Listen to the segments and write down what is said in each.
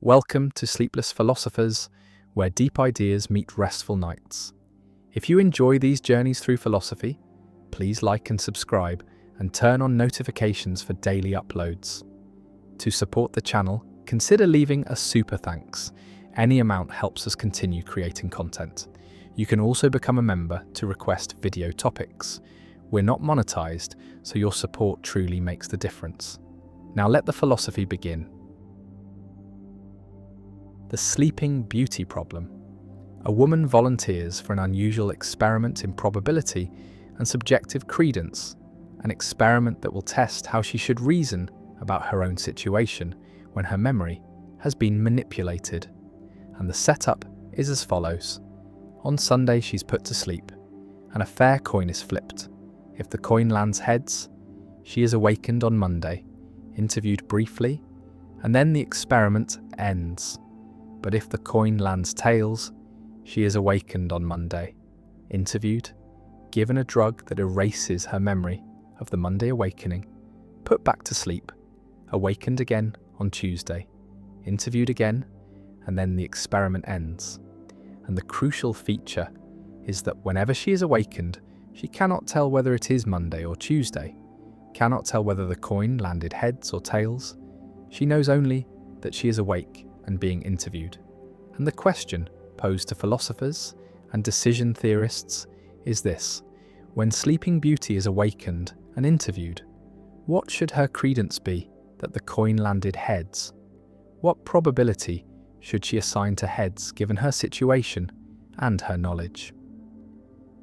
Welcome to Sleepless Philosophers, where deep ideas meet restful nights. If you enjoy these journeys through philosophy, please like and subscribe and turn on notifications for daily uploads. To support the channel, consider leaving a super thanks. Any amount helps us continue creating content. You can also become a member to request video topics. We're not monetized, so your support truly makes the difference. Now let the philosophy begin. The sleeping beauty problem. A woman volunteers for an unusual experiment in probability and subjective credence, an experiment that will test how she should reason about her own situation when her memory has been manipulated. And the setup is as follows. On Sunday, she's put to sleep, and a fair coin is flipped. If the coin lands heads, she is awakened on Monday, interviewed briefly, and then the experiment ends. But if the coin lands tails, she is awakened on Monday, interviewed, given a drug that erases her memory of the Monday awakening, put back to sleep, awakened again on Tuesday, interviewed again, and then the experiment ends. And the crucial feature is that whenever she is awakened, she cannot tell whether it is Monday or Tuesday, cannot tell whether the coin landed heads or tails. She knows only that she is awake and being interviewed. And the question posed to philosophers and decision theorists is this: when Sleeping Beauty is awakened and interviewed, what should her credence be that the coin landed heads? What probability should she assign to heads given her situation and her knowledge?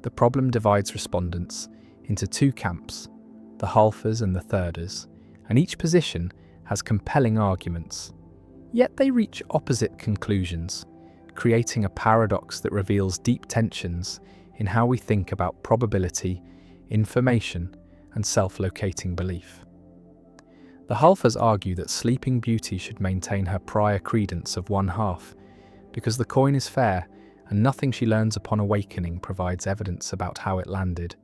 The problem divides respondents into two camps, the halfers and the thirders, and each position has compelling arguments. Yet they reach opposite conclusions, creating a paradox that reveals deep tensions in how we think about probability, information, and self-locating belief. The halfers argue that Sleeping Beauty should maintain her prior credence of one half, because the coin is fair and nothing she learns upon awakening provides evidence about how it landed.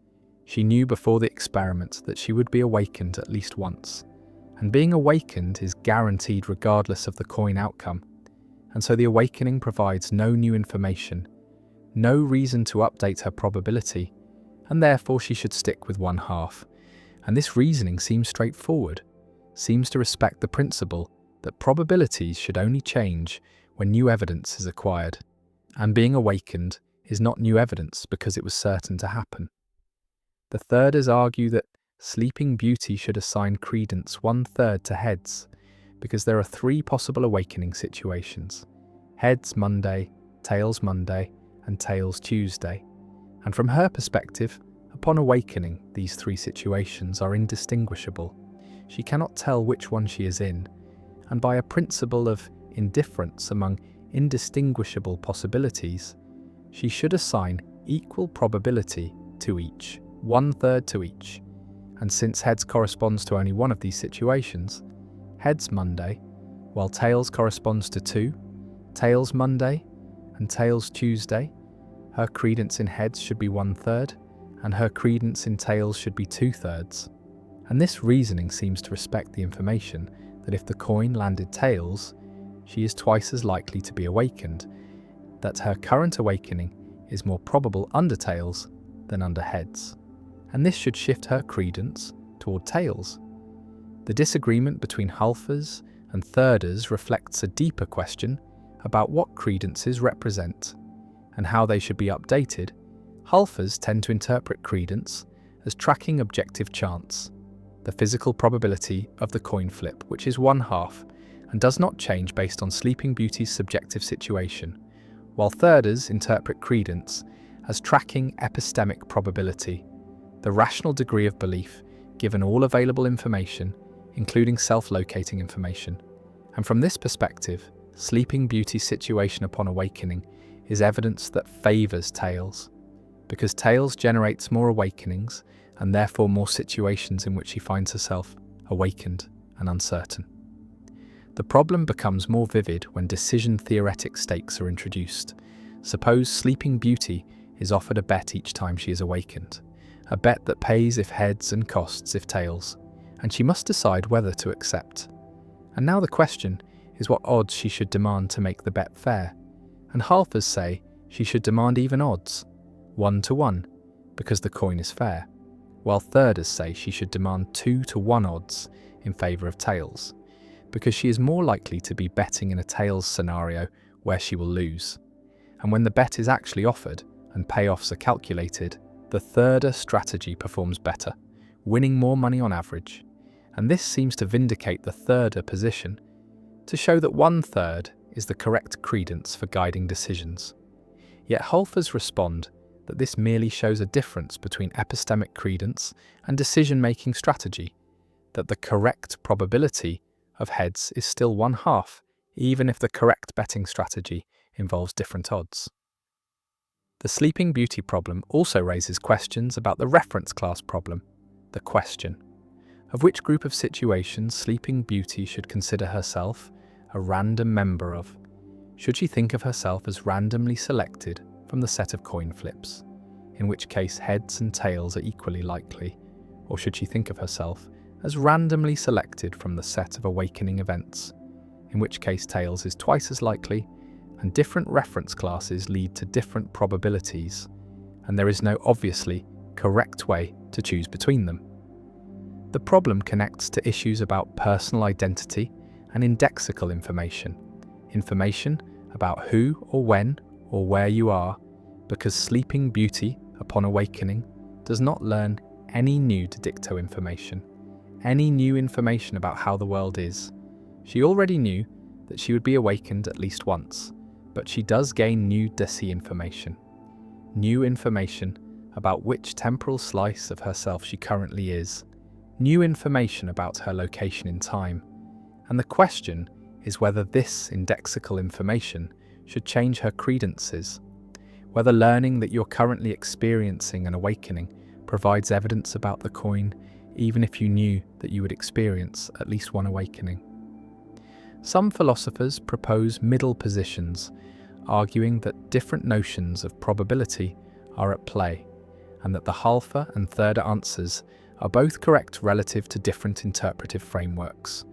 She knew before the experiment that she would be awakened at least once. And being awakened is guaranteed regardless of the coin outcome, and so the awakening provides no new information, no reason to update her probability, and therefore she should stick with one half. And this reasoning seems straightforward, seems to respect the principle that probabilities should only change when new evidence is acquired, and being awakened is not new evidence because it was certain to happen. The thirders argue that Sleeping Beauty should assign credence 1/3 to heads, because there are three possible awakening situations: heads Monday, tails Monday, and tails Tuesday. And from her perspective, upon awakening, these three situations are indistinguishable. She cannot tell which one she is in, and by a principle of indifference among indistinguishable possibilities, she should assign equal probability to each, 1/3 to each. And since heads corresponds to only one of these situations, heads Monday, while tails corresponds to two, tails Monday and tails Tuesday, her credence in heads should be 1/3 and her credence in tails should be 2/3. And this reasoning seems to respect the information that if the coin landed tails, she is twice as likely to be awakened, that her current awakening is more probable under tails than under heads. And this should shift her credence toward tails. The disagreement between halfers and thirders reflects a deeper question about what credences represent and how they should be updated. Halfers tend to interpret credence as tracking objective chance, the physical probability of the coin flip, which is 1/2 and does not change based on Sleeping Beauty's subjective situation, while thirders interpret credence as tracking epistemic probability, the rational degree of belief given all available information, including self-locating information. And from this perspective, Sleeping Beauty's situation upon awakening is evidence that favours tails, because tails generates more awakenings and therefore more situations in which she finds herself awakened and uncertain. The problem becomes more vivid when decision-theoretic stakes are introduced. Suppose Sleeping Beauty is offered a bet each time she is awakened, a bet that pays if heads and costs if tails, and she must decide whether to accept. And now the question is what odds she should demand to make the bet fair, and halfers say she should demand even odds, 1-to-1, because the coin is fair, while thirders say she should demand 2-to-1 odds in favour of tails, because she is more likely to be betting in a tails scenario where she will lose. And when the bet is actually offered and payoffs are calculated, the thirder strategy performs better, winning more money on average. And this seems to vindicate the thirder position, to show that 1/3 is the correct credence for guiding decisions. Yet halfers respond that this merely shows a difference between epistemic credence and decision-making strategy, that the correct probability of heads is still 1/2, even if the correct betting strategy involves different odds. The Sleeping Beauty problem also raises questions about the reference class problem, the question of which group of situations Sleeping Beauty should consider herself a random member of. Should she think of herself as randomly selected from the set of coin flips, in which case heads and tails are equally likely, or should she think of herself as randomly selected from the set of awakening events, in which case tails is twice as likely, and different reference classes lead to different probabilities, and there is no obviously correct way to choose between them. The problem connects to issues about personal identity and indexical information, information about who or when or where you are, because Sleeping Beauty, upon awakening, does not learn any new didicto information, any new information about how the world is. She already knew that she would be awakened at least once, but she does gain new desi information, new information about which temporal slice of herself she currently is, new information about her location in time, and the question is whether this indexical information should change her credences, whether learning that you're currently experiencing an awakening provides evidence about the coin, even if you knew that you would experience at least one awakening. Some philosophers propose middle positions, arguing that different notions of probability are at play, and that the halfer and thirder answers are both correct relative to different interpretive frameworks,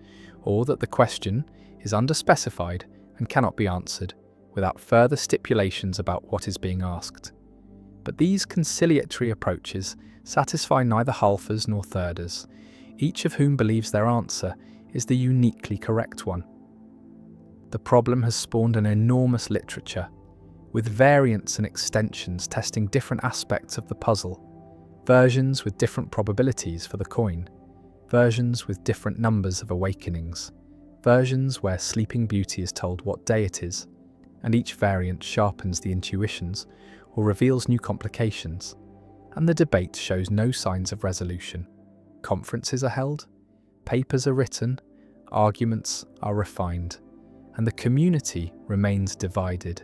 or that the question is underspecified and cannot be answered without further stipulations about what is being asked. But these conciliatory approaches satisfy neither halfers nor thirders, each of whom believes their answer is the uniquely correct one. The problem has spawned an enormous literature, with variants and extensions testing different aspects of the puzzle, versions with different probabilities for the coin, versions with different numbers of awakenings, versions where Sleeping Beauty is told what day it is, and each variant sharpens the intuitions or reveals new complications, and the debate shows no signs of resolution. Conferences are held, papers are written, arguments are refined, and the community remains divided.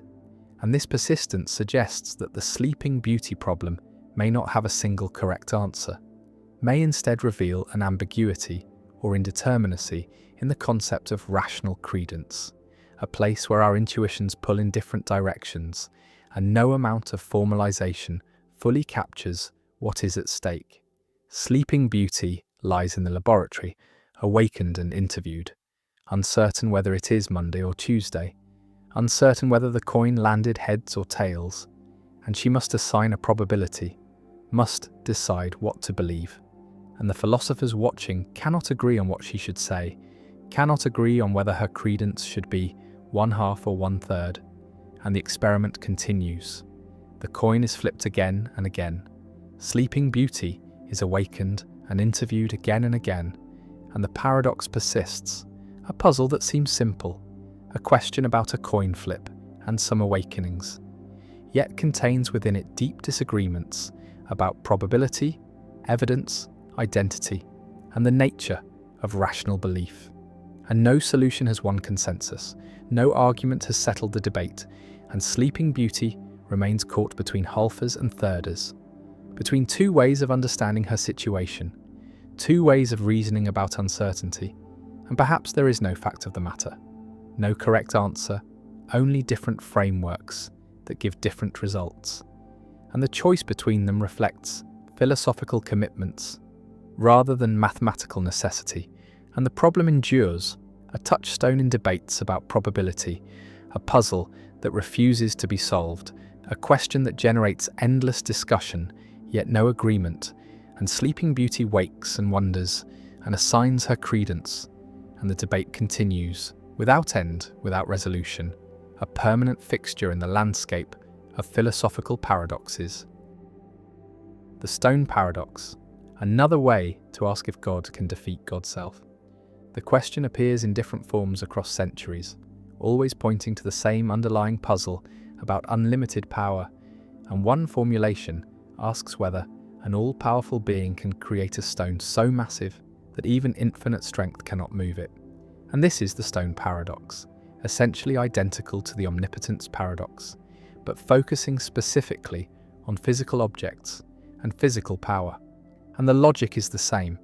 And this persistence suggests that the Sleeping Beauty problem may not have a single correct answer, may instead reveal an ambiguity or indeterminacy in the concept of rational credence, a place where our intuitions pull in different directions, and no amount of formalization fully captures what is at stake. Sleeping Beauty lies in the laboratory, awakened and interviewed, uncertain whether it is Monday or Tuesday, uncertain whether the coin landed heads or tails, and she must assign a probability, must decide what to believe. And the philosophers watching cannot agree on what she should say, cannot agree on whether her credence should be 1/2 or 1/3, and the experiment continues. The coin is flipped again and again. Sleeping Beauty is awakened and interviewed again and again, and the paradox persists, a puzzle that seems simple, a question about a coin flip and some awakenings, yet contains within it deep disagreements about probability, evidence, identity, and the nature of rational belief. And no solution has won consensus, no argument has settled the debate, and Sleeping Beauty remains caught between halfers and thirders, between two ways of understanding her situation, two ways of reasoning about uncertainty, and perhaps there is no fact of the matter, no correct answer, only different frameworks that give different results. And the choice between them reflects philosophical commitments rather than mathematical necessity, and the problem endures a touchstone in debates about probability, a puzzle that refuses to be solved, a question that generates endless discussion, yet no agreement, and Sleeping Beauty wakes and wonders, and assigns her credence, and the debate continues, without end, without resolution, a permanent fixture in the landscape of philosophical paradoxes. The stone paradox, another way to ask if God can defeat God's self. The question appears in different forms across centuries, always pointing to the same underlying puzzle about unlimited power, and one formulation asks whether an all-powerful being can create a stone so massive that even infinite strength cannot move it. And this is the stone paradox, essentially identical to the omnipotence paradox, but focusing specifically on physical objects and physical power. And the logic is the same.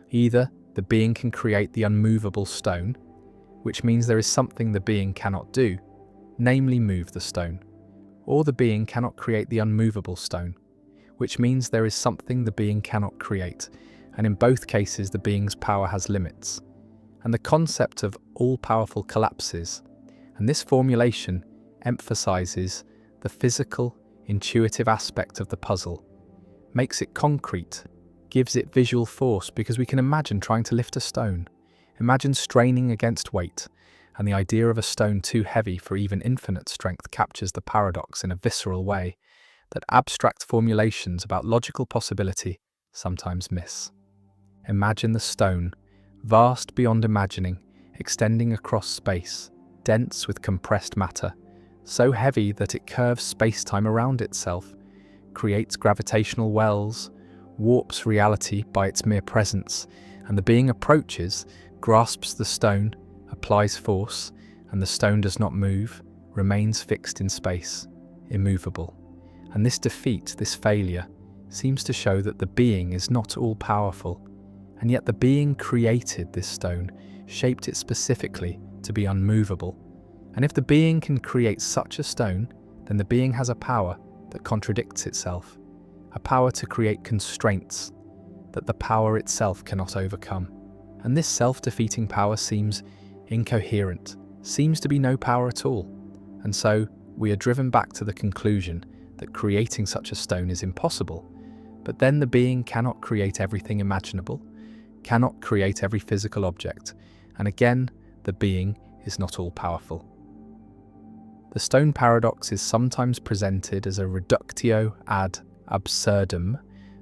Either the being can create the unmovable stone, which means there is something the being cannot do, namely move the stone, or the being cannot create the unmovable stone, which means there is something the being cannot create, and in both cases the being's power has limits. And the concept of all-powerful collapses, and this formulation emphasizes the physical, intuitive aspect of the puzzle, makes it concrete, gives it visual force, because we can imagine trying to lift a stone. Imagine straining against weight, and the idea of a stone too heavy for even infinite strength captures the paradox in a visceral way that abstract formulations about logical possibility sometimes miss. Imagine the stone, vast beyond imagining, extending across space, dense with compressed matter, so heavy that it curves space-time around itself, creates gravitational wells, warps reality by its mere presence, and the being approaches, grasps the stone, applies force, and the stone does not move, remains fixed in space, immovable. And this defeat, this failure, seems to show that the being is not all-powerful, and yet the being created this stone, shaped it specifically to be unmovable. And if the being can create such a stone, then the being has a power that contradicts itself, a power to create constraints that the power itself cannot overcome. And this self-defeating power seems incoherent, seems to be no power at all. And so we are driven back to the conclusion that creating such a stone is impossible. But then the being cannot create everything imaginable, cannot create every physical object, and again, the being is not all-powerful. The stone paradox is sometimes presented as a reductio ad absurdum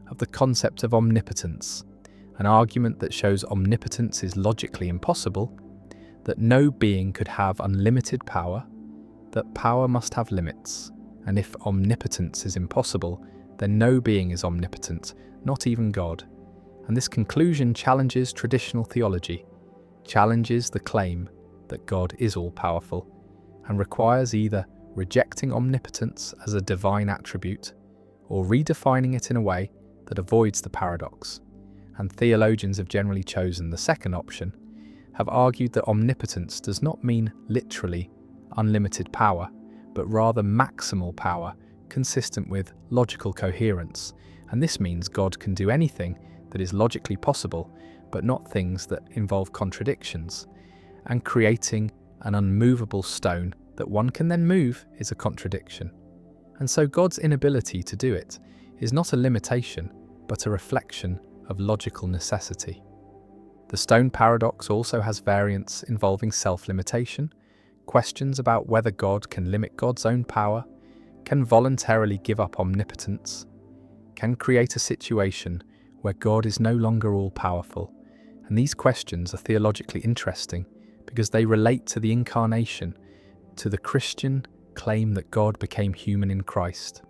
of the concept of omnipotence, an argument that shows omnipotence is logically impossible, that no being could have unlimited power, that power must have limits, and if omnipotence is impossible, then no being is omnipotent, not even God. And this conclusion challenges traditional theology, challenges the claim that God is all-powerful, and requires either rejecting omnipotence as a divine attribute or redefining it in a way that avoids the paradox. And theologians have generally chosen the second option, have argued that omnipotence does not mean literally unlimited power, but rather maximal power consistent with logical coherence. And this means God can do anything that is logically possible, but not things that involve contradictions. And creating an unmovable stone that one can then move is a contradiction. And so God's inability to do it is not a limitation, but a reflection of logical necessity. The stone paradox also has variants involving self-limitation, questions about whether God can limit God's own power, can voluntarily give up omnipotence, can create a situation where God is no longer all-powerful. And these questions are theologically interesting because they relate to the incarnation, to the Christian claim that God became human in Christ.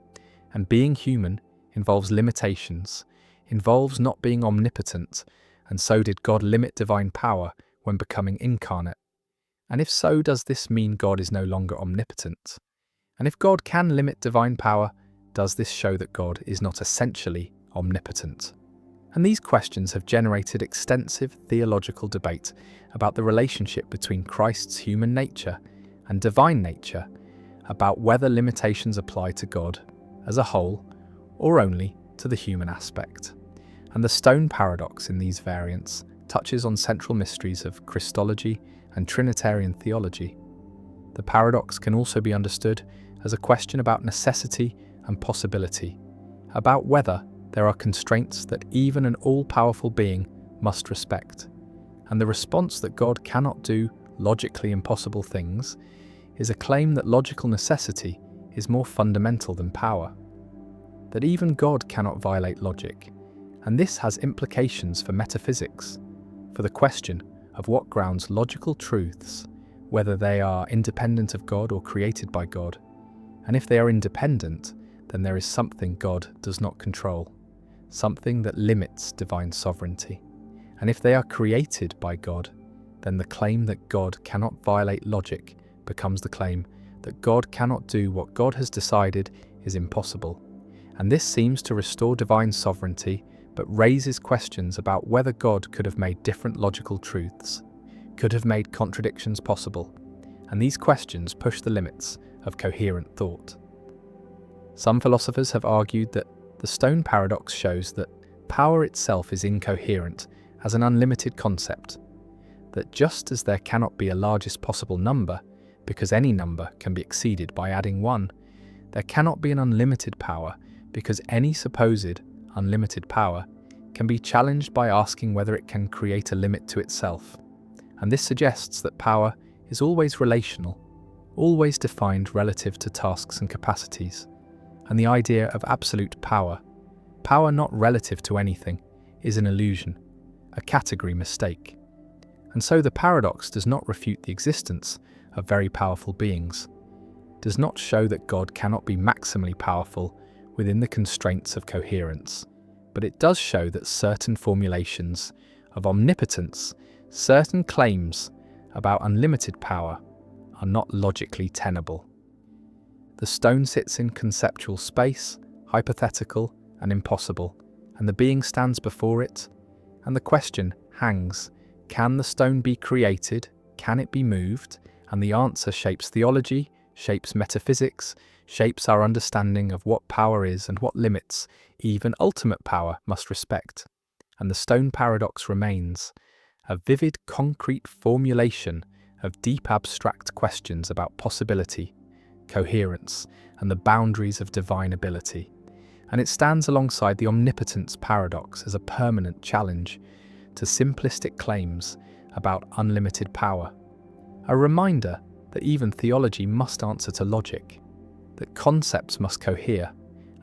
And being human involves limitations, involves not being omnipotent, and so did God limit divine power when becoming incarnate? And if so, does this mean God is no longer omnipotent? And if God can limit divine power, does this show that God is not essentially omnipotent? And these questions have generated extensive theological debate about the relationship between Christ's human nature and divine nature, about whether limitations apply to God as a whole or only to the human aspect. And the stone paradox in these variants touches on central mysteries of Christology and Trinitarian theology. The paradox can also be understood as a question about necessity and possibility, about whether there are constraints that even an all-powerful being must respect, and the response that God cannot do logically impossible things is a claim that logical necessity is more fundamental than power, that even God cannot violate logic, and this has implications for metaphysics, for the question of what grounds logical truths, whether they are independent of God or created by God, and if they are independent, then there is something God does not control, something that limits divine sovereignty. And if they are created by God, then the claim that God cannot violate logic becomes the claim that God cannot do what God has decided is impossible. And this seems to restore divine sovereignty, but raises questions about whether God could have made different logical truths, could have made contradictions possible, and these questions push the limits of coherent thought. Some philosophers have argued that the stone paradox shows that power itself is incoherent as an unlimited concept, that just as there cannot be a largest possible number, because any number can be exceeded by adding one, there cannot be an unlimited power, because any supposed unlimited power can be challenged by asking whether it can create a limit to itself. And this suggests that power is always relational, always defined relative to tasks and capacities. And the idea of absolute power, power not relative to anything, is an illusion, a category mistake. And so the paradox does not refute the existence of very powerful beings, does not show that God cannot be maximally powerful within the constraints of coherence, but it does show that certain formulations of omnipotence, certain claims about unlimited power, are not logically tenable. The stone sits in conceptual space, hypothetical and impossible, and the being stands before it, and the question hangs: can the stone be created? Can it be moved? And the answer shapes theology, shapes metaphysics, shapes our understanding of what power is and what limits even ultimate power must respect. And the stone paradox remains a vivid, concrete formulation of deep abstract questions about possibility, coherence, and the boundaries of divine ability. And it stands alongside the omnipotence paradox as a permanent challenge to simplistic claims about unlimited power. A reminder that even theology must answer to logic, that concepts must cohere,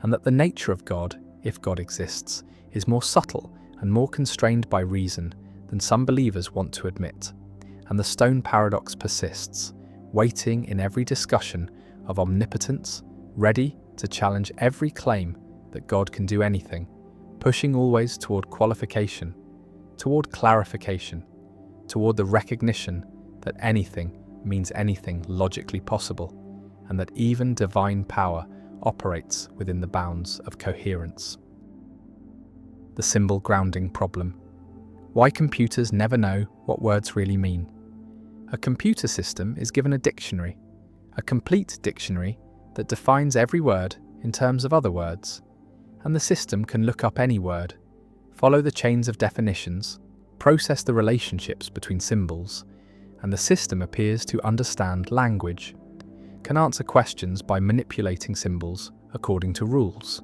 and that the nature of God, if God exists, is more subtle and more constrained by reason than some believers want to admit. And the stone paradox persists, waiting in every discussion of omnipotence, ready to challenge every claim that God can do anything, pushing always toward qualification, toward clarification, toward the recognition that anything means anything logically possible, and that even divine power operates within the bounds of coherence. The symbol grounding problem. Why computers never know what words really mean. A computer system is given a dictionary, a complete dictionary that defines every word in terms of other words, and the system can look up any word, follow the chains of definitions, process the relationships between symbols, and the system appears to understand language, can answer questions by manipulating symbols according to rules,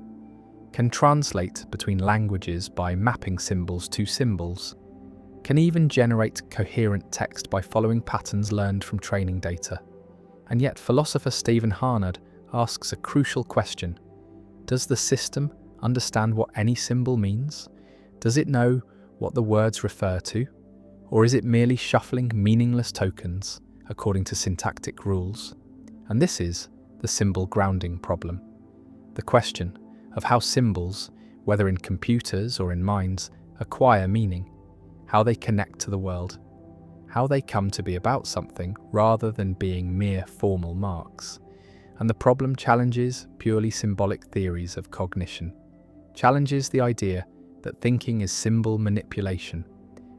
can translate between languages by mapping symbols to symbols, can even generate coherent text by following patterns learned from training data. And yet philosopher Stephen Harnad asks a crucial question: does the system understand what any symbol means? Does it know what the words refer to? Or is it merely shuffling meaningless tokens according to syntactic rules? And this is the symbol grounding problem. The question of how symbols, whether in computers or in minds, acquire meaning, how they connect to the world, how they come to be about something rather than being mere formal marks. And the problem challenges purely symbolic theories of cognition, challenges the idea that thinking is symbol manipulation,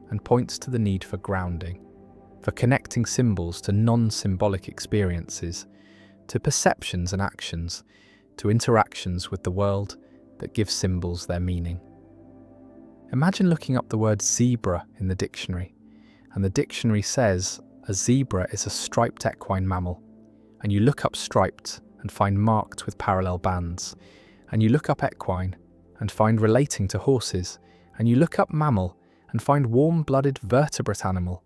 and points to the need for grounding, for connecting symbols to non-symbolic experiences, to perceptions and actions, to interactions with the world that give symbols their meaning. Imagine looking up the word zebra in the dictionary, and the dictionary says a zebra is a striped equine mammal, and you look up striped and find marked with parallel bands, and you look up equine and find relating to horses, and you look up mammal and find warm-blooded vertebrate animal,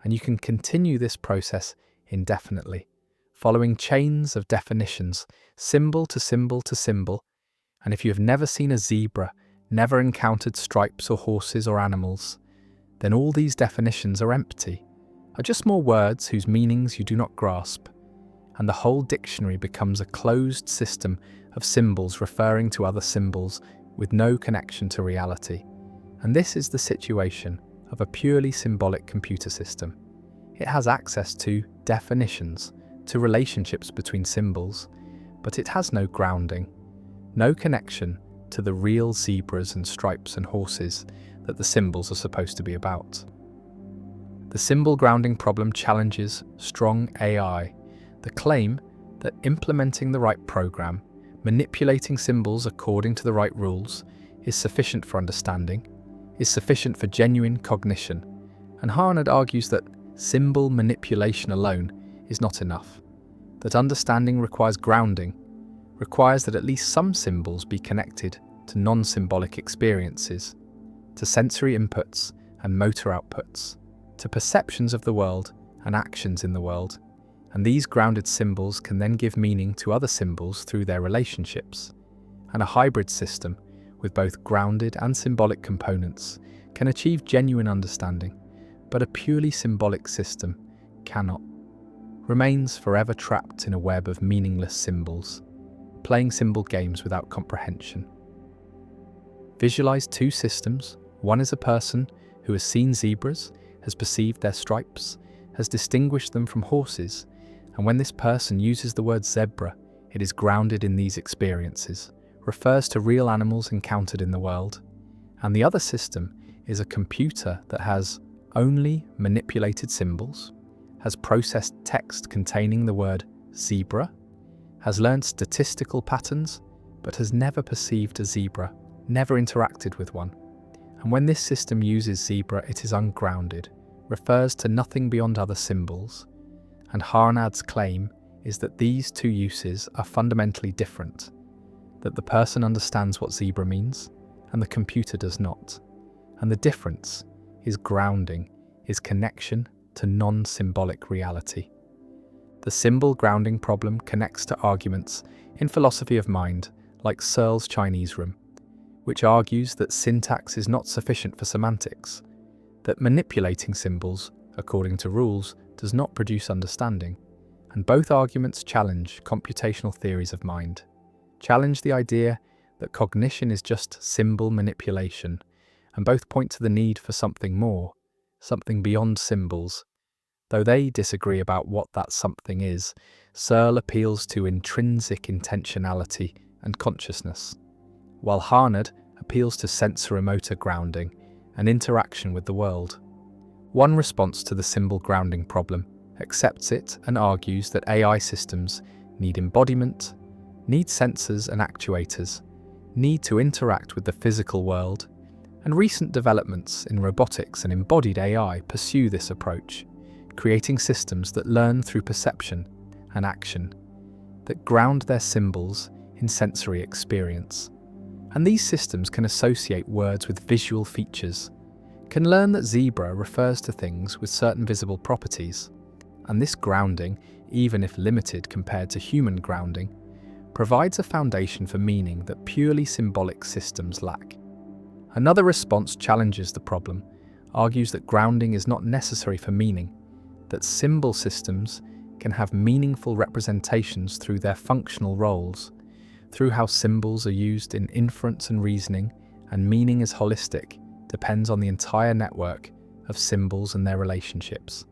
and you can continue this process indefinitely, following chains of definitions, symbol to symbol to symbol. And if you have never seen a zebra, never encountered stripes or horses or animals, then all these definitions are empty, are just more words whose meanings you do not grasp, and the whole dictionary becomes a closed system of symbols referring to other symbols with no connection to reality. And this is the situation of a purely symbolic computer system. It has access to definitions, to relationships between symbols, but it has no grounding, no connection to the real zebras and stripes and horses that the symbols are supposed to be about. The symbol grounding problem challenges strong AI, the claim that implementing the right program, manipulating symbols according to the right rules, is sufficient for understanding, is sufficient for genuine cognition, and Harnad argues that symbol manipulation alone is not enough, that understanding requires grounding, requires that at least some symbols be connected to non-symbolic experiences, to sensory inputs and motor outputs, to perceptions of the world and actions in the world, and these grounded symbols can then give meaning to other symbols through their relationships. And a hybrid system, with both grounded and symbolic components, can achieve genuine understanding, but a purely symbolic system cannot, remains forever trapped in a web of meaningless symbols, playing symbol games without comprehension. Visualize two systems. One is a person who has seen zebras, has perceived their stripes, has distinguished them from horses, and when this person uses the word zebra, it is grounded in these experiences, refers to real animals encountered in the world. And the other system is a computer that has only manipulated symbols, has processed text containing the word zebra, has learned statistical patterns, but has never perceived a zebra, never interacted with one. And when this system uses zebra, it is ungrounded, refers to nothing beyond other symbols. And Harnad's claim is that these two uses are fundamentally different, that the person understands what zebra means, and the computer does not. And the difference is grounding, is connection to non-symbolic reality. The symbol grounding problem connects to arguments in philosophy of mind, like Searle's Chinese room, which argues that syntax is not sufficient for semantics, that manipulating symbols, according to rules, does not produce understanding, and both arguments challenge computational theories of mind, challenge the idea that cognition is just symbol manipulation, and both point to the need for something more, something beyond symbols. Though they disagree about what that something is, Searle appeals to intrinsic intentionality and consciousness, while Harnad appeals to sensoromotor grounding and interaction with the world. One response to the symbol grounding problem accepts it and argues that AI systems need embodiment, need sensors and actuators, need to interact with the physical world, and recent developments in robotics and embodied AI pursue this approach, creating systems that learn through perception and action, that ground their symbols in sensory experience. And these systems can associate words with visual features, can learn that zebra refers to things with certain visible properties, and this grounding, even if limited compared to human grounding, provides a foundation for meaning that purely symbolic systems lack. Another response challenges the problem, argues that grounding is not necessary for meaning, that symbol systems can have meaningful representations through their functional roles, through how symbols are used in inference and reasoning, and meaning is holistic, depends on the entire network of symbols and their relationships.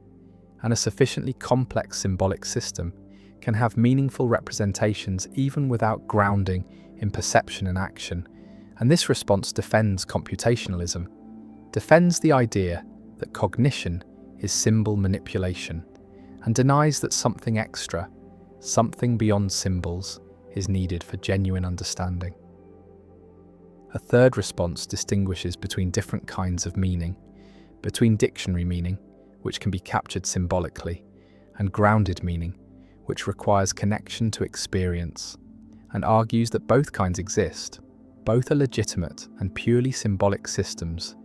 And a sufficiently complex symbolic system can have meaningful representations even without grounding in perception and action. And this response defends computationalism, defends the idea that cognition is symbol manipulation, and denies that something extra, something beyond symbols, is needed for genuine understanding. A third response distinguishes between different kinds of meaning, between dictionary meaning, which can be captured symbolically, and grounded meaning, which requires connection to experience, and argues that both kinds exist. Both are legitimate and purely symbolic systems,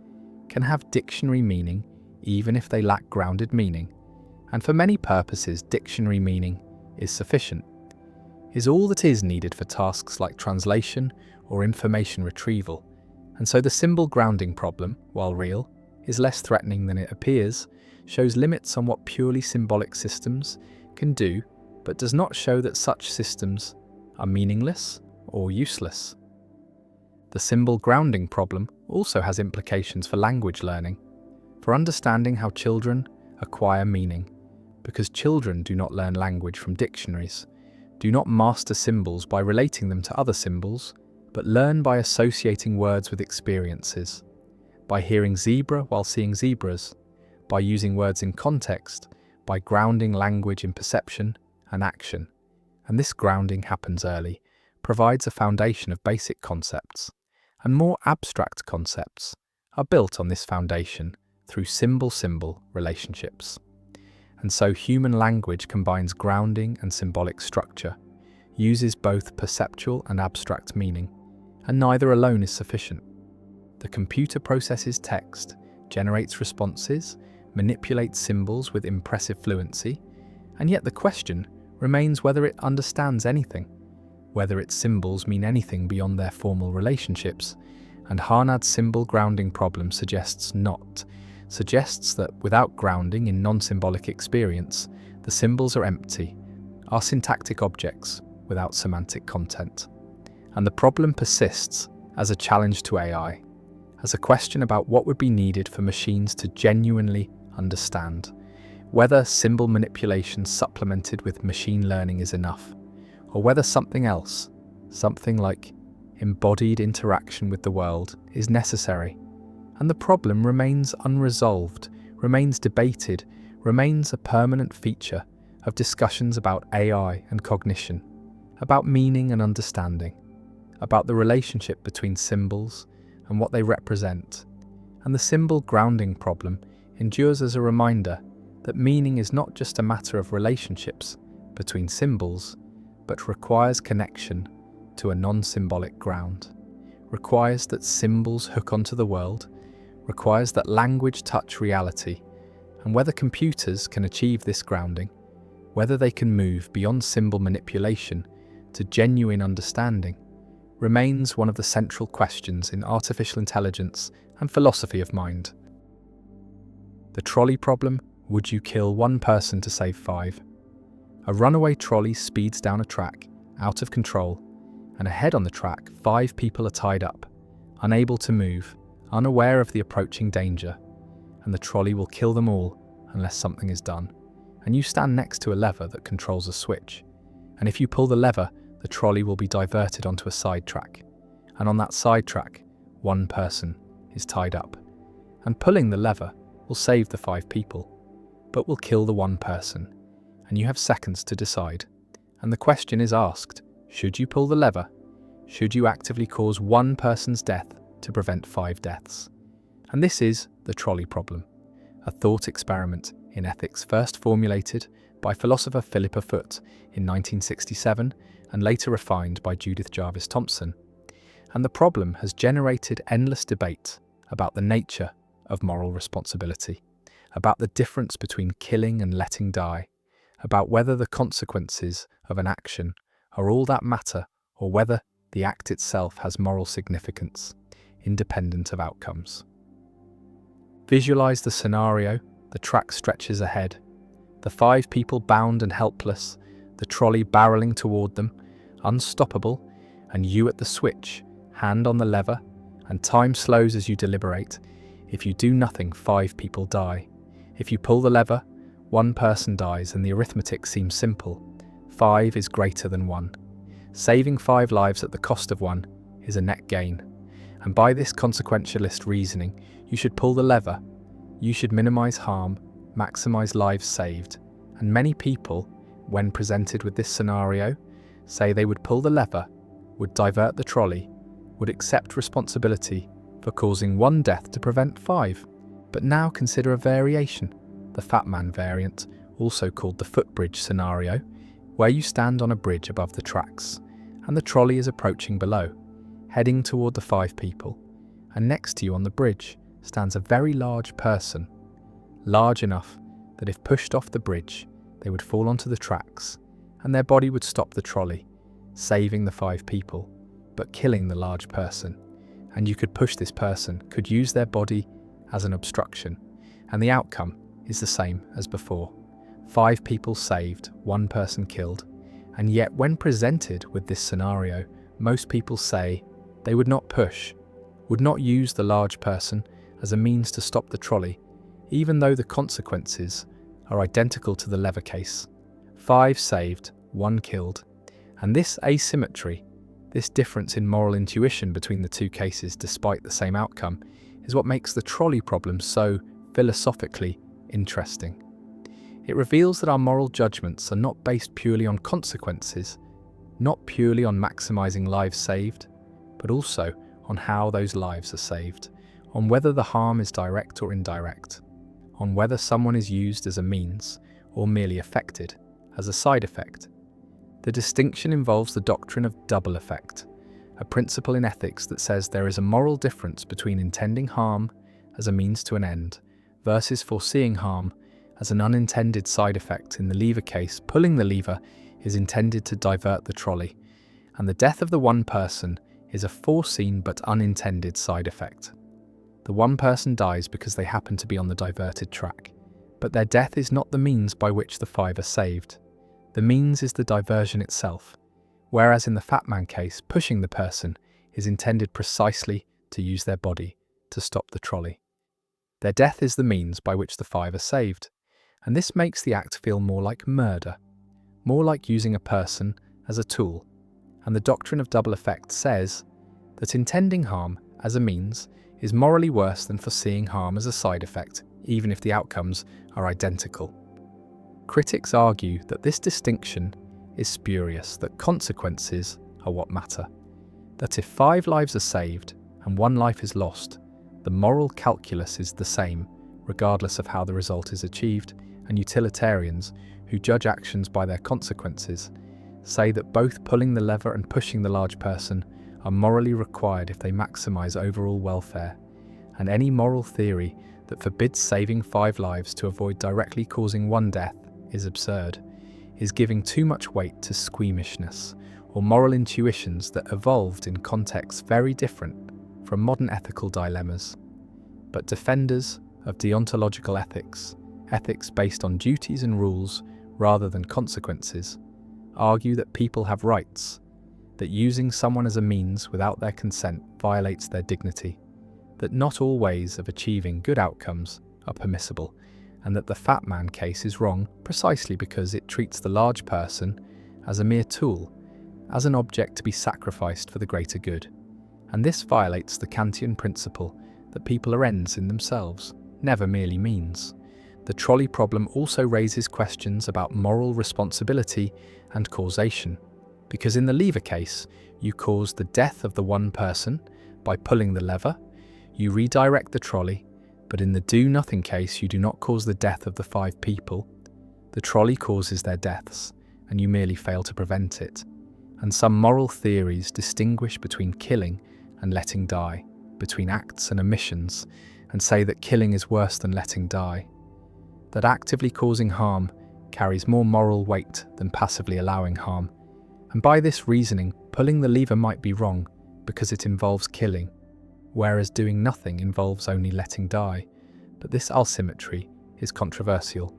can have dictionary meaning even if they lack grounded meaning, and for many purposes dictionary meaning is sufficient, is all that is needed for tasks like translation or information retrieval, and so the symbol grounding problem, while real, is less threatening than it appears, shows limits on what purely symbolic systems can do, but does not show that such systems are meaningless or useless. The symbol grounding problem also has implications for language learning, for understanding how children acquire meaning, because children do not learn language from dictionaries, do not master symbols by relating them to other symbols, but learn by associating words with experiences, by hearing zebra while seeing zebras, by using words in context, by grounding language in perception and action. And this grounding happens early, provides a foundation of basic concepts, and more abstract concepts are built on this foundation through symbol-symbol relationships. And so human language combines grounding and symbolic structure, uses both perceptual and abstract meaning, and neither alone is sufficient. The computer processes text, generates responses, manipulates symbols with impressive fluency, and yet the question remains whether it understands anything, whether its symbols mean anything beyond their formal relationships, and Harnad's symbol grounding problem suggests not, suggests that without grounding in non-symbolic experience, the symbols are empty, are syntactic objects without semantic content. And the problem persists as a challenge to AI, as a question about what would be needed for machines to genuinely understand, whether symbol manipulation supplemented with machine learning is enough, or whether something else, something like embodied interaction with the world, is necessary. And the problem remains unresolved, remains debated, remains a permanent feature of discussions about AI and cognition, about meaning and understanding, about the relationship between symbols and what they represent. And the symbol grounding problem endures as a reminder that meaning is not just a matter of relationships between symbols, but requires connection to a non-symbolic ground, requires that symbols hook onto the world, requires that language touch reality, and whether computers can achieve this grounding, whether they can move beyond symbol manipulation to genuine understanding, remains one of the central questions in artificial intelligence and philosophy of mind. The trolley problem: would you kill one person to save 5? A runaway trolley speeds down a track, out of control, and ahead on the track 5 people are tied up, unable to move, unaware of the approaching danger, and the trolley will kill them all unless something is done. And you stand next to a lever that controls a switch, and if you pull the lever, the trolley will be diverted onto a side track, and on that side track, 1 person is tied up. And pulling the lever will save the 5 people, but will kill the 1 person, and you have seconds to decide. And the question is asked: should you pull the lever? Should you actively cause 1 person's death to prevent 5 deaths? And this is the trolley problem, a thought experiment in ethics first formulated by philosopher Philippa Foot in 1967 and later refined by Judith Jarvis Thompson. And the problem has generated endless debate about the nature of moral responsibility, about the difference between killing and letting die, about whether the consequences of an action are all that matter or whether the act itself has moral significance, independent of outcomes. Visualize the scenario: the track stretches ahead, the 5 people bound and helpless, the trolley barreling toward them, unstoppable, and you at the switch, hand on the lever, and time slows as you deliberate. If you do nothing, 5 people die. If you pull the lever, 1 person dies, and the arithmetic seems simple. 5 is greater than 1. Saving 5 lives at the cost of 1 is a net gain. And by this consequentialist reasoning, you should pull the lever. You should minimize harm, maximize lives saved. And many people, when presented with this scenario, say they would pull the lever, would divert the trolley, would accept responsibility for causing 1 death to prevent 5. But now consider a variation. the fat man variant, also called the footbridge scenario, where you stand on a bridge above the tracks, and the trolley is approaching below, heading toward the 5 people, and next to you on the bridge stands a very large person, large enough that if pushed off the bridge, they would fall onto the tracks, and their body would stop the trolley, saving the 5 people, but killing the large person. And you could push this person, could use their body as an obstruction, and the outcome is the same as before. 5 people saved, 1 person killed, and yet when presented with this scenario, most people say they would not push, would not use the large person as a means to stop the trolley, even though the consequences are identical to the lever case. 5 saved, 1 killed, and this asymmetry, this difference in moral intuition between the 2 cases despite the same outcome, is what makes the trolley problem so philosophically interesting. It reveals that our moral judgments are not based purely on consequences, not purely on maximizing lives saved, but also on how those lives are saved, on whether the harm is direct or indirect, on whether someone is used as a means or merely affected as a side effect. The distinction involves the doctrine of double effect, a principle in ethics that says there is a moral difference between intending harm as a means to an end versus foreseeing harm as an unintended side effect. In the lever case, pulling the lever is intended to divert the trolley, and the death of the 1 person is a foreseen but unintended side effect. The 1 person dies because they happen to be on the diverted track, but their death is not the means by which the 5 are saved. The means is the diversion itself, whereas in the fat man case, pushing the person is intended precisely to use their body to stop the trolley. Their death is the means by which the 5 are saved, and this makes the act feel more like murder, more like using a person as a tool. And the doctrine of double effect says that intending harm as a means is morally worse than foreseeing harm as a side effect, even if the outcomes are identical. Critics argue that this distinction is spurious, that consequences are what matter, that if 5 lives are saved and 1 life is lost, the moral calculus is the same, regardless of how the result is achieved, and utilitarians, who judge actions by their consequences, say that both pulling the lever and pushing the large person are morally required if they maximize overall welfare, and any moral theory that forbids saving 5 lives to avoid directly causing 1 death is absurd, is giving too much weight to squeamishness or moral intuitions that evolved in contexts very different from modern ethical dilemmas. But defenders of deontological ethics, ethics based on duties and rules rather than consequences, argue that people have rights, that using someone as a means without their consent violates their dignity, that not all ways of achieving good outcomes are permissible, and that the fat man case is wrong precisely because it treats the large person as a mere tool, as an object to be sacrificed for the greater good. And this violates the Kantian principle that people are ends in themselves, never merely means. The trolley problem also raises questions about moral responsibility and causation, because in the lever case, you cause the death of the 1 person by pulling the lever, you redirect the trolley, but in the do-nothing case, you do not cause the death of the 5 people. The trolley causes their deaths, and you merely fail to prevent it. And some moral theories distinguish between killing and letting die, between acts and omissions, and say that killing is worse than letting die, that actively causing harm carries more moral weight than passively allowing harm. And by this reasoning, pulling the lever might be wrong because it involves killing, whereas doing nothing involves only letting die. But this asymmetry is controversial.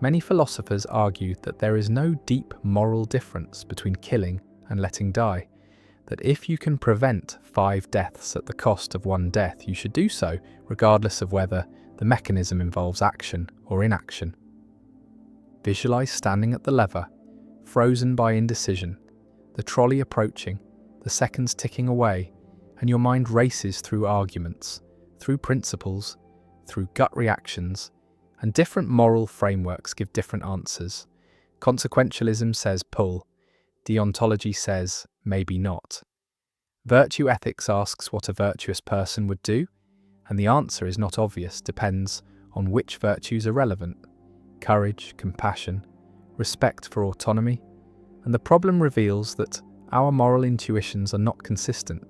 Many philosophers argue that there is no deep moral difference between killing and letting die, that if you can prevent 5 deaths at the cost of 1 death, you should do so, regardless of whether the mechanism involves action or inaction. Visualize standing at the lever, frozen by indecision, the trolley approaching, the seconds ticking away, and your mind races through arguments, through principles, through gut reactions, and different moral frameworks give different answers. Consequentialism says pull, deontology says maybe not. Virtue ethics asks what a virtuous person would do, and the answer is not obvious, depends on which virtues are relevant: courage, compassion, respect for autonomy, and the problem reveals that our moral intuitions are not consistent,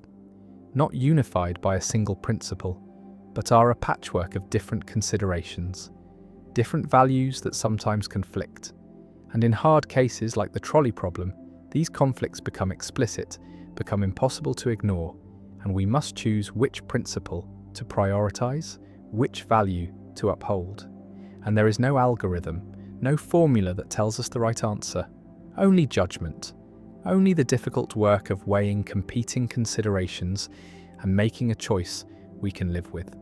not unified by a single principle, but are a patchwork of different considerations, different values that sometimes conflict. And in hard cases like the trolley problem, these conflicts become explicit, become impossible to ignore, and we must choose which principle to prioritize, which value to uphold. And there is no algorithm, no formula that tells us the right answer, only judgment, only the difficult work of weighing competing considerations and making a choice we can live with.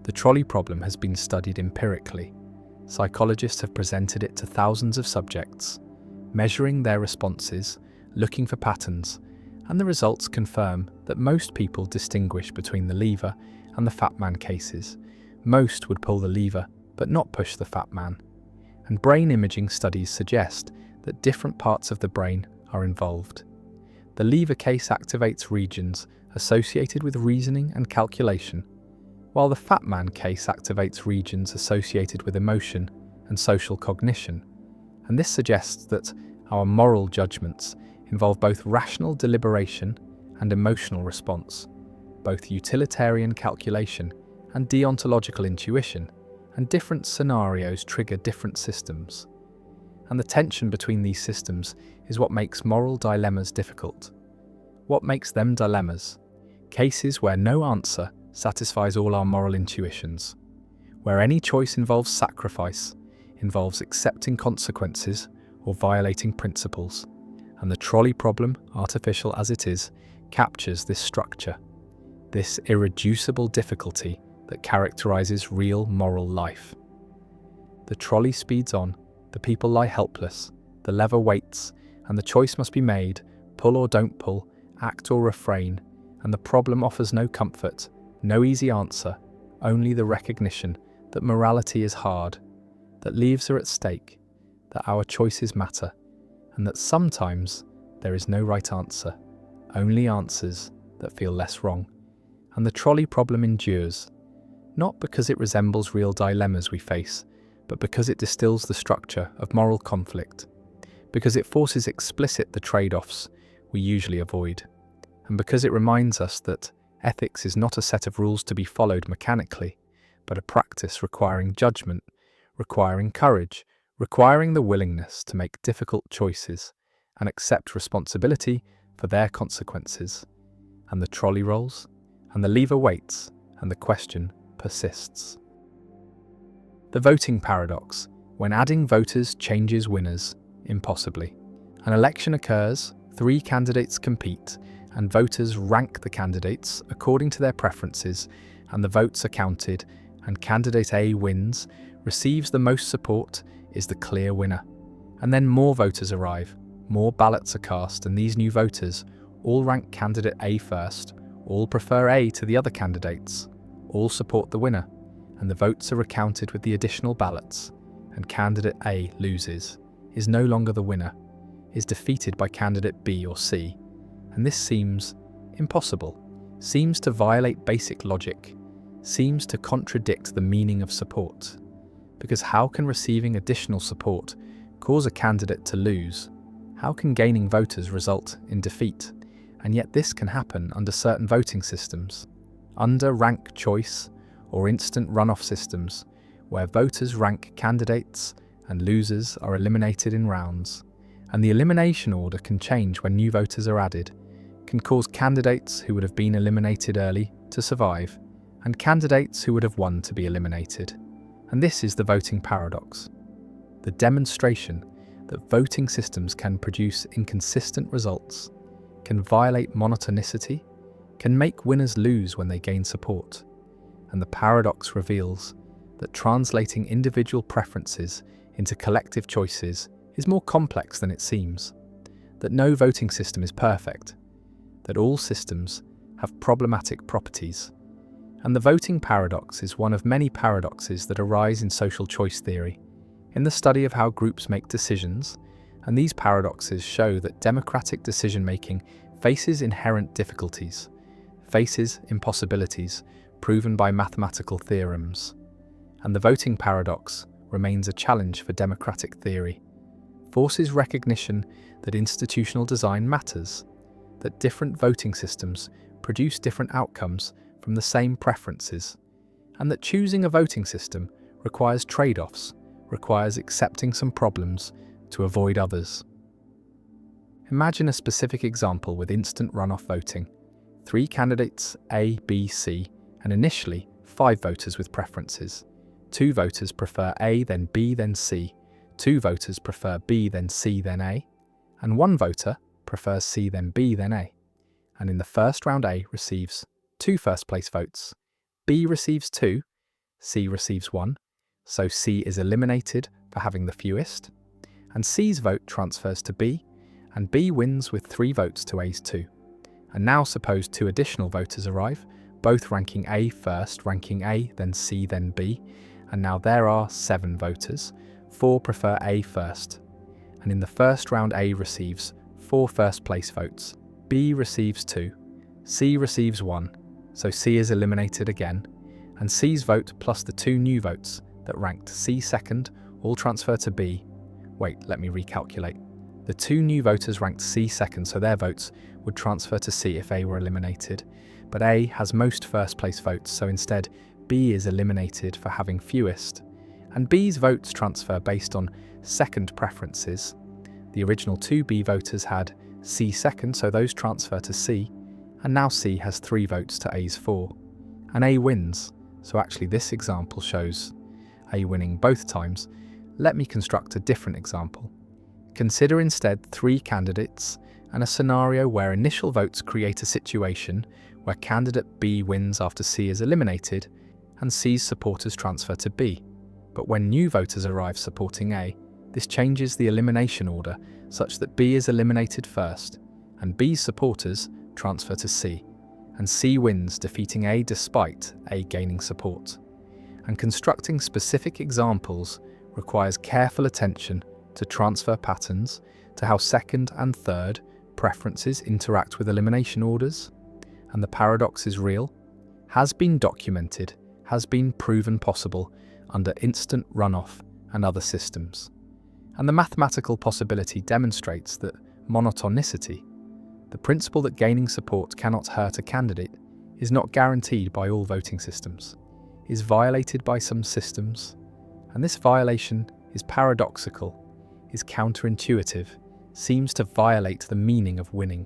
The trolley problem has been studied empirically. Psychologists have presented it to thousands of subjects, measuring their responses, looking for patterns, and the results confirm that most people distinguish between the lever and the fat man cases. Most would pull the lever, but not push the fat man. And brain imaging studies suggest that different parts of the brain are involved. The lever case activates regions associated with reasoning and calculation, while the fat man case activates regions associated with emotion and social cognition. And this suggests that our moral judgments involve both rational deliberation and emotional response, both utilitarian calculation and deontological intuition, and different scenarios trigger different systems. And the tension between these systems is what makes moral dilemmas difficult. What makes them dilemmas? Cases where no answer satisfies all our moral intuitions, where any choice involves sacrifice, involves accepting consequences or violating principles. And the trolley problem, artificial as it is, captures this structure, this irreducible difficulty that characterizes real moral life. The trolley speeds on, the people lie helpless, the lever waits, and the choice must be made: pull or don't pull, act or refrain, and the problem offers no comfort, no easy answer, only the recognition that morality is hard, that lives are at stake, that our choices matter, and that sometimes there is no right answer, only answers that feel less wrong. And the trolley problem endures, not because it resembles real dilemmas we face, but because it distills the structure of moral conflict, because it forces explicit the trade-offs we usually avoid, and because it reminds us that ethics is not a set of rules to be followed mechanically, but a practice requiring judgment, requiring courage, requiring the willingness to make difficult choices and accept responsibility for their consequences. And the trolley rolls, and the lever waits, and the question persists. The voting paradox: when adding voters changes winners impossibly. An election occurs, 3 candidates compete, and voters rank the candidates according to their preferences, and the votes are counted, and candidate A wins, receives the most support, is the clear winner. And then more voters arrive, more ballots are cast, and these new voters all rank candidate A first, all prefer A to the other candidates, all support the winner, and the votes are recounted with the additional ballots, and candidate A loses, is no longer the winner, is defeated by candidate B or C. And this seems impossible, seems to violate basic logic, seems to contradict the meaning of support. Because how can receiving additional support cause a candidate to lose? How can gaining voters result in defeat? And yet this can happen under certain voting systems, under rank choice or instant runoff systems, where voters rank candidates and losers are eliminated in rounds. And the elimination order can change when new voters are added, can cause candidates who would have been eliminated early to survive, and candidates who would have won to be eliminated. And this is the voting paradox, the demonstration that voting systems can produce inconsistent results, can violate monotonicity, can make winners lose when they gain support. And the paradox reveals that translating individual preferences into collective choices is more complex than it seems, that no voting system is perfect, that all systems have problematic properties. And the voting paradox is one of many paradoxes that arise in social choice theory, in the study of how groups make decisions, and these paradoxes show that democratic decision-making faces inherent difficulties, faces impossibilities proven by mathematical theorems. and the voting paradox remains a challenge for democratic theory. Forces recognition that institutional design matters, that different voting systems produce different outcomes from the same preferences, and that choosing a voting system requires trade-offs, requires accepting some problems to avoid others. Imagine a specific example with instant runoff voting. 3 candidates, A, B, C, and initially 5 voters with preferences. 2 voters prefer A, then B, then C. 2 voters prefer B, then C, then A. And 1 voter prefers C, then B, then A. And in the first round, A receives 2 first-place votes. B receives 2, C receives 1, so C is eliminated for having the fewest. And C's vote transfers to B, and B wins with 3 votes to A's 2. And now suppose 2 additional voters arrive, both ranking A first, ranking A, then C, then B, and now there are 7 voters. 4 prefer A first. And in the first round, A receives 4 first-place votes. B receives 2. C receives 1. So C is eliminated again. And C's vote plus the 2 new votes that ranked C second all transfer to B. Wait, let me recalculate. The 2 new voters ranked C second, so their votes would transfer to C if A were eliminated. But A has most first-place votes, so instead B is eliminated for having fewest. And B's votes transfer based on second preferences. The original 2 B voters had C second, so those transfer to C, and now C has 3 votes to A's 4. And A wins, so actually this example shows A winning both times. Let me construct a different example. Consider instead 3 candidates and a scenario where initial votes create a situation where candidate B wins after C is eliminated and C's supporters transfer to B. But when new voters arrive supporting A, this changes the elimination order such that B is eliminated first, and B's supporters transfer to C, and C wins, defeating A despite A gaining support. And constructing specific examples requires careful attention to transfer patterns, to how second and third preferences interact with elimination orders. And the paradox is real, has been documented, has been proven possible under instant runoff and other systems. And the mathematical possibility demonstrates that monotonicity, the principle that gaining support cannot hurt a candidate, is not guaranteed by all voting systems, is violated by some systems, and this violation is paradoxical, is counterintuitive, seems to violate the meaning of winning.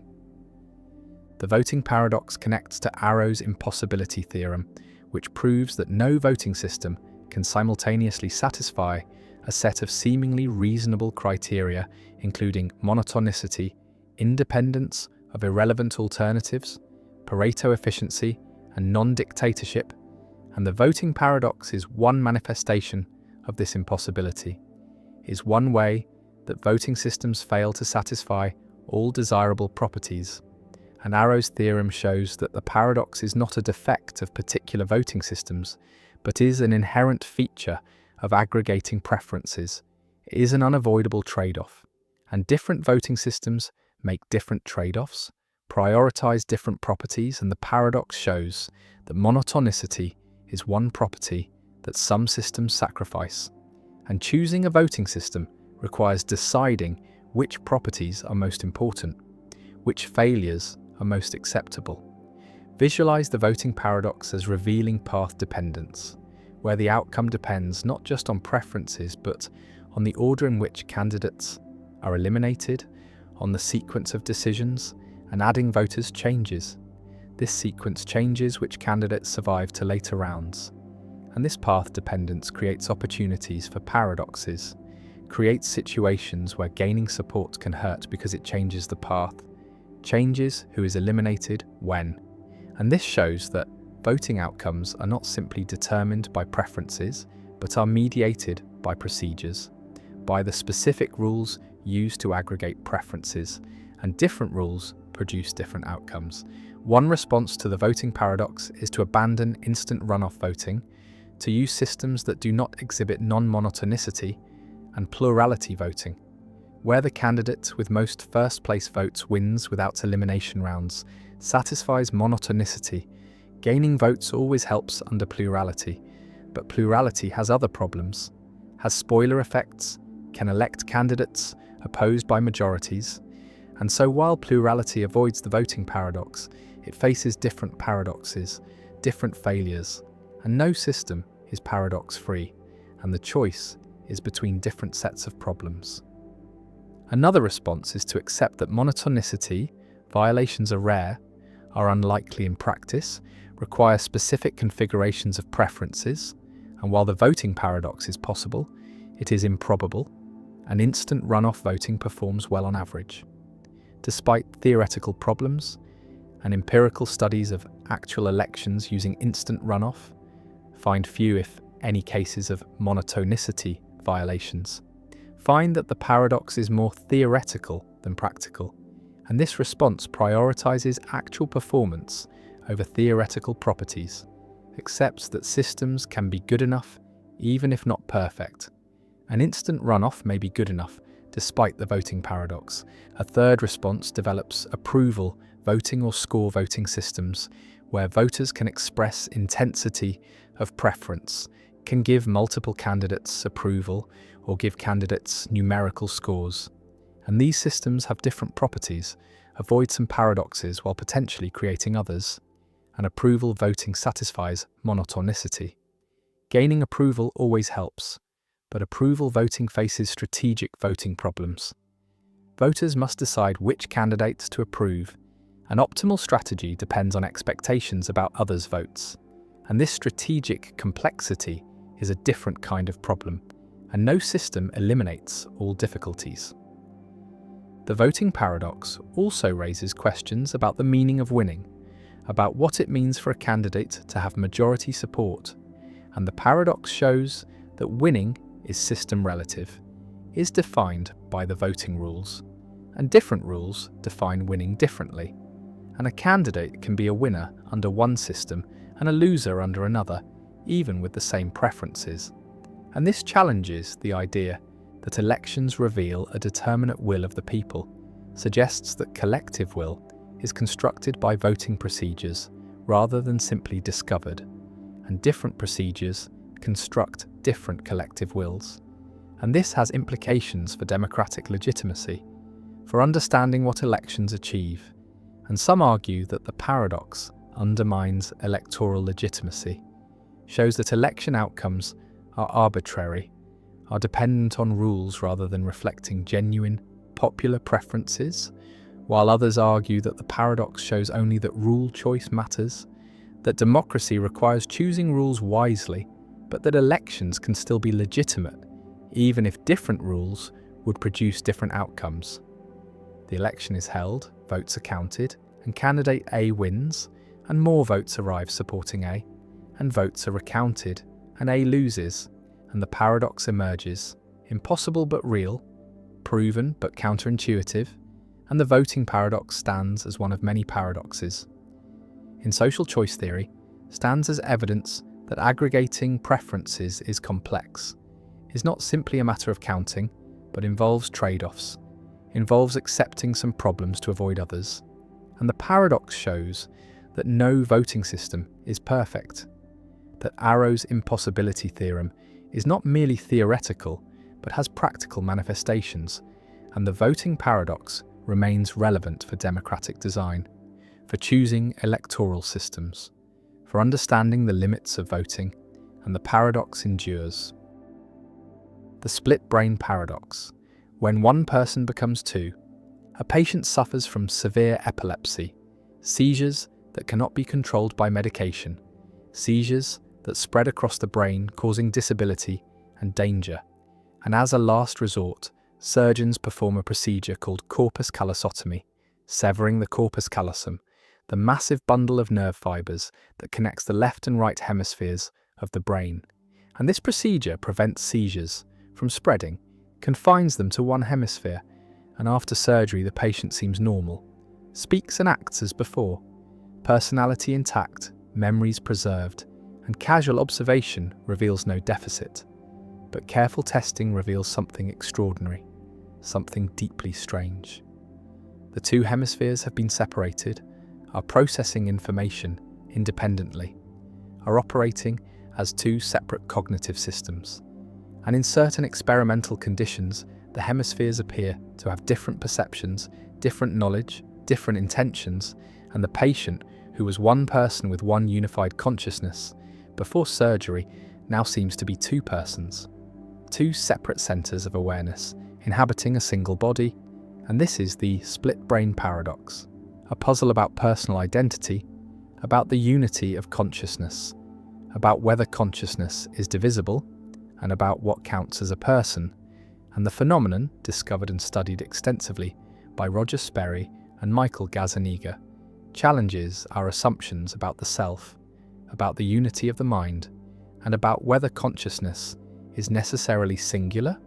The voting paradox connects to Arrow's impossibility theorem, which proves that no voting system can simultaneously satisfy a set of seemingly reasonable criteria, including monotonicity, independence of irrelevant alternatives, Pareto efficiency, and non-dictatorship, and the voting paradox is one manifestation of this impossibility, is one way that voting systems fail to satisfy all desirable properties. And Arrow's theorem shows that the paradox is not a defect of particular voting systems, but is an inherent feature of aggregating preferences. It is an unavoidable trade-off, and different voting systems make different trade-offs, prioritize different properties, and the paradox shows that monotonicity is one property that some systems sacrifice. And choosing a voting system requires deciding which properties are most important, which failures are most acceptable. Visualize the voting paradox as revealing path dependence, where the outcome depends not just on preferences but on the order in which candidates are eliminated, on the sequence of decisions, and adding voters changes. This sequence changes which candidates survive to later rounds. And this path dependence creates opportunities for paradoxes, creates situations where gaining support can hurt because it changes the path, changes who is eliminated when. And this shows that voting outcomes are not simply determined by preferences, but are mediated by procedures, by the specific rules used to aggregate preferences, and different rules produce different outcomes. One response to the voting paradox is to abandon instant runoff voting, to use systems that do not exhibit non-monotonicity and plurality voting, where the candidate with most first-place votes wins without elimination rounds, satisfies monotonicity. Gaining votes always helps under plurality. But plurality has other problems, has spoiler effects, can elect candidates opposed by majorities, and so while plurality avoids the voting paradox, it faces different paradoxes, different failures, and no system is paradox-free, and the choice is between different sets of problems. Another response is to accept that monotonicity, violations are rare, are unlikely in practice, require specific configurations of preferences, and while the voting paradox is possible, it is improbable, and instant runoff voting performs well on average. Despite theoretical problems, and empirical studies of actual elections using instant runoff find few, if any, cases of monotonicity violations, find that the paradox is more theoretical than practical, and this response prioritizes actual performance over theoretical properties, accepts that systems can be good enough even if not perfect. An instant runoff may be good enough despite the voting paradox. A third response develops approval voting or score voting systems where voters can express intensity of preference, can give multiple candidates approval or give candidates numerical scores. And these systems have different properties, avoid some paradoxes while potentially creating others. And approval voting satisfies monotonicity. Gaining approval always helps, but approval voting faces strategic voting problems. Voters must decide which candidates to approve. An optimal strategy depends on expectations about others' votes, and this strategic complexity is a different kind of problem, and no system eliminates all difficulties. The voting paradox also raises questions about the meaning of winning, about what it means for a candidate to have majority support, and the paradox shows that winning is system relative, is defined by the voting rules, and different rules define winning differently. And a candidate can be a winner under one system and a loser under another, even with the same preferences. And this challenges the idea that elections reveal a determinate will of the people, suggests that collective will is constructed by voting procedures rather than simply discovered, and different procedures construct different collective wills. And this has implications for democratic legitimacy, for understanding what elections achieve. And some argue that the paradox undermines electoral legitimacy, shows that election outcomes are arbitrary, are dependent on rules rather than reflecting genuine popular preferences, while others argue that the paradox shows only that rule choice matters, that democracy requires choosing rules wisely, but that elections can still be legitimate, even if different rules would produce different outcomes. The election is held, votes are counted, and candidate A wins, and more votes arrive supporting A, and votes are recounted, and A loses, and the paradox emerges, impossible but real, proven but counterintuitive, and the voting paradox stands as one of many paradoxes. In social choice theory, stands as evidence that aggregating preferences is complex, is not simply a matter of counting, but involves trade-offs, involves accepting some problems to avoid others. And the paradox shows that no voting system is perfect, that Arrow's impossibility theorem is not merely theoretical, but has practical manifestations, and the voting paradox remains relevant for democratic design, for choosing electoral systems, for understanding the limits of voting, and the paradox endures. The split brain paradox. When one person becomes two, a patient suffers from severe epilepsy, seizures that cannot be controlled by medication, seizures that spread across the brain causing disability and danger, and as a last resort, surgeons perform a procedure called corpus callosotomy, severing the corpus callosum, the massive bundle of nerve fibers that connects the left and right hemispheres of the brain. And this procedure prevents seizures from spreading, confines them to one hemisphere, and after surgery the patient seems normal, speaks and acts as before, personality intact, memories preserved, and casual observation reveals no deficit. But careful testing reveals something extraordinary, something deeply strange. The two hemispheres have been separated, are processing information independently, are operating as two separate cognitive systems. And in certain experimental conditions, the hemispheres appear to have different perceptions, different knowledge, different intentions, and the patient, who was one person with one unified consciousness, before surgery now seems to be two persons, two separate centers of awareness inhabiting a single body, and this is the split brain paradox, a puzzle about personal identity, about the unity of consciousness, about whether consciousness is divisible, and about what counts as a person, and the phenomenon, discovered and studied extensively by Roger Sperry and Michael Gazzaniga, challenges our assumptions about the self, about the unity of the mind, and about whether consciousness is necessarily singular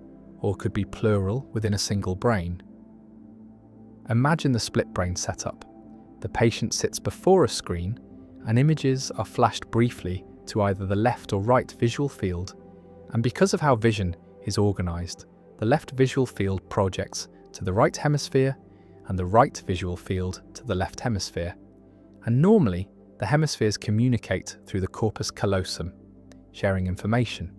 or could be plural within a single brain. Imagine the split brain setup. The patient sits before a screen and images are flashed briefly to either the left or right visual field, and because of how vision is organized, the left visual field projects to the right hemisphere and the right visual field to the left hemisphere. And normally, the hemispheres communicate through the corpus callosum, sharing information.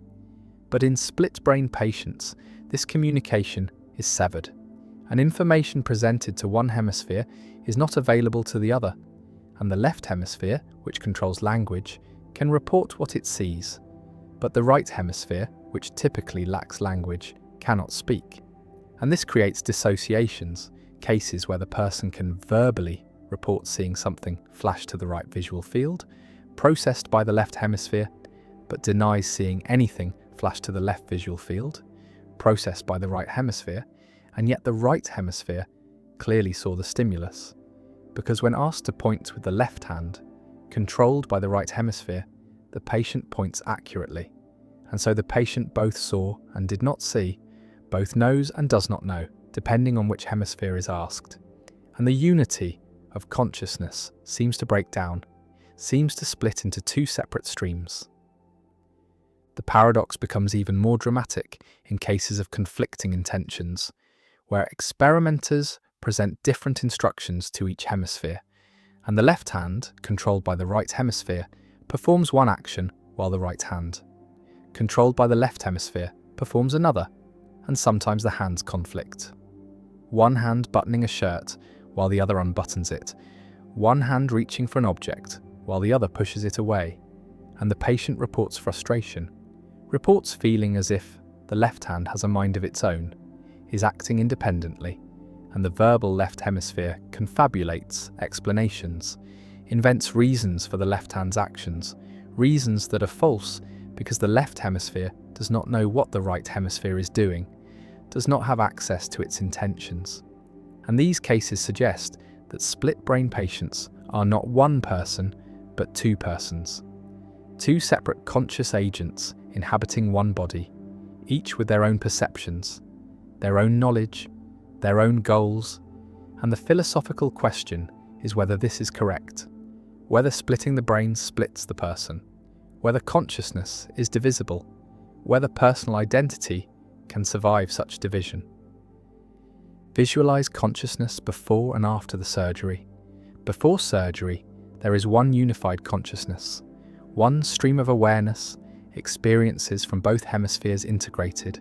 But in split brain patients, this communication is severed, and information presented to one hemisphere is not available to the other, and the left hemisphere, which controls language, can report what it sees, but the right hemisphere, which typically lacks language, cannot speak. And this creates dissociations, cases where the person can verbally report seeing something flash to the right visual field, processed by the left hemisphere, but denies seeing anything flash to the left visual field, processed by the right hemisphere, and yet the right hemisphere clearly saw the stimulus, because when asked to point with the left hand, controlled by the right hemisphere, the patient points accurately, and so the patient both saw and did not see, both knows and does not know, depending on which hemisphere is asked. And the unity of consciousness seems to break down, seems to split into two separate streams. The paradox becomes even more dramatic in cases of conflicting intentions, where experimenters present different instructions to each hemisphere, and the left hand, controlled by the right hemisphere, performs one action while the right hand, controlled by the left hemisphere, performs another, and sometimes the hands conflict. One hand buttoning a shirt while the other unbuttons it, one hand reaching for an object while the other pushes it away, and the patient reports frustration, reports feeling as if the left hand has a mind of its own, is acting independently, and the verbal left hemisphere confabulates explanations, invents reasons for the left hand's actions, reasons that are false because the left hemisphere does not know what the right hemisphere is doing, does not have access to its intentions. And these cases suggest that split brain patients are not one person, but two persons. Two separate conscious agents inhabiting one body, each with their own perceptions, their own knowledge, their own goals, and the philosophical question is whether this is correct, whether splitting the brain splits the person, whether consciousness is divisible, whether personal identity can survive such division. Visualize consciousness before and after the surgery. Before surgery, there is one unified consciousness, one stream of awareness, experiences from both hemispheres integrated,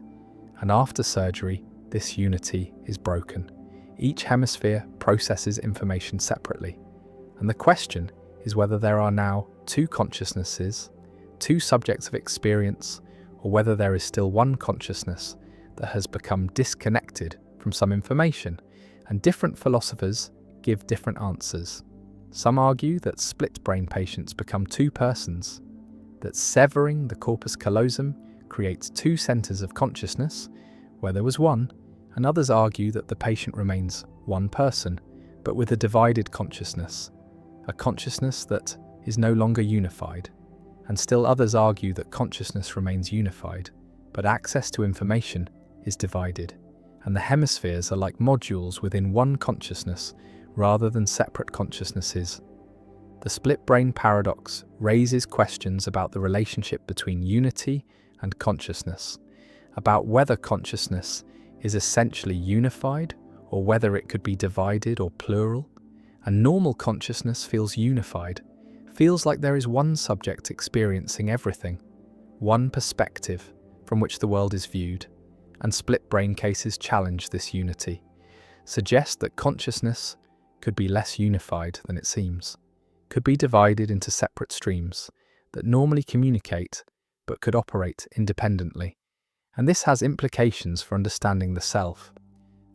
and after surgery, this unity is broken. Each hemisphere processes information separately, and the question is whether there are now two consciousnesses, two subjects of experience, or whether there is still one consciousness that has become disconnected from some information, and different philosophers give different answers. Some argue that split brain patients become two persons, that severing the corpus callosum creates two centers of consciousness where there was one, and others argue that the patient remains one person, but with a divided consciousness, a consciousness that is no longer unified. And still others argue that consciousness remains unified, but access to information is divided, and the hemispheres are like modules within one consciousness rather than separate consciousnesses. The split brain paradox raises questions about the relationship between unity and consciousness, about whether consciousness is essentially unified or whether it could be divided or plural. And normal consciousness feels unified, feels like there is one subject experiencing everything, one perspective from which the world is viewed, and split brain cases challenge this unity, suggest that consciousness could be less unified than it seems, could be divided into separate streams that normally communicate but could operate independently. And this has implications for understanding the self,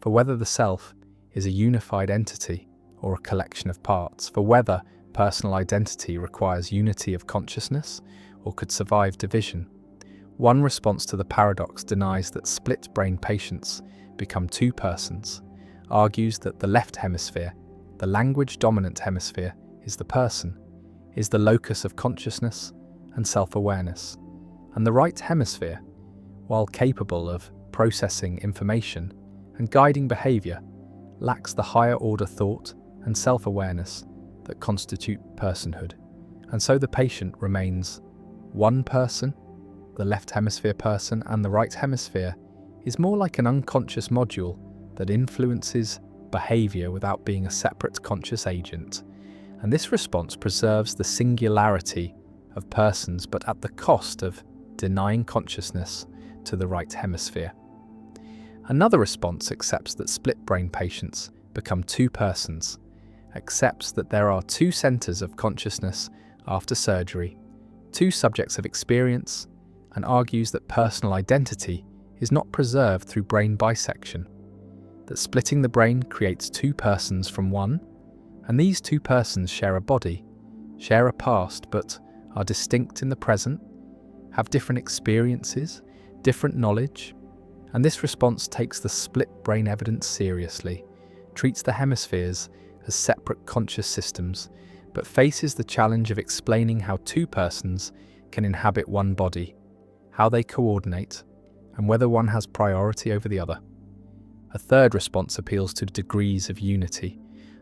for whether the self is a unified entity or a collection of parts, for whether personal identity requires unity of consciousness or could survive division. One response to the paradox denies that split-brain patients become two persons, argues that the left hemisphere, the language-dominant hemisphere, is the person, is the locus of consciousness and self-awareness, and the right hemisphere, while capable of processing information and guiding behavior, lacks the higher-order thought and self-awareness that constitute personhood. And so the patient remains one person, the left hemisphere person, and the right hemisphere is more like an unconscious module that influences behavior without being a separate conscious agent. And this response preserves the singularity of persons, but at the cost of denying consciousness to the right hemisphere. Another response accepts that split-brain patients become two persons, accepts that there are two centers of consciousness after surgery, two subjects of experience, and argues that personal identity is not preserved through brain bisection, that splitting the brain creates two persons from one, and these two persons share a body, share a past, but are distinct in the present, have different experiences, different knowledge. And this response takes the split brain evidence seriously, treats the hemispheres as separate conscious systems, but faces the challenge of explaining how two persons can inhabit one body, how they coordinate, and whether one has priority over the other. A third response appeals to degrees of unity,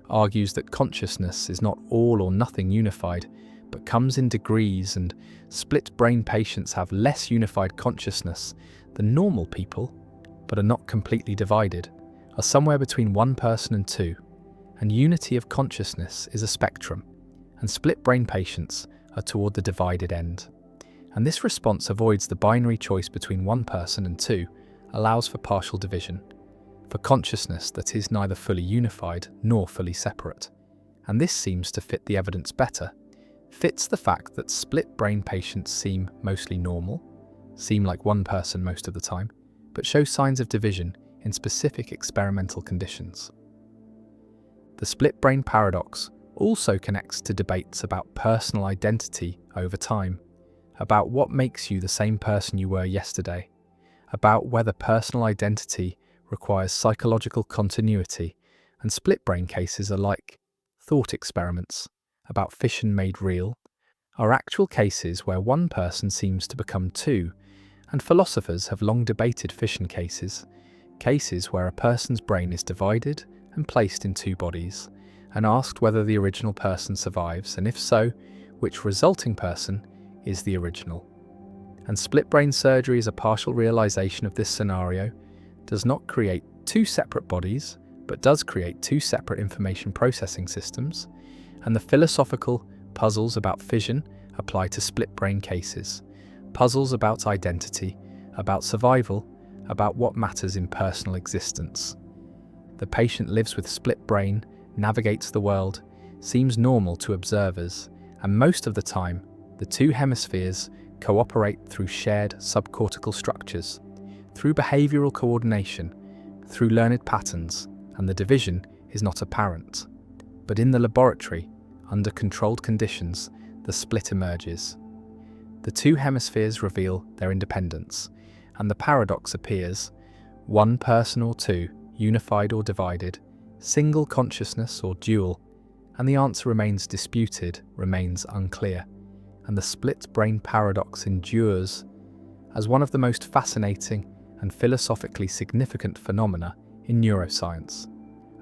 argues that consciousness is not all or nothing unified, but comes in degrees, and split-brain patients have less unified consciousness than normal people, but are not completely divided, are somewhere between one person and two, and unity of consciousness is a spectrum, and split-brain patients are toward the divided end. And this response avoids the binary choice between one person and two, allows for partial division, for consciousness that is neither fully unified nor fully separate. And this seems to fit the evidence better, fits the fact that split-brain patients seem mostly normal, seem like one person most of the time, but show signs of division in specific experimental conditions. The split-brain paradox also connects to debates about personal identity over time, about what makes you the same person you were yesterday, about whether personal identity requires psychological continuity, and split-brain cases are like thought experiments about fission made real, are actual cases where one person seems to become two, and philosophers have long debated fission cases, cases where a person's brain is divided and placed in two bodies, and asked whether the original person survives, and if so, which resulting person is the original. And split-brain surgery is a partial realization of this scenario, does not create two separate bodies, but does create two separate information processing systems, and the philosophical puzzles about fission apply to split-brain cases, puzzles about identity, about survival, about what matters in personal existence. The patient lives with split brain, navigates the world, seems normal to observers, and most of the time, the two hemispheres cooperate through shared subcortical structures, through behavioral coordination, through learned patterns, and the division is not apparent. But in the laboratory, under controlled conditions, the split emerges. The two hemispheres reveal their independence, and the paradox appears: one person or two, unified or divided, single consciousness or dual, and the answer remains disputed, remains unclear, and the split-brain paradox endures as one of the most fascinating and philosophically significant phenomena in neuroscience,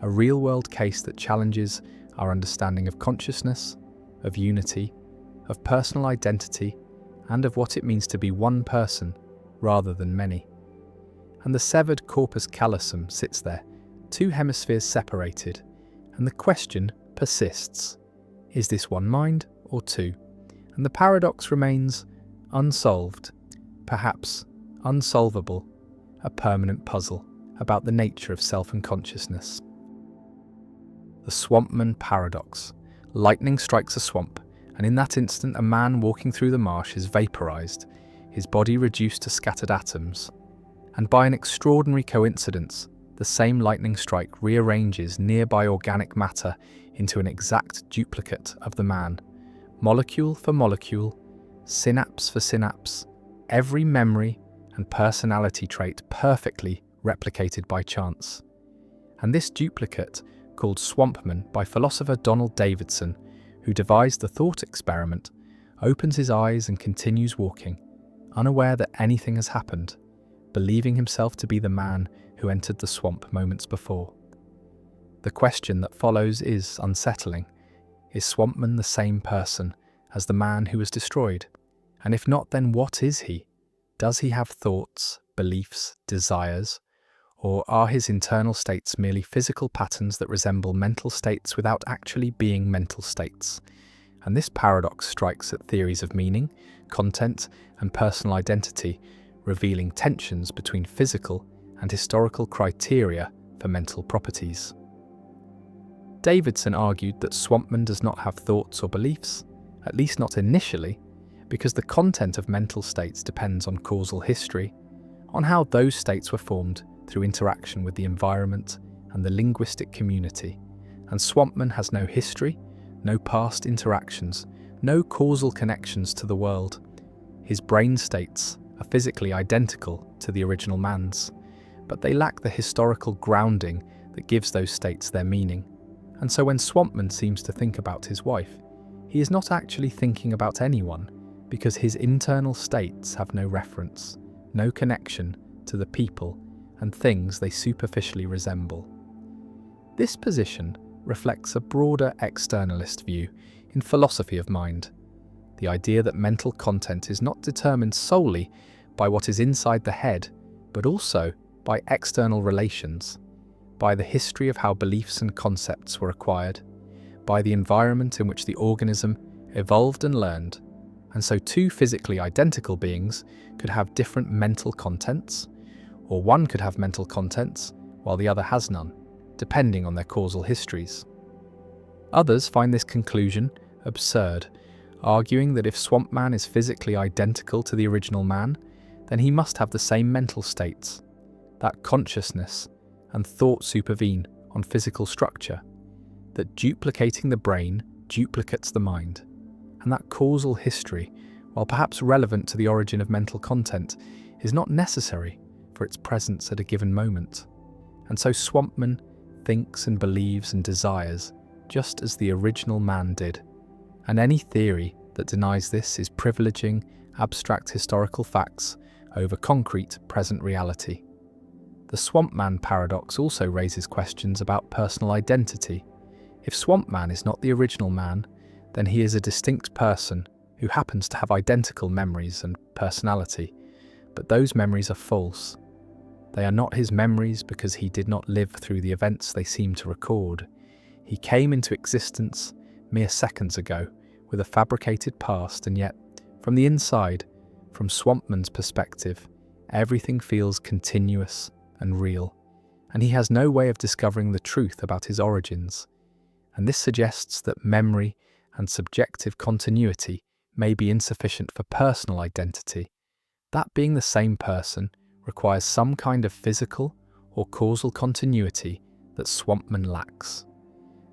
a real-world case that challenges our understanding of consciousness, of unity, of personal identity, and of what it means to be one person rather than many. And the severed corpus callosum sits there, two hemispheres separated, and the question persists: is this one mind or two? And the paradox remains unsolved, perhaps unsolvable, a permanent puzzle about the nature of self and consciousness. The swampman paradox. Lightning strikes a swamp, and in that instant a man walking through the marsh is vaporized, his body reduced to scattered atoms. And by an extraordinary coincidence, the same lightning strike rearranges nearby organic matter into an exact duplicate of the man, molecule for molecule, synapse for synapse, every memory and personality trait perfectly replicated by chance. And this duplicate, called Swampman by philosopher Donald Davidson, who devised the thought experiment, opens his eyes and continues walking, unaware that anything has happened, believing himself to be the man who entered the swamp moments before. The question that follows is unsettling. Is Swampman the same person as the man who was destroyed? And if not, then what is he? Does he have thoughts, beliefs, desires? Or are his internal states merely physical patterns that resemble mental states without actually being mental states? And this paradox strikes at theories of meaning, content, and personal identity, revealing tensions between physical and historical criteria for mental properties. Davidson argued that Swampman does not have thoughts or beliefs, at least not initially, because the content of mental states depends on causal history, on how those states were formed through interaction with the environment and the linguistic community, and Swampman has no history, no past interactions, no causal connections to the world. His brain states are physically identical to the original man's, but they lack the historical grounding that gives those states their meaning. And so when Swampman seems to think about his wife, he is not actually thinking about anyone, because his internal states have no reference, no connection to the people and things they superficially resemble. This position reflects a broader externalist view in philosophy of mind, the idea that mental content is not determined solely by what is inside the head, but also by external relations, by the history of how beliefs and concepts were acquired, by the environment in which the organism evolved and learned. And so two physically identical beings could have different mental contents, or one could have mental contents while the other has none, depending on their causal histories. Others find this conclusion absurd, arguing that if Swampman is physically identical to the original man, then he must have the same mental states, that consciousness and thought supervene on physical structure, that duplicating the brain duplicates the mind, and that causal history, while perhaps relevant to the origin of mental content, is not necessary for its presence at a given moment. And so Swampman thinks and believes and desires just as the original man did, and any theory that denies this is privileging abstract historical facts over concrete present reality. The Swampman paradox also raises questions about personal identity. If Swampman is not the original man, then he is a distinct person who happens to have identical memories and personality, but those memories are false. They are not his memories because he did not live through the events they seem to record. He came into existence mere seconds ago with a fabricated past, and yet, from the inside, from Swampman's perspective, everything feels continuous and real, and he has no way of discovering the truth about his origins. And this suggests that memory and subjective continuity may be insufficient for personal identity. That being the same person requires some kind of physical or causal continuity that Swampman lacks.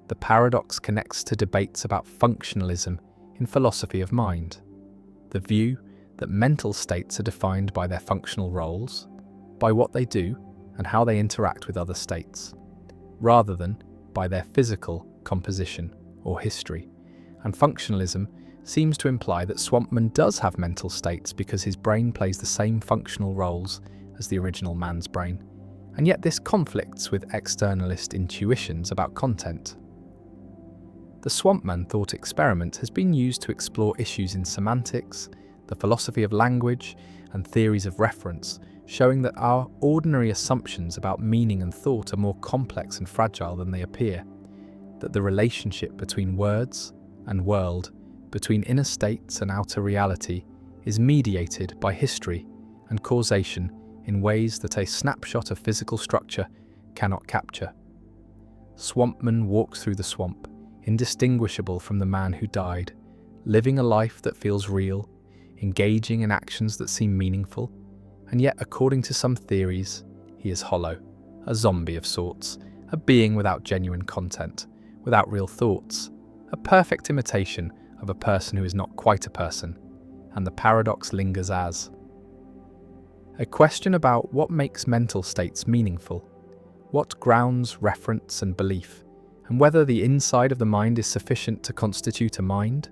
The paradox connects to debates about functionalism in philosophy of mind, the view that mental states are defined by their functional roles, by what they do and how they interact with other states, rather than by their physical composition or history. And functionalism seems to imply that Swampman does have mental states because his brain plays the same functional roles as the original man's brain, and yet this conflicts with externalist intuitions about content. The Swampman thought experiment has been used to explore issues in semantics, the philosophy of language, and theories of reference, showing that our ordinary assumptions about meaning and thought are more complex and fragile than they appear, that the relationship between words and world, between inner states and outer reality, is mediated by history and causation in ways that a snapshot of physical structure cannot capture. Swampman walks through the swamp, indistinguishable from the man who died, living a life that feels real, engaging in actions that seem meaningful, and yet, according to some theories, he is hollow, a zombie of sorts, a being without genuine content, without real thoughts, a perfect imitation of a person who is not quite a person, and the paradox lingers as a question about what makes mental states meaningful, what grounds reference and belief, and whether the inside of the mind is sufficient to constitute a mind,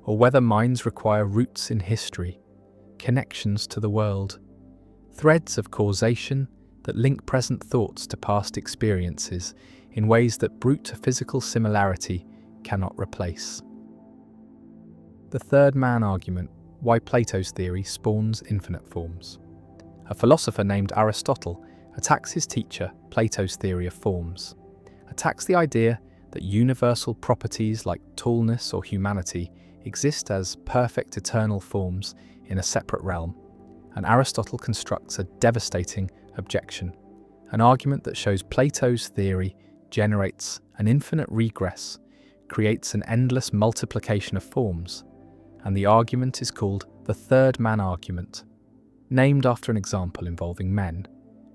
or whether minds require roots in history, connections to the world, threads of causation that link present thoughts to past experiences in ways that brute physical similarity cannot replace. The third man argument, why Plato's theory spawns infinite forms. A philosopher named Aristotle attacks his teacher, Plato's theory of forms, attacks the idea that universal properties like tallness or humanity exist as perfect eternal forms in a separate realm, and Aristotle constructs a devastating objection, an argument that shows Plato's theory generates an infinite regress, creates an endless multiplication of forms, and the argument is called the third man argument, named after an example involving men,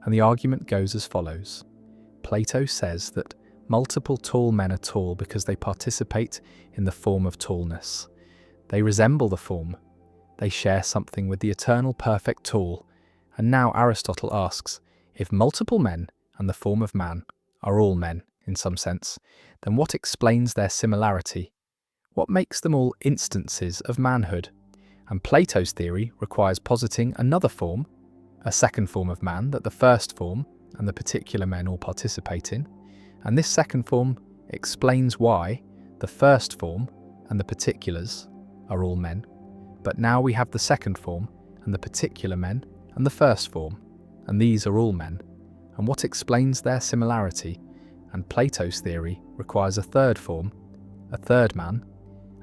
and the argument goes as follows. Plato says that multiple tall men are tall because they participate in the form of tallness. They resemble the form. They share something with the eternal perfect tall. And now Aristotle asks, if multiple men and the form of man are all men, in some sense, then what explains their similarity? What makes them all instances of manhood? And Plato's theory requires positing another form, a second form of man that the first form and the particular men all participate in, and this second form explains why the first form and the particulars are all men, but now we have the second form and the particular men and the first form, and these are all men, and what explains their similarity? And Plato's theory requires a third form, a third man,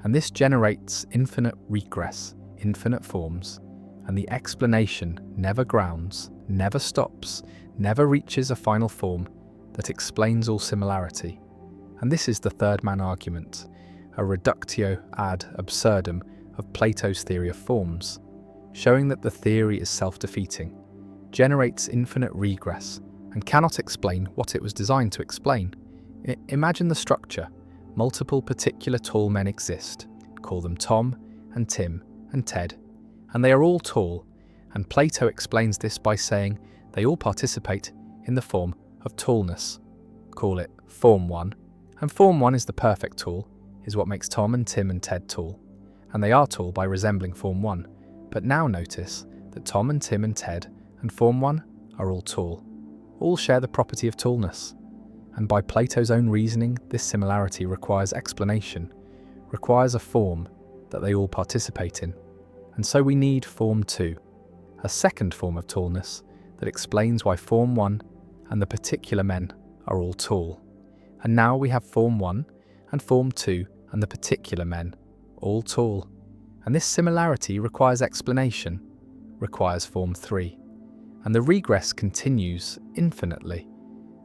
and this generates infinite regress, infinite forms, and the explanation never grounds, never stops, never reaches a final form that explains all similarity. And this is the third man argument, a reductio ad absurdum of Plato's theory of forms, showing that the theory is self-defeating, generates infinite regress, and cannot explain what it was designed to explain. Imagine the structure. Multiple particular tall men exist. Call them Tom and Tim and Ted, and they are all tall, and Plato explains this by saying they all participate in the form of tallness. Call it Form 1, and Form 1 is the perfect tall, is what makes Tom and Tim and Ted tall, and they are tall by resembling Form 1. But now notice that Tom and Tim and Ted and Form 1 are all tall, all share the property of tallness, and by Plato's own reasoning, this similarity requires explanation, requires a form that they all participate in. And so we need Form 2, a second form of tallness that explains why Form 1 and the particular men are all tall. And now we have Form 1 and Form 2 and the particular men, all tall. And this similarity requires explanation, requires Form 3. And the regress continues infinitely.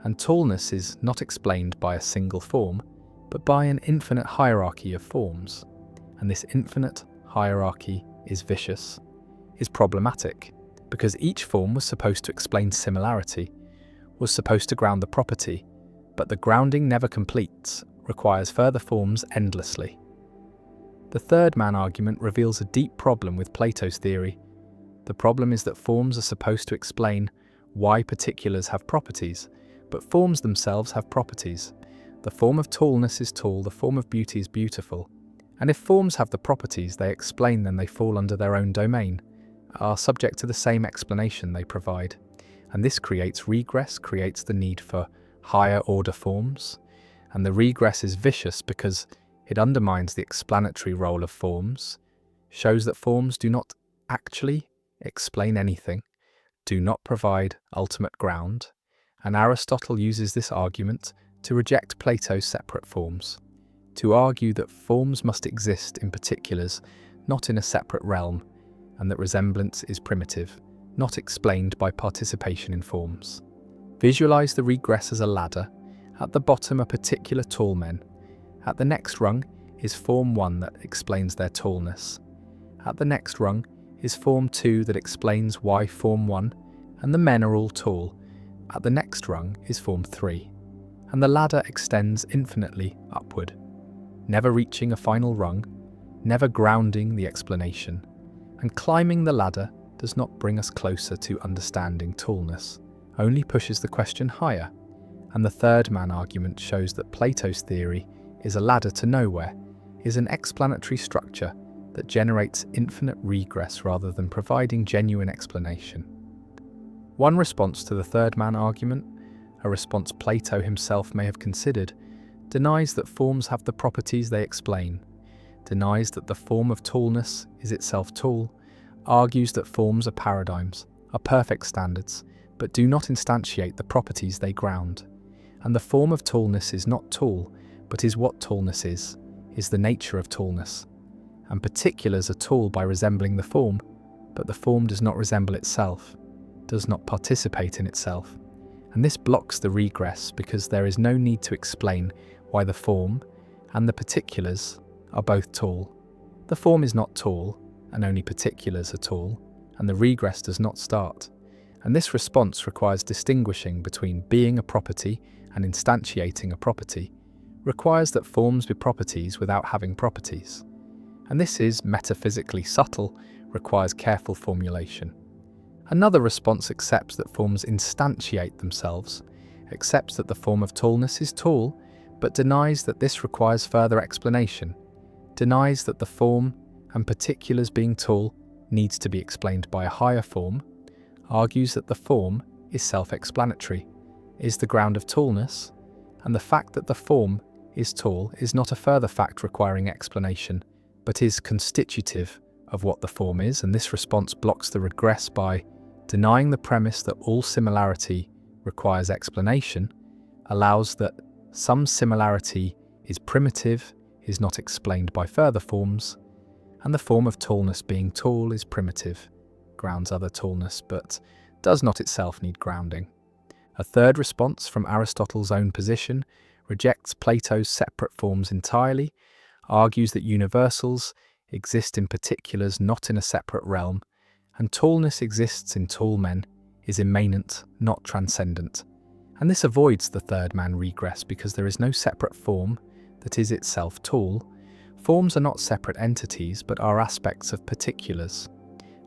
And tallness is not explained by a single form, but by an infinite hierarchy of forms. And this infinite hierarchy is vicious, is problematic, because each form was supposed to explain similarity, was supposed to ground the property, but the grounding never completes, requires further forms endlessly. The third man argument reveals a deep problem with Plato's theory. The problem is that forms are supposed to explain why particulars have properties, but forms themselves have properties. The form of tallness is tall, the form of beauty is beautiful. And if forms have the properties they explain, then they fall under their own domain, are subject to the same explanation they provide. And this creates regress, creates the need for higher order forms. And the regress is vicious because it undermines the explanatory role of forms, shows that forms do not actually explain anything, do not provide ultimate ground. And Aristotle uses this argument to reject Plato's separate forms, to argue that forms must exist in particulars, not in a separate realm, and that resemblance is primitive, not explained by participation in forms. Visualize the regress as a ladder. At the bottom are particular tall men. At the next rung is Form 1 that explains their tallness. At the next rung is Form 2 that explains why Form 1 and the men are all tall. At the next rung is Form 3, and the ladder extends infinitely upward, never reaching a final rung, never grounding the explanation. And climbing the ladder does not bring us closer to understanding tallness, only pushes the question higher. And the third man argument shows that Plato's theory is a ladder to nowhere, is an explanatory structure that generates infinite regress rather than providing genuine explanation. One response to the third man argument, a response Plato himself may have considered, denies that forms have the properties they explain, denies that the form of tallness is itself tall, argues that forms are paradigms, are perfect standards, but do not instantiate the properties they ground. And the form of tallness is not tall, but is what tallness is the nature of tallness. And particulars are tall by resembling the form, but the form does not resemble itself, does not participate in itself. And this blocks the regress because there is no need to explain why the form and the particulars are both tall. The form is not tall, and only particulars are tall, and the regress does not start. And this response requires distinguishing between being a property and instantiating a property, requires that forms be properties without having properties. And this is metaphysically subtle, requires careful formulation. Another response accepts that forms instantiate themselves, accepts that the form of tallness is tall, but denies that this requires further explanation, denies that the form and particulars being tall needs to be explained by a higher form, argues that the form is self-explanatory, is the ground of tallness, and the fact that the form is tall is not a further fact requiring explanation, but is constitutive of what the form is, and this response blocks the regress by denying the premise that all similarity requires explanation, allows that some similarity is primitive, is not explained by further forms, and the form of tallness being tall is primitive, grounds other tallness, but does not itself need grounding. A third response from Aristotle's own position rejects Plato's separate forms entirely, argues that universals exist in particulars not in a separate realm, and tallness exists in tall men, is immanent, not transcendent. And this avoids the third man regress because there is no separate form that is itself tall. Forms are not separate entities but are aspects of particulars,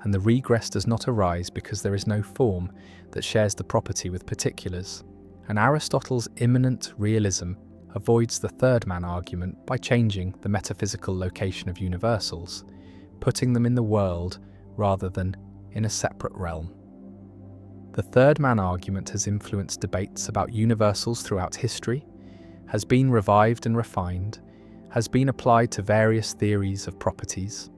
and the regress does not arise because there is no form that shares the property with particulars. And Aristotle's immanent realism avoids the third man argument by changing the metaphysical location of universals, putting them in the world rather than in a separate realm. The third man argument has influenced debates about universals throughout history, has been revived and refined, has been applied to various theories of properties,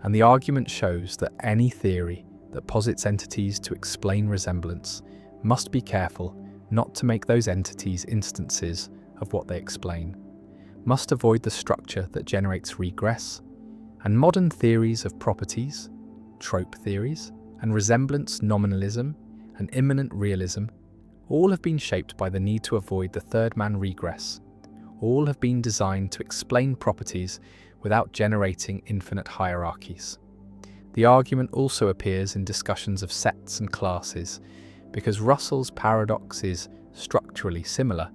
and the argument shows that any theory that posits entities to explain resemblance must be careful not to make those entities instances of what they explain, must avoid the structure that generates regress, and modern theories of properties, trope theories, and resemblance nominalism and immanent realism all have been shaped by the need to avoid the third man regress. All have been designed to explain properties without generating infinite hierarchies. The argument also appears in discussions of sets and classes, because Russell's paradox is structurally similar,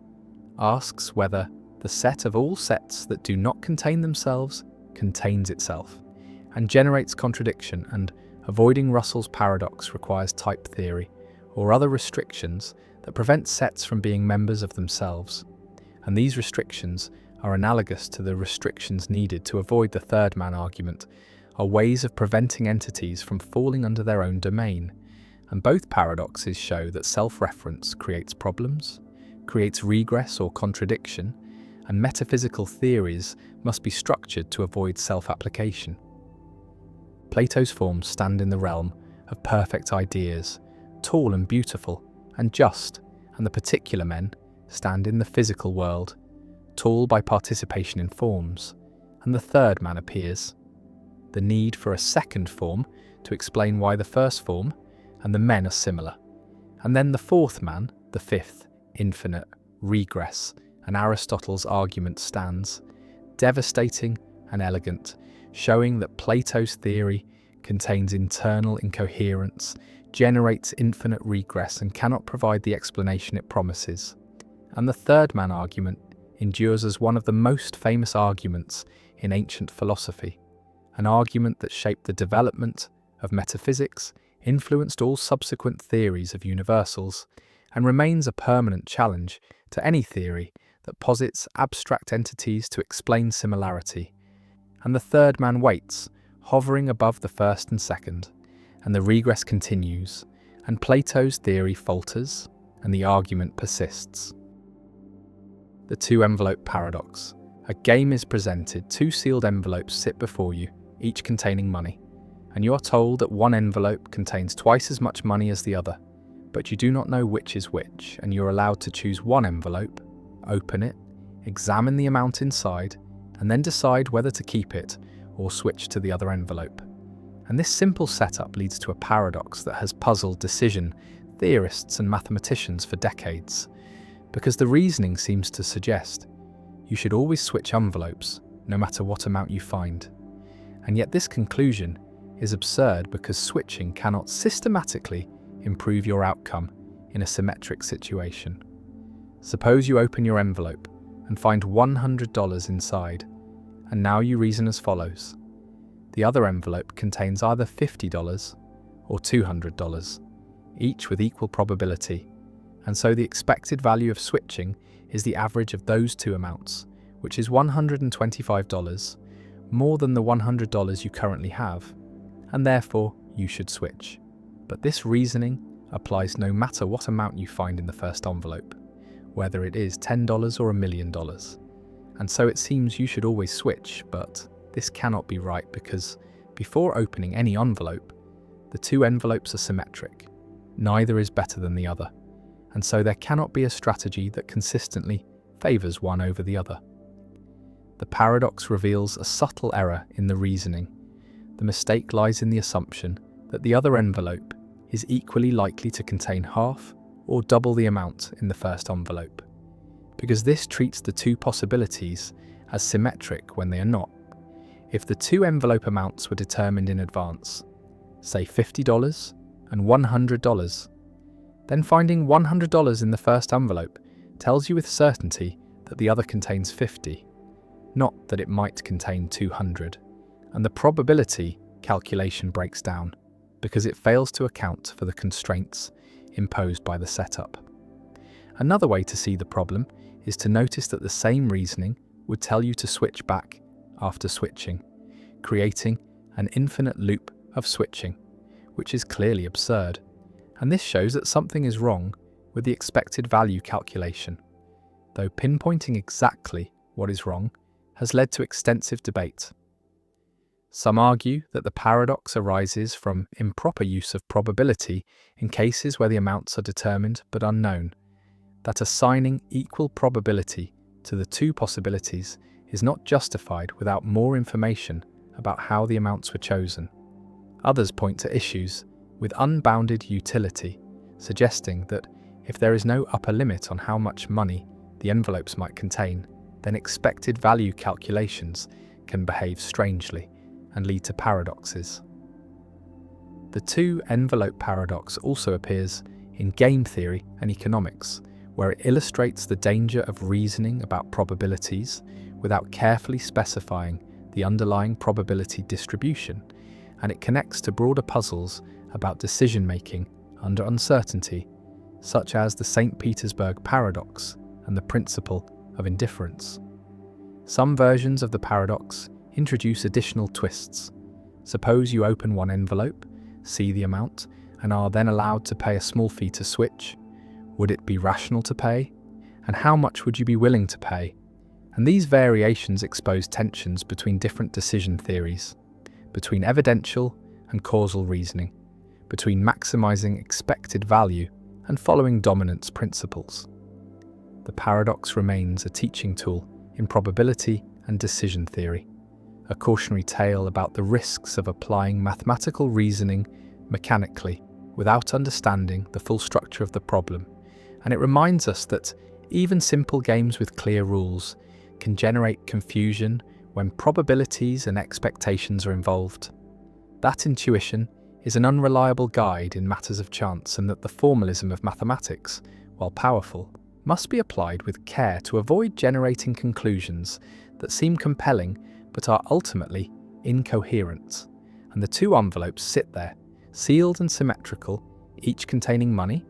asks whether the set of all sets that do not contain themselves contains itself, and generates contradiction, and avoiding Russell's paradox requires type theory or other restrictions that prevent sets from being members of themselves. And these restrictions are analogous to the restrictions needed to avoid the third man argument, are ways of preventing entities from falling under their own domain. And both paradoxes show that self-reference creates problems, creates regress or contradiction, and metaphysical theories must be structured to avoid self-application. Plato's forms stand in the realm of perfect ideas, tall and beautiful and just, and the particular men stand in the physical world, tall by participation in forms, and the third man appears. The need for a second form to explain why the first form and the men are similar. And then the fourth man, the fifth, infinite, regress, and Aristotle's argument stands, devastating and elegant, showing that Plato's theory contains internal incoherence, generates infinite regress, and cannot provide the explanation it promises. And the third man argument endures as one of the most famous arguments in ancient philosophy, an argument that shaped the development of metaphysics, influenced all subsequent theories of universals, and remains a permanent challenge to any theory that posits abstract entities to explain similarity. And the third man waits, hovering above the first and second, and the regress continues, and Plato's theory falters, and the argument persists. The two-envelope paradox. A game is presented, two sealed envelopes sit before you, each containing money, and you are told that one envelope contains twice as much money as the other, but you do not know which is which, and you're allowed to choose one envelope, open it, examine the amount inside, and then decide whether to keep it or switch to the other envelope. And this simple setup leads to a paradox that has puzzled decision theorists and mathematicians for decades, because the reasoning seems to suggest you should always switch envelopes, no matter what amount you find. And yet this conclusion is absurd because switching cannot systematically improve your outcome in a symmetric situation. Suppose you open your envelope and find $100 inside, and now you reason as follows. The other envelope contains either $50 or $200, each with equal probability, and so the expected value of switching is the average of those two amounts, which is $125, more than the $100 you currently have, and therefore you should switch. But this reasoning applies no matter what amount you find in the first envelope, whether it is $10 or $1 million. And so it seems you should always switch, but this cannot be right because before opening any envelope, the two envelopes are symmetric. Neither is better than the other, and so there cannot be a strategy that consistently favors one over the other. The paradox reveals a subtle error in the reasoning. The mistake lies in the assumption that the other envelope is equally likely to contain half or double the amount in the first envelope, because this treats the two possibilities as symmetric when they are not. If the two envelope amounts were determined in advance, say $50 and $100, then finding $100 in the first envelope tells you with certainty that the other contains 50, not that it might contain 200, and the probability calculation breaks down because it fails to account for the constraints imposed by the setup. Another way to see the problem is to notice that the same reasoning would tell you to switch back after switching, creating an infinite loop of switching, which is clearly absurd. And this shows that something is wrong with the expected value calculation, though pinpointing exactly what is wrong has led to extensive debate. Some argue that the paradox arises from improper use of probability in cases where the amounts are determined but unknown, that assigning equal probability to the two possibilities is not justified without more information about how the amounts were chosen. Others point to issues with unbounded utility, suggesting that if there is no upper limit on how much money the envelopes might contain, then expected value calculations can behave strangely and lead to paradoxes. The two-envelope paradox also appears in game theory and economics, where it illustrates the danger of reasoning about probabilities without carefully specifying the underlying probability distribution, and it connects to broader puzzles about decision-making under uncertainty, such as the St. Petersburg paradox and the principle of indifference. Some versions of the paradox introduce additional twists. Suppose you open one envelope, see the amount, and are then allowed to pay a small fee to switch. Would it be rational to pay? And how much would you be willing to pay? And these variations expose tensions between different decision theories, between evidential and causal reasoning, between maximizing expected value and following dominance principles. The paradox remains a teaching tool in probability and decision theory, a cautionary tale about the risks of applying mathematical reasoning mechanically without understanding the full structure of the problem, and it reminds us that even simple games with clear rules can generate confusion when probabilities and expectations are involved. That intuition is an unreliable guide in matters of chance, and that the formalism of mathematics, while powerful, must be applied with care to avoid generating conclusions that seem compelling but are ultimately incoherent. And the two envelopes sit there, sealed and symmetrical, each containing money,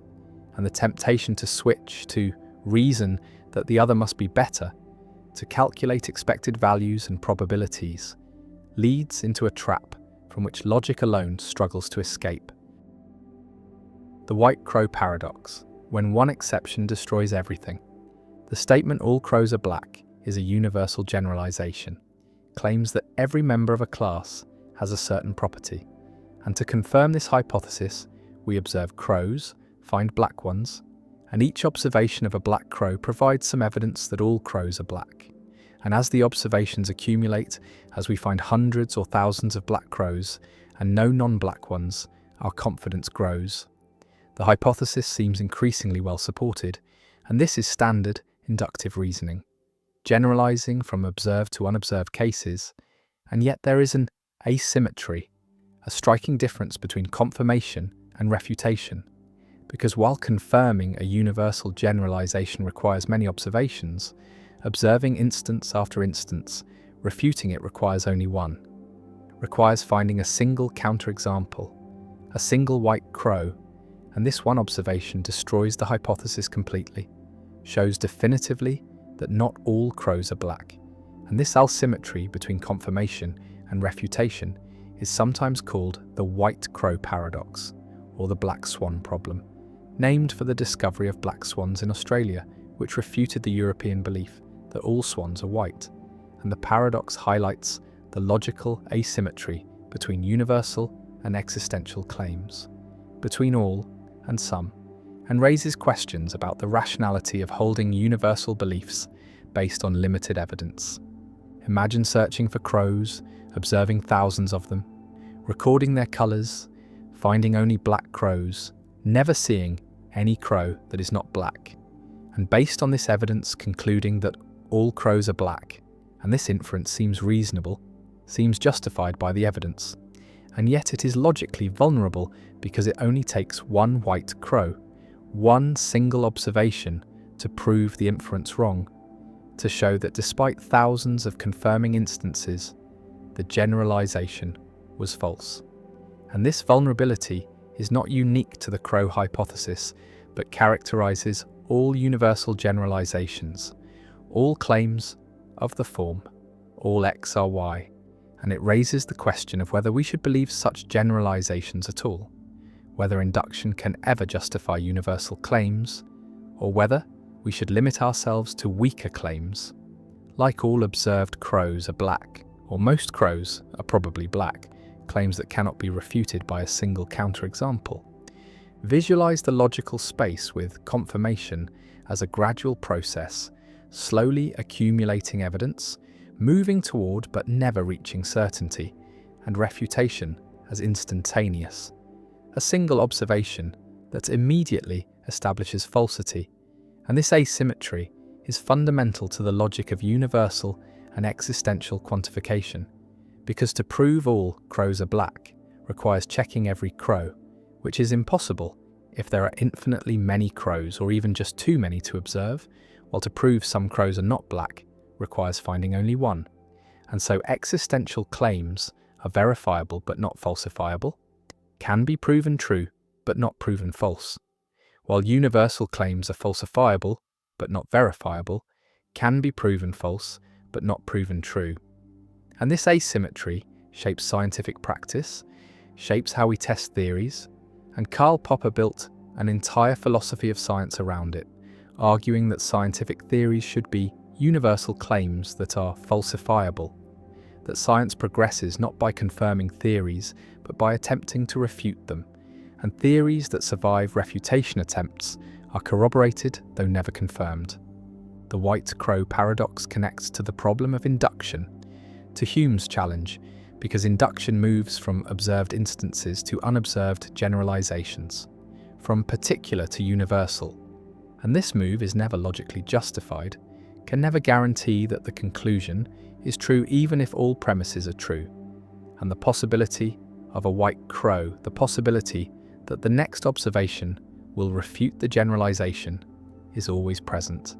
and the temptation to switch, to reason that the other must be better, to calculate expected values and probabilities, leads into a trap from which logic alone struggles to escape. The white crow paradox, when one exception destroys everything. The statement "all crows are black" is a universal generalization, claims that every member of a class has a certain property, and to confirm this hypothesis, we observe crows, find black ones, and each observation of a black crow provides some evidence that all crows are black. And as the observations accumulate, as we find hundreds or thousands of black crows and no non-black ones, our confidence grows. The hypothesis seems increasingly well supported, and this is standard inductive reasoning, generalizing from observed to unobserved cases, and yet there is an asymmetry, a striking difference between confirmation and refutation, because while confirming a universal generalization requires many observations, observing instance after instance, refuting it requires only one, requires finding a single counterexample, a single white crow, and this one observation destroys the hypothesis completely, shows definitively that not all crows are black, and this asymmetry between confirmation and refutation is sometimes called the white crow paradox, or the black swan problem, named for the discovery of black swans in Australia, which refuted the European belief that all swans are white, and the paradox highlights the logical asymmetry between universal and existential claims, between all and some, and raises questions about the rationality of holding universal beliefs based on limited evidence. Imagine searching for crows, observing thousands of them, recording their colours, finding only black crows, never seeing any crow that is not black, and based on this evidence concluding that all crows are black, and this inference seems reasonable, seems justified by the evidence, and yet it is logically vulnerable because it only takes one white crow, one single observation, to prove the inference wrong, to show that despite thousands of confirming instances, the generalization was false. And this vulnerability is not unique to the crow hypothesis, but characterizes all universal generalizations, all claims of the form, all X are Y, and it raises the question of whether we should believe such generalizations at all, whether induction can ever justify universal claims, or whether we should limit ourselves to weaker claims, like all observed crows are black, or most crows are probably black, claims that cannot be refuted by a single counterexample. Visualize the logical space with confirmation as a gradual process, slowly accumulating evidence, moving toward but never reaching certainty, and refutation as instantaneous. A single observation that immediately establishes falsity, and this asymmetry is fundamental to the logic of universal and existential quantification, because to prove all crows are black requires checking every crow, which is impossible if there are infinitely many crows or even just too many to observe, while to prove some crows are not black requires finding only one. And so existential claims are verifiable but not falsifiable, can be proven true but not proven false, while universal claims are falsifiable but not verifiable, can be proven false but not proven true. And this asymmetry shapes scientific practice, shapes how we test theories, and Karl Popper built an entire philosophy of science around it, arguing that scientific theories should be universal claims that are falsifiable, that science progresses not by confirming theories, but by attempting to refute them, and theories that survive refutation attempts are corroborated though never confirmed. The white crow paradox connects to the problem of induction, to Hume's challenge, because induction moves from observed instances to unobserved generalizations, from particular to universal, and this move is never logically justified, can never guarantee that the conclusion is true even if all premises are true, and the possibility of a white crow, the possibility that the next observation will refute the generalization, is always present,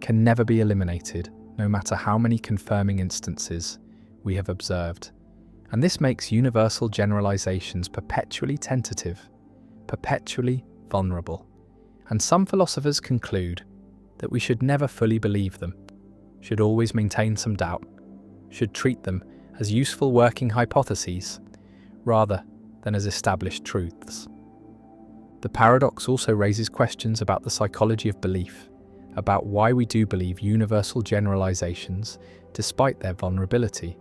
can never be eliminated, no matter how many confirming instances we have observed. And this makes universal generalizations perpetually tentative, perpetually vulnerable. And some philosophers conclude that we should never fully believe them, should always maintain some doubt, should treat them as useful working hypotheses, rather than as established truths. The paradox also raises questions about the psychology of belief, about why we do believe universal generalizations despite their vulnerability,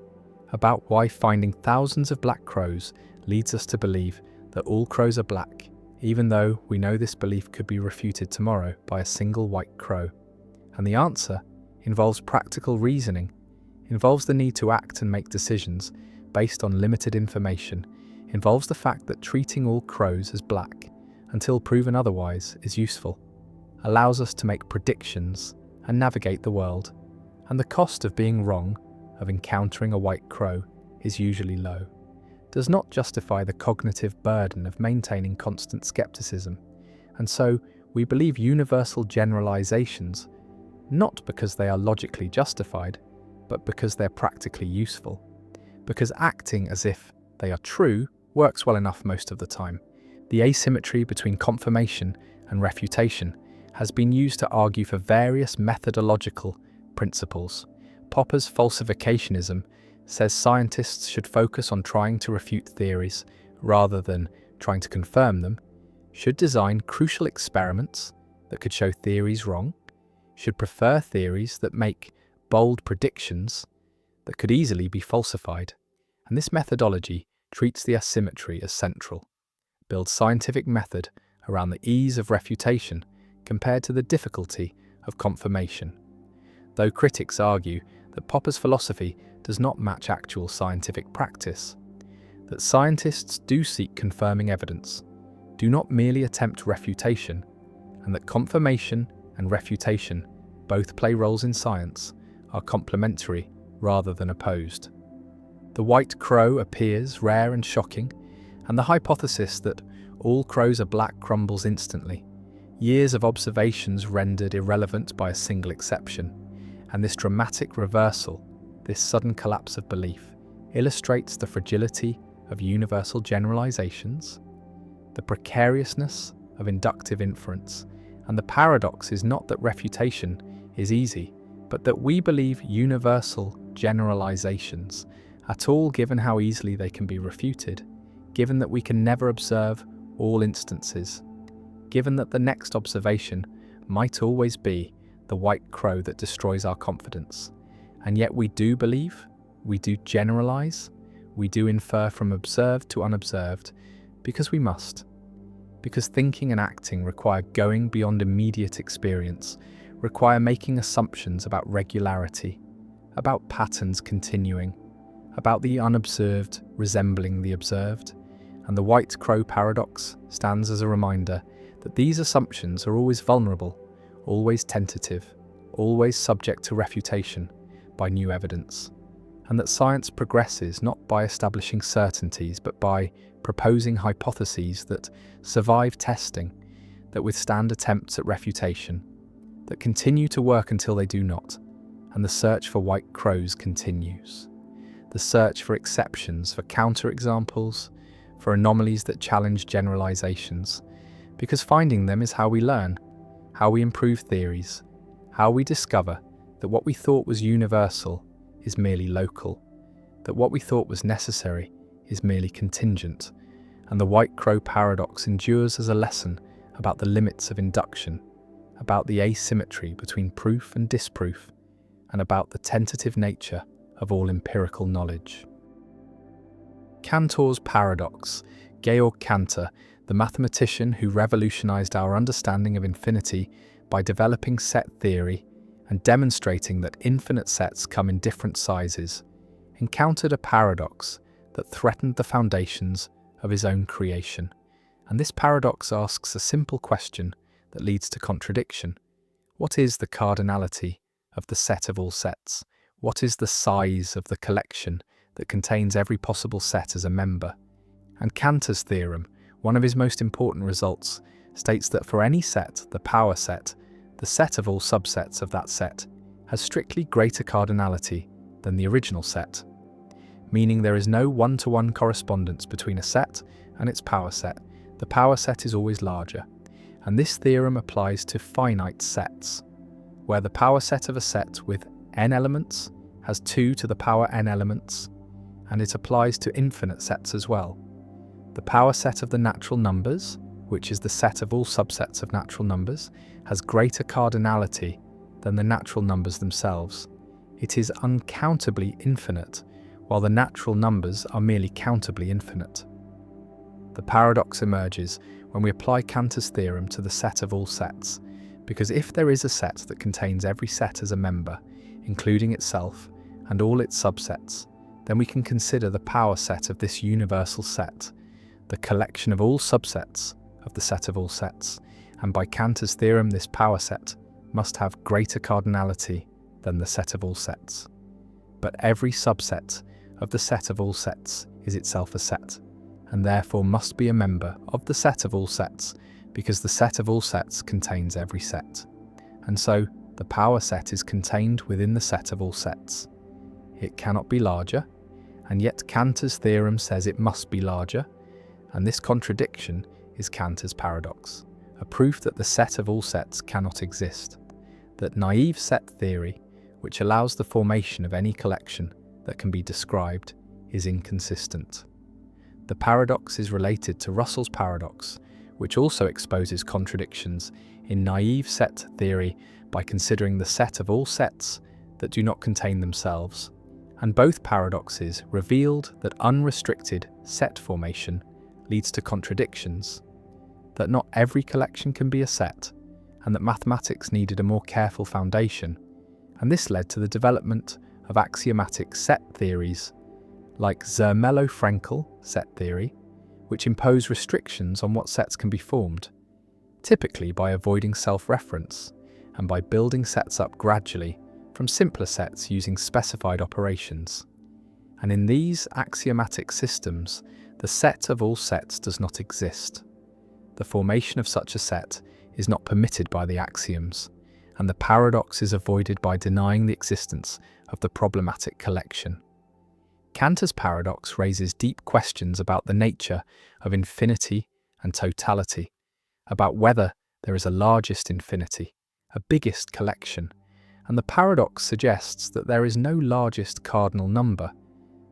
about why finding thousands of black crows leads us to believe that all crows are black, even though we know this belief could be refuted tomorrow by a single white crow. And the answer involves practical reasoning, involves the need to act and make decisions based on limited information, involves the fact that treating all crows as black, until proven otherwise, is useful, allows us to make predictions and navigate the world, and the cost of being wrong, of encountering a white crow, is usually low, does not justify the cognitive burden of maintaining constant skepticism. And so we believe universal generalizations, not because they are logically justified, but because they're practically useful. Because acting as if they are true works well enough most of the time. The asymmetry between confirmation and refutation has been used to argue for various methodological principles. Popper's falsificationism says scientists should focus on trying to refute theories rather than trying to confirm them, should design crucial experiments that could show theories wrong, should prefer theories that make bold predictions that could easily be falsified. And this methodology treats the asymmetry as central, builds scientific method around the ease of refutation compared to the difficulty of confirmation. Though critics argue that Popper's philosophy does not match actual scientific practice, that scientists do seek confirming evidence, do not merely attempt refutation, and that confirmation and refutation both play roles in science, are complementary rather than opposed. The white crow appears rare and shocking, and the hypothesis that all crows are black crumbles instantly. Years of observations rendered irrelevant by a single exception, and this dramatic reversal, this sudden collapse of belief, illustrates the fragility of universal generalizations, the precariousness of inductive inference, and the paradox is not that refutation is easy, but that we believe universal generalizations at all given how easily they can be refuted, given that we can never observe all instances, given that the next observation might always be the white crow that destroys our confidence. And yet we do believe, we do generalize, we do infer from observed to unobserved, because we must. Because thinking and acting require going beyond immediate experience, require making assumptions about regularity, about patterns continuing, about the unobserved resembling the observed, and the white crow paradox stands as a reminder that these assumptions are always vulnerable, always tentative, always subject to refutation by new evidence, and that science progresses not by establishing certainties but by proposing hypotheses that survive testing, that withstand attempts at refutation, that continue to work until they do not, and the search for white crows continues. The search for exceptions, for counterexamples, for anomalies that challenge generalizations, because finding them is how we learn, how we improve theories, how we discover that what we thought was universal is merely local, that what we thought was necessary is merely contingent, and the white crow paradox endures as a lesson about the limits of induction, about the asymmetry between proof and disproof, and about the tentative nature of all empirical knowledge. Cantor's paradox. Georg Cantor, the mathematician who revolutionized our understanding of infinity by developing set theory and demonstrating that infinite sets come in different sizes, encountered a paradox that threatened the foundations of his own creation. And this paradox asks a simple question that leads to contradiction. What is the cardinality of the set of all sets? What is the size of the collection that contains every possible set as a member? And Cantor's theorem, one of his most important results, states that for any set, the power set, the set of all subsets of that set, has strictly greater cardinality than the original set, meaning there is no one-to-one correspondence between a set and its power set. The power set is always larger, and this theorem applies to finite sets, where the power set of a set with n elements has 2 to the power n elements, and it applies to infinite sets as well. The power set of the natural numbers, which is the set of all subsets of natural numbers, has greater cardinality than the natural numbers themselves. It is uncountably infinite, while the natural numbers are merely countably infinite. The paradox emerges when we apply Cantor's theorem to the set of all sets, because if there is a set that contains every set as a member, including itself and all its subsets, then we can consider the power set of this universal set, the collection of all subsets of the set of all sets, and by Cantor's theorem this power set must have greater cardinality than the set of all sets. But every subset of the set of all sets is itself a set, and therefore must be a member of the set of all sets, because the set of all sets contains every set. And so, the power set is contained within the set of all sets. It cannot be larger, and yet Cantor's theorem says it must be larger, and this contradiction is Cantor's paradox, a proof that the set of all sets cannot exist, that naive set theory, which allows the formation of any collection that can be described, is inconsistent. The paradox is related to Russell's paradox, which also exposes contradictions in naive set theory by considering the set of all sets that do not contain themselves, and both paradoxes revealed that unrestricted set formation leads to contradictions, that not every collection can be a set, and that mathematics needed a more careful foundation, and this led to the development of axiomatic set theories like Zermelo-Fraenkel set theory, which impose restrictions on what sets can be formed, typically by avoiding self-reference and by building sets up gradually from simpler sets using specified operations. And in these axiomatic systems, the set of all sets does not exist. The formation of such a set is not permitted by the axioms, and the paradox is avoided by denying the existence of the problematic collection. Cantor's paradox raises deep questions about the nature of infinity and totality, about whether there is a largest infinity, a biggest collection, and the paradox suggests that there is no largest cardinal number,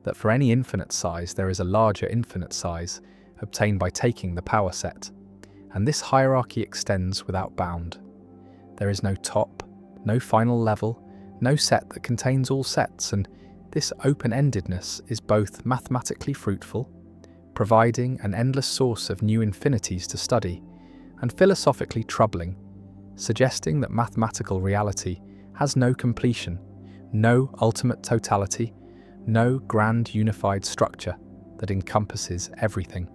that for any infinite size there is a larger infinite size obtained by taking the power set, and this hierarchy extends without bound. There is no top, no final level, no set that contains all sets, and this open-endedness is both mathematically fruitful, providing an endless source of new infinities to study, and philosophically troubling, suggesting that mathematical reality has no completion, no ultimate totality, no grand unified structure that encompasses everything.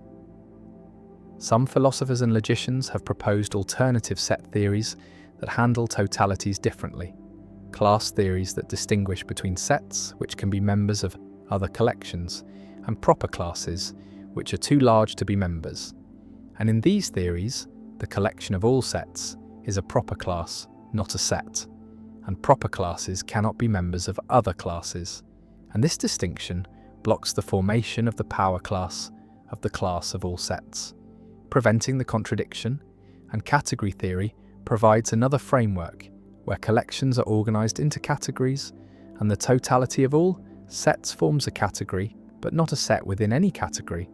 Some philosophers and logicians have proposed alternative set theories that handle totalities differently, class theories that distinguish between sets, which can be members of other collections, and proper classes, which are too large to be members. And in these theories, the collection of all sets is a proper class, not a set, and proper classes cannot be members of other classes. And this distinction blocks the formation of the power class of the class of all sets, preventing the contradiction, and category theory provides another framework where collections are organized into categories, and the totality of all sets forms a category, but not a set within any category.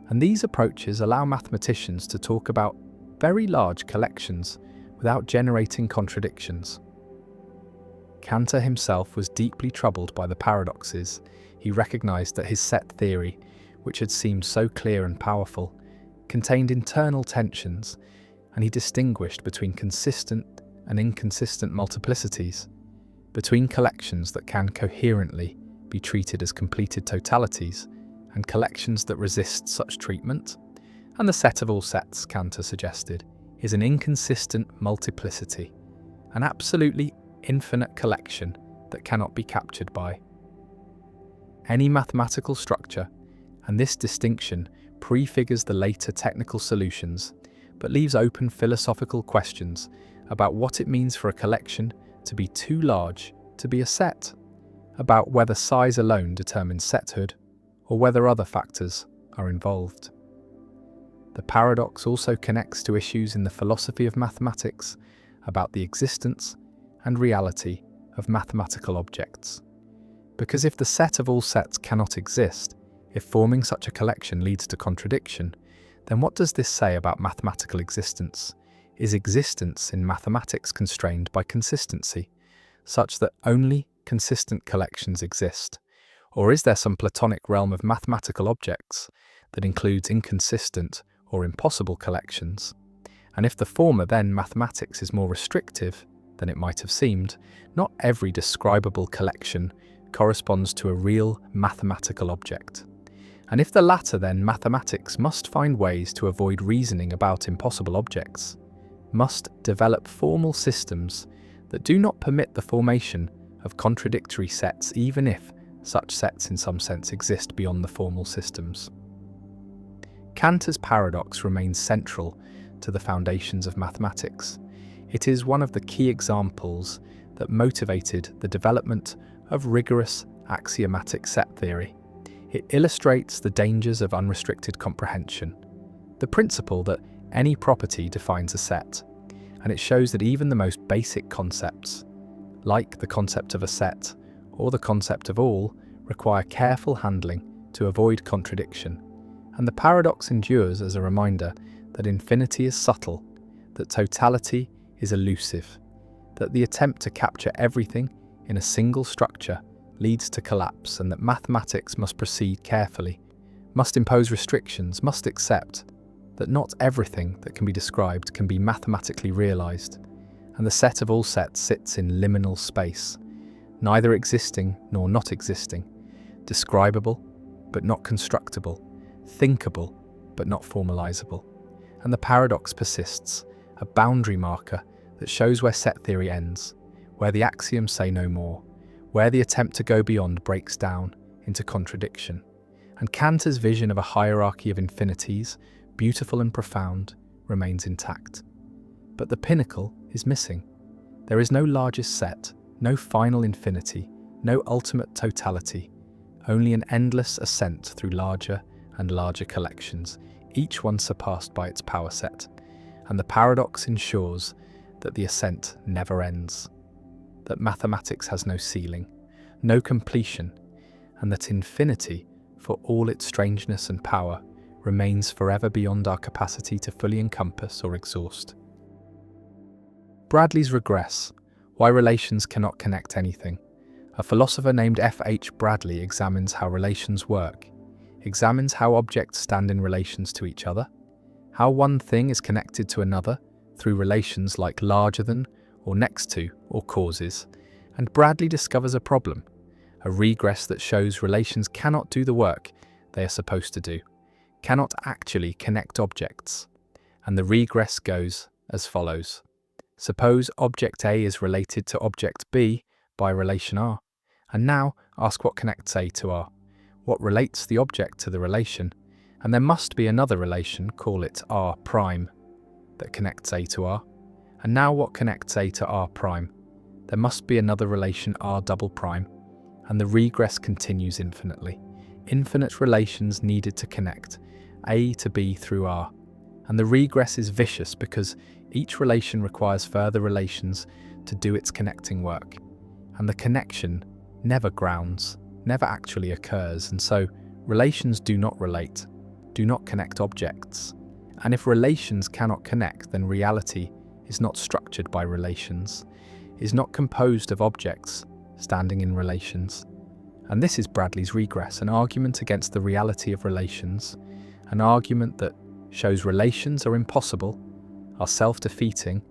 And these approaches allow mathematicians to talk about very large collections without generating contradictions. Cantor himself was deeply troubled by the paradoxes. He recognized that his set theory, which had seemed so clear and powerful, contained internal tensions, and he distinguished between consistent and inconsistent multiplicities, between collections that can coherently be treated as completed totalities and collections that resist such treatment, and the set of all sets, Cantor suggested, is an inconsistent multiplicity, an absolutely infinite collection that cannot be captured by any mathematical structure, and this distinction prefigures the later technical solutions, but leaves open philosophical questions about what it means for a collection to be too large to be a set, about whether size alone determines sethood, or whether other factors are involved. The paradox also connects to issues in the philosophy of mathematics about the existence and reality of mathematical objects. Because if the set of all sets cannot exist, if forming such a collection leads to contradiction, then what does this say about mathematical existence? Is existence in mathematics constrained by consistency, such that only consistent collections exist? Or is there some Platonic realm of mathematical objects that includes inconsistent or impossible collections? And if the former, then mathematics is more restrictive than it might have seemed. Not every describable collection corresponds to a real mathematical object. And if the latter, then mathematics must find ways to avoid reasoning about impossible objects, must develop formal systems that do not permit the formation of contradictory sets, even if such sets in some sense exist beyond the formal systems. Cantor's paradox remains central to the foundations of mathematics. It is one of the key examples that motivated the development of rigorous axiomatic set theory. It illustrates the dangers of unrestricted comprehension, the principle that any property defines a set, and it shows that even the most basic concepts, like the concept of a set or the concept of all, require careful handling to avoid contradiction. And the paradox endures as a reminder that infinity is subtle, that totality is elusive, that the attempt to capture everything in a single structure leads to collapse, and that mathematics must proceed carefully, must impose restrictions, must accept that not everything that can be described can be mathematically realized, and the set of all sets sits in liminal space, neither existing nor not existing, describable but not constructible, thinkable but not formalizable. And the paradox persists, a boundary marker that shows where set theory ends, where the axioms say no more, where the attempt to go beyond breaks down into contradiction. And Cantor's vision of a hierarchy of infinities, beautiful and profound, remains intact. But the pinnacle is missing. There is no largest set, no final infinity, no ultimate totality, only an endless ascent through larger and larger collections, each one surpassed by its power set. And the paradox ensures that the ascent never ends, that mathematics has no ceiling, no completion, and that infinity, for all its strangeness and power, remains forever beyond our capacity to fully encompass or exhaust. Bradley's regress, why relations cannot connect anything. A philosopher named F.H. Bradley examines how relations work, examines how objects stand in relations to each other, how one thing is connected to another through relations like larger than, or next to, or causes, and Bradley discovers a problem, a regress that shows relations cannot do the work they are supposed to do, cannot actually connect objects. And the regress goes as follows. Suppose object A is related to object B by relation R, and now ask what connects A to R, what relates the object to the relation, and there must be another relation, call it R prime, that connects A to R. And now what connects A to R prime? There must be another relation R double prime, and the regress continues infinitely. Infinite relations needed to connect A to B through R, and the regress is vicious because each relation requires further relations to do its connecting work, and the connection never grounds, never actually occurs, and so relations do not relate, do not connect objects. And if relations cannot connect, then reality is not structured by relations, is not composed of objects standing in relations. And this is Bradley's regress, an argument against the reality of relations, an argument that shows relations are impossible, are self-defeating,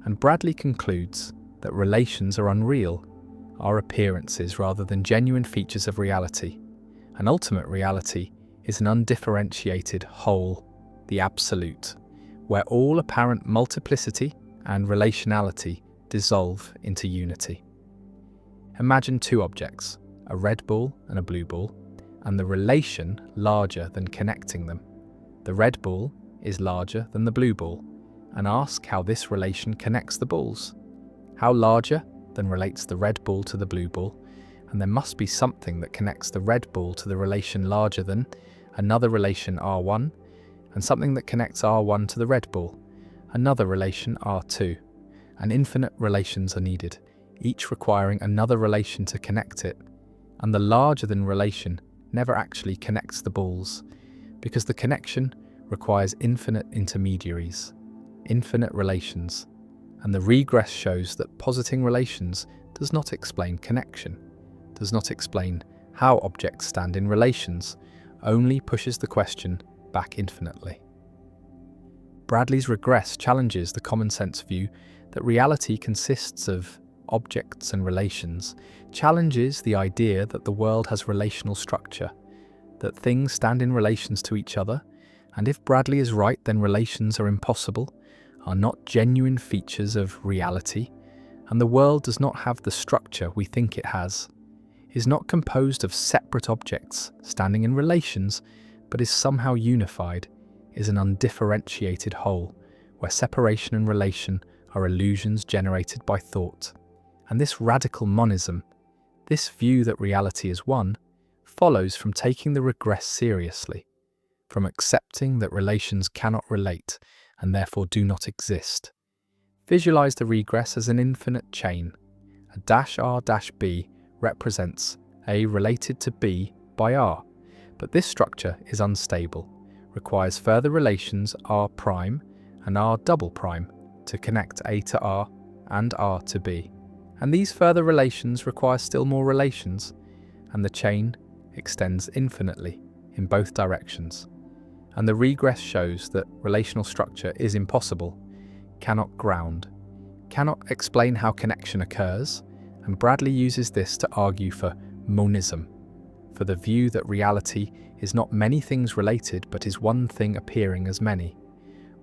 and Bradley concludes that relations are unreal, are appearances rather than genuine features of reality. An ultimate reality is an undifferentiated whole, the absolute, where all apparent multiplicity and relationality dissolve into unity. Imagine two objects, a red ball and a blue ball, and the relation larger than connecting them. The red ball is larger than the blue ball, and ask how this relation connects the balls. How larger than relates the red ball to the blue ball, and there must be something that connects the red ball to the relation larger than, another relation R1, and something that connects R1 to the red ball, another relation R2. And infinite relations are needed, each requiring another relation to connect it, and the larger than relation never actually connects the balls, because the connection requires infinite intermediaries, infinite relations, and the regress shows that positing relations does not explain connection, does not explain how objects stand in relations, only pushes the question back infinitely. Bradley's regress challenges the common sense view that reality consists of objects and relations, challenges the idea that the world has relational structure, that things stand in relations to each other, and if Bradley is right, then relations are impossible, are not genuine features of reality, and the world does not have the structure we think it has, is not composed of separate objects standing in relations, but is somehow unified, is an undifferentiated whole, where separation and relation are illusions generated by thought. And this radical monism, this view that reality is one, follows from taking the regress seriously, from accepting that relations cannot relate and therefore do not exist. Visualize the regress as an infinite chain. A dash R dash B represents A related to B by R, but this structure is unstable, requires further relations R prime and R double prime to connect A to R and R to B. And these further relations require still more relations, and the chain extends infinitely in both directions. And the regress shows that relational structure is impossible, cannot ground, cannot explain how connection occurs, and Bradley uses this to argue for monism, for the view that reality is not many things related but is one thing appearing as many.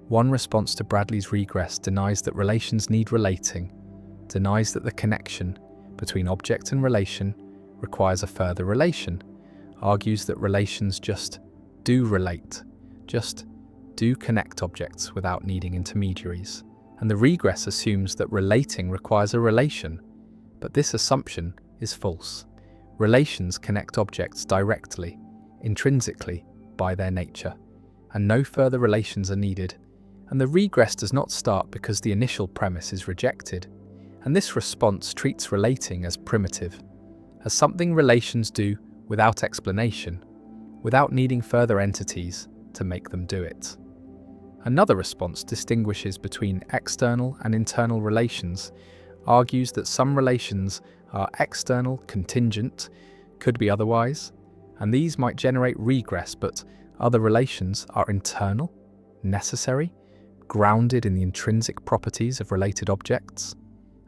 One response to Bradley's regress denies that relations need relating, denies that the connection between object and relation requires a further relation, argues that relations just do relate, just do connect objects without needing intermediaries. And the regress assumes that relating requires a relation, but this assumption is false. Relations connect objects directly, intrinsically, by their nature, and no further relations are needed. And the regress does not start because the initial premise is rejected, and this response treats relating as primitive, as something relations do without explanation, without needing further entities to make them do it. Another response distinguishes between external and internal relations, argues that some relations are external, contingent, could be otherwise, and these might generate regress, but other relations are internal, necessary, grounded in the intrinsic properties of related objects,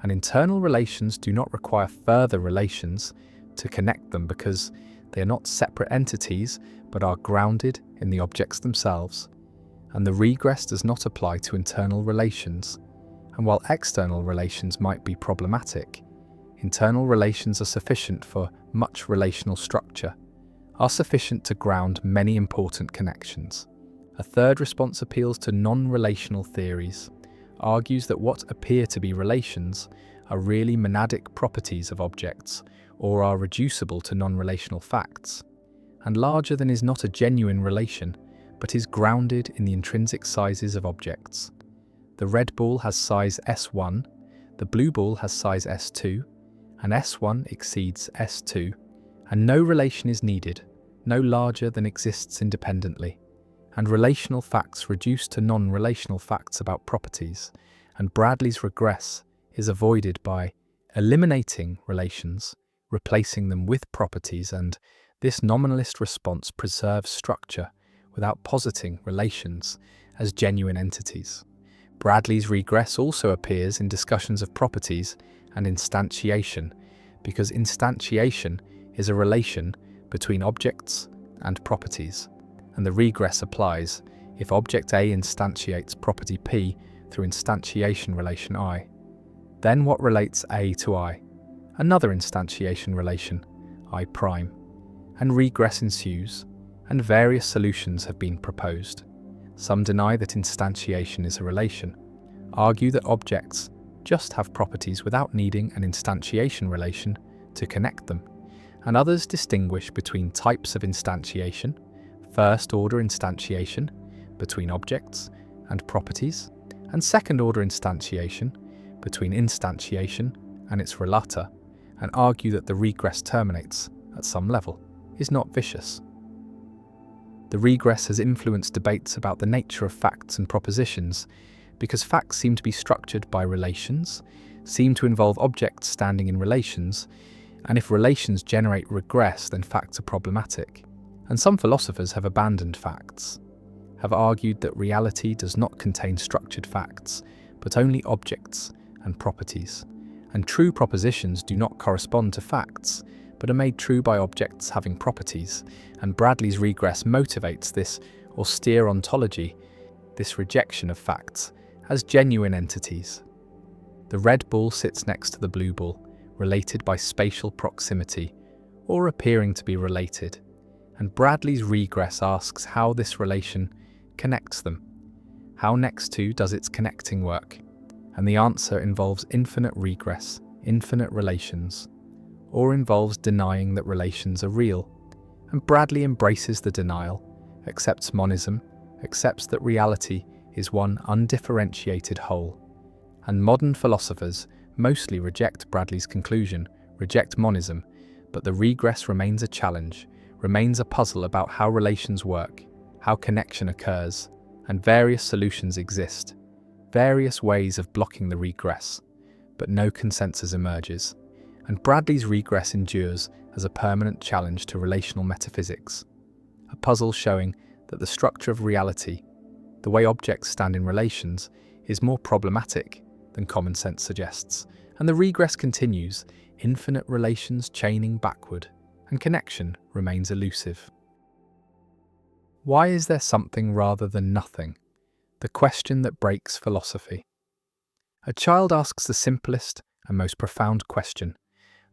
and internal relations do not require further relations to connect them because they are not separate entities but are grounded in the objects themselves. And the regress does not apply to internal relations, and while external relations might be problematic, internal relations are sufficient for much relational structure, are sufficient to ground many important connections. A third response appeals to non-relational theories, argues that what appear to be relations are really monadic properties of objects or are reducible to non-relational facts, and larger than is not a genuine relation but is grounded in the intrinsic sizes of objects. The red ball has size S1, the blue ball has size S2, and S1 exceeds S2, and no relation is needed, no larger than exists independently, and relational facts reduce to non-relational facts about properties, and Bradley's regress is avoided by eliminating relations, replacing them with properties, and this nominalist response preserves structure without positing relations as genuine entities. Bradley's regress also appears in discussions of properties and instantiation, because instantiation is a relation between objects and properties. and the regress applies if object A instantiates property P through instantiation relation I. Then what relates A to I? Another instantiation relation, I prime, and regress ensues, and various solutions have been proposed. Some deny that instantiation is a relation, argue that objects just have properties without needing an instantiation relation to connect them, and others distinguish between types of instantiation, first-order instantiation between objects and properties, and second-order instantiation between instantiation and its relata, and argue that the regress terminates at some level, is not vicious. The regress has influenced debates about the nature of facts and propositions, because facts seem to be structured by relations, seem to involve objects standing in relations, and if relations generate regress, then facts are problematic. And some philosophers have abandoned facts, have argued that reality does not contain structured facts, but only objects and properties, and true propositions do not correspond to facts, but are made true by objects having properties, and Bradley's regress motivates this austere ontology, this rejection of facts, as genuine entities. The red ball sits next to the blue ball, related by spatial proximity, or appearing to be related, and Bradley's regress asks how this relation connects them. How next to does its connecting work? And the answer involves infinite regress, infinite relations, or involves denying that relations are real. And Bradley embraces the denial, accepts monism, accepts that reality is one undifferentiated whole. And modern philosophers mostly reject Bradley's conclusion, reject monism, but the regress remains a challenge, remains a puzzle about how relations work, how connection occurs, and various solutions exist, various ways of blocking the regress, but no consensus emerges, and Bradley's regress endures as a permanent challenge to relational metaphysics, a puzzle showing that the structure of reality, the way objects stand in relations, is more problematic than common sense suggests, and the regress continues, infinite relations chaining backward, and connection remains elusive. Why is there something rather than nothing? The question that breaks philosophy. A child asks the simplest and most profound question,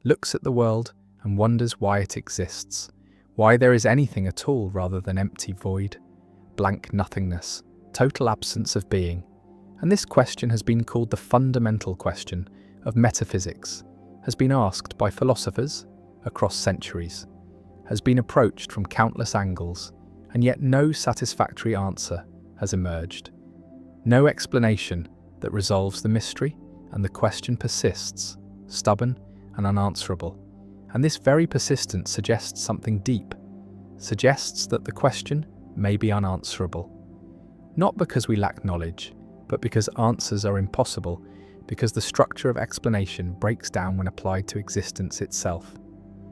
looks at the world and wonders why it exists, why there is anything at all rather than empty void, blank nothingness, total absence of being. And this question has been called the fundamental question of metaphysics, has been asked by philosophers across centuries, has been approached from countless angles, and yet no satisfactory answer has emerged. No explanation that resolves the mystery, and the question persists, stubborn and unanswerable. And this very persistence suggests something deep, suggests that the question may be unanswerable. Not because we lack knowledge, but because answers are impossible, because the structure of explanation breaks down when applied to existence itself,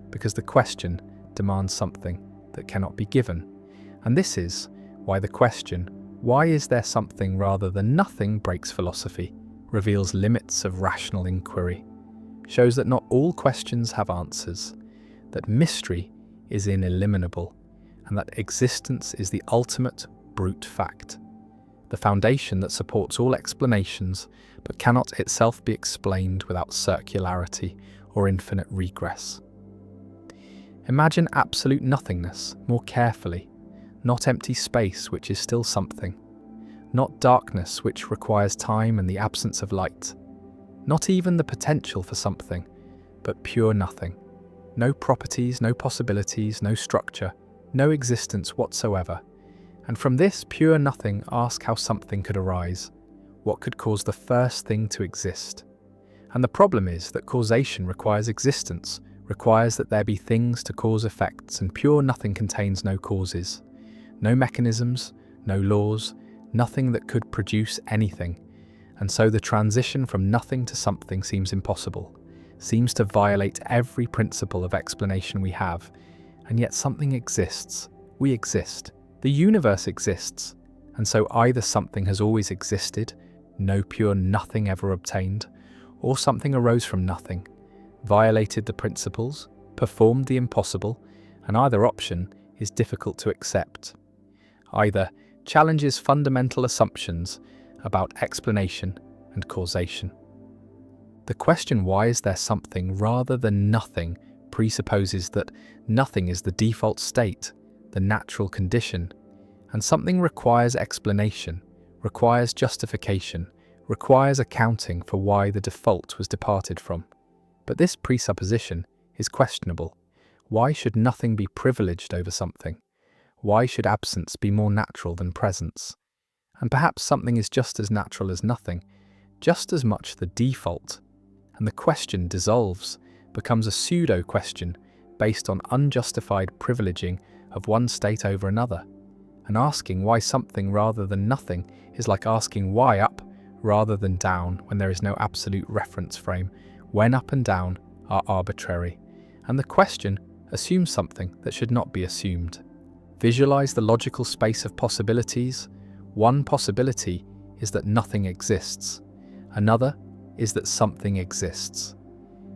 because the question demands something that cannot be given. And this is why the question, why is there something rather than nothing, breaks philosophy, reveals limits of rational inquiry, shows that not all questions have answers, that mystery is ineliminable, and that existence is the ultimate brute fact, the foundation that supports all explanations but cannot itself be explained without circularity or infinite regress. Imagine absolute nothingness more carefully, not empty space which is still something, not darkness which requires time and the absence of light, not even the potential for something, but pure nothing. No properties, no possibilities, no structure, no existence whatsoever. And from this pure nothing, ask how something could arise, what could cause the first thing to exist. And the problem is that causation requires existence, requires that there be things to cause effects, and pure nothing contains no causes, no mechanisms, no laws, nothing that could produce anything. And so the transition from nothing to something seems impossible, seems to violate every principle of explanation we have, and yet something exists, we exist, the universe exists, and so either something has always existed, no pure nothing ever obtained, or something arose from nothing, violated the principles, performed the impossible, and either option is difficult to accept. Either challenges fundamental assumptions about explanation and causation. The question, why is there something rather than nothing, presupposes that nothing is the default state, the natural condition, and something requires explanation, requires justification, requires accounting for why the default was departed from. But this presupposition is questionable. Why should nothing be privileged over something? Why should absence be more natural than presence? And perhaps something is just as natural as nothing, just as much the default. And the question dissolves, becomes a pseudo-question based on unjustified privileging of one state over another. And asking why something rather than nothing is like asking why up rather than down when there is no absolute reference frame, when up and down are arbitrary. And the question assumes something that should not be assumed. Visualize the logical space of possibilities. One possibility is that nothing exists. Another is that something exists.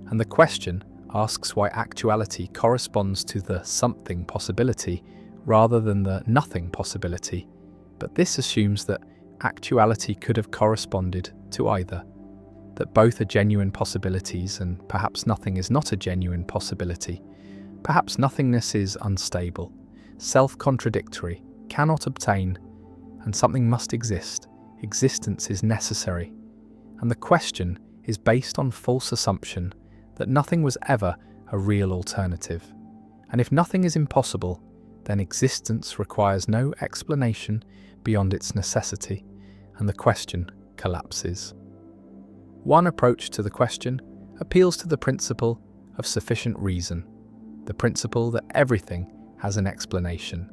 And the question asks why actuality corresponds to the something possibility rather than the nothing possibility. But this assumes that actuality could have corresponded to either, that both are genuine possibilities and perhaps nothing is not a genuine possibility. Perhaps nothingness is unstable, self-contradictory, cannot obtain, and something must exist. Existence is necessary. And the question is based on false assumption that nothing was ever a real alternative. And if nothing is impossible, then existence requires no explanation beyond its necessity, and the question collapses. One approach to the question appeals to the principle of sufficient reason, the principle that everything has an explanation,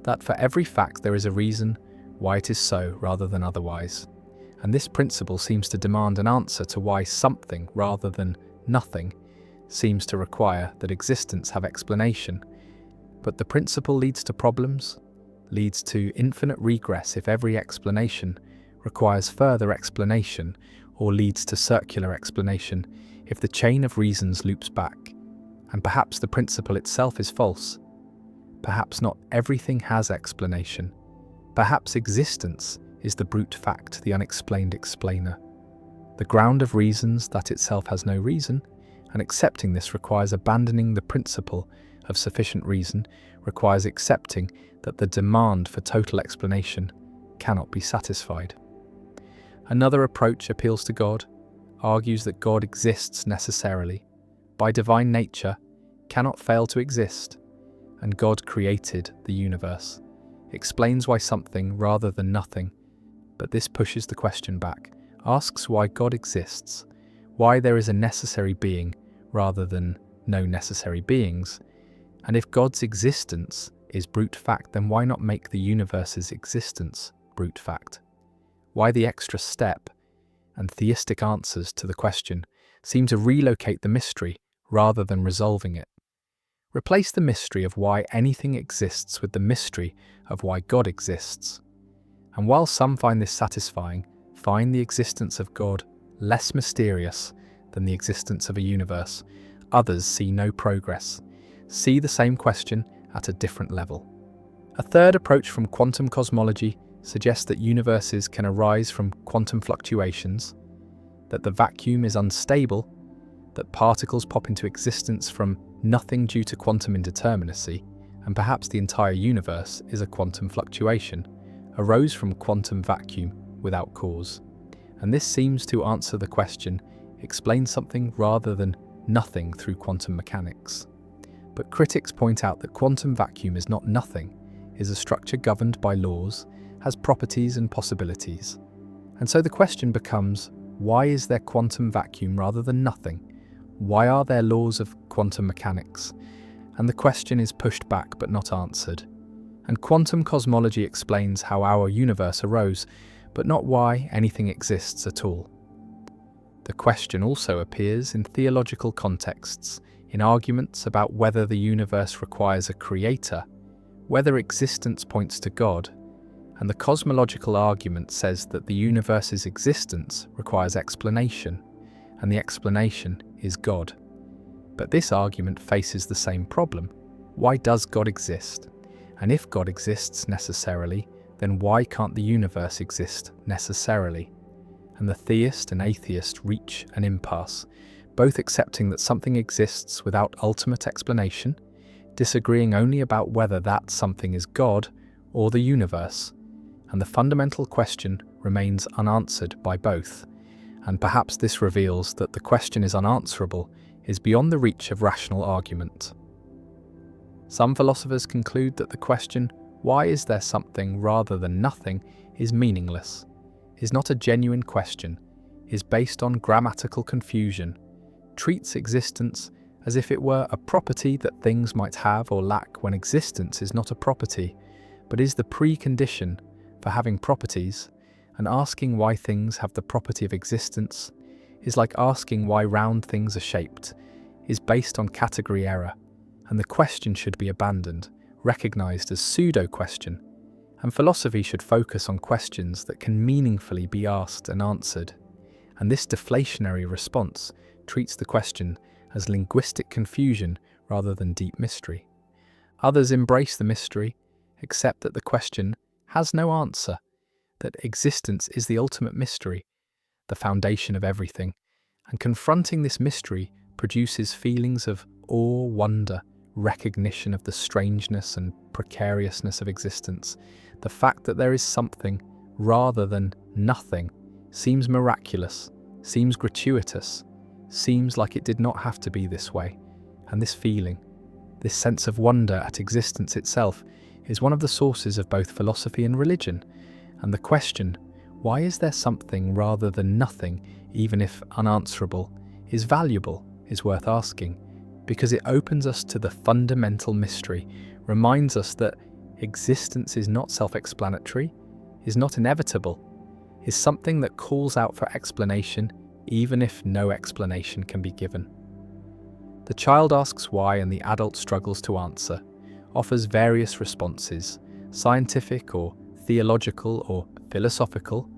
that for every fact there is a reason why it is so rather than otherwise. And this principle seems to demand an answer to why something rather than nothing seems to require that existence have explanation. But the principle leads to problems, leads to infinite regress if every explanation requires further explanation, or leads to circular explanation if the chain of reasons loops back. And perhaps the principle itself is false. Perhaps not everything has explanation. Perhaps existence is the brute fact, the unexplained explainer. The ground of reasons that itself has no reason, and accepting this requires abandoning the principle of sufficient reason, requires accepting that the demand for total explanation cannot be satisfied. Another approach appeals to God, argues that God exists necessarily, by divine nature, cannot fail to exist, and God created the universe, explains why something rather than nothing. But this pushes the question back, asks why God exists, why there is a necessary being rather than no necessary beings, and if God's existence is brute fact, then why not make the universe's existence brute fact? Why the extra step and theistic answers to the question seem to relocate the mystery rather than resolving it? Replace the mystery of why anything exists with the mystery of why God exists. And while some find this satisfying, find the existence of God less mysterious than the existence of a universe, others see no progress, see the same question at a different level. A third approach from quantum cosmology suggests that universes can arise from quantum fluctuations, that the vacuum is unstable, that particles pop into existence from nothing due to quantum indeterminacy, and perhaps the entire universe is a quantum fluctuation, arose from quantum vacuum without cause. And this seems to answer the question, explain something rather than nothing through quantum mechanics. But critics point out that quantum vacuum is not nothing, is a structure governed by laws, has properties and possibilities. And so the question becomes, why is there quantum vacuum rather than nothing? Why are there laws of quantum mechanics? And the question is pushed back but not answered. And quantum cosmology explains how our universe arose, but not why anything exists at all. The question also appears in theological contexts, in arguments about whether the universe requires a creator, whether existence points to God, and the cosmological argument says that the universe's existence requires explanation, and the explanation is God. But this argument faces the same problem. Why does God exist? And if God exists necessarily, then why can't the universe exist necessarily? And the theist and atheist reach an impasse, both accepting that something exists without ultimate explanation, disagreeing only about whether that something is God or the universe. And the fundamental question remains unanswered by both. And perhaps this reveals that the question is unanswerable is beyond the reach of rational argument. Some philosophers conclude that the question, why is there something rather than nothing, is meaningless, is not a genuine question, is based on grammatical confusion, treats existence as if it were a property that things might have or lack when existence is not a property, but is the precondition for having properties, and asking why things have the property of existence is like asking why round things are shaped, is based on category error, and the question should be abandoned, recognized as pseudo-question, and philosophy should focus on questions that can meaningfully be asked and answered. And this deflationary response treats the question as linguistic confusion rather than deep mystery. Others embrace the mystery, accept that the question has no answer, that existence is the ultimate mystery, the foundation of everything, and confronting this mystery produces feelings of awe, wonder, recognition of the strangeness and precariousness of existence. The fact that there is something rather than nothing seems miraculous, seems gratuitous, seems like it did not have to be this way. And this feeling, this sense of wonder at existence itself, is one of the sources of both philosophy and religion. And the question, why is there something rather than nothing, even if unanswerable, is valuable, is worth asking, because it opens us to the fundamental mystery, reminds us that existence is not self-explanatory, is not inevitable, is something that calls out for explanation, even if no explanation can be given. The child asks why and the adult struggles to answer, offers various responses, scientific or theological or philosophical,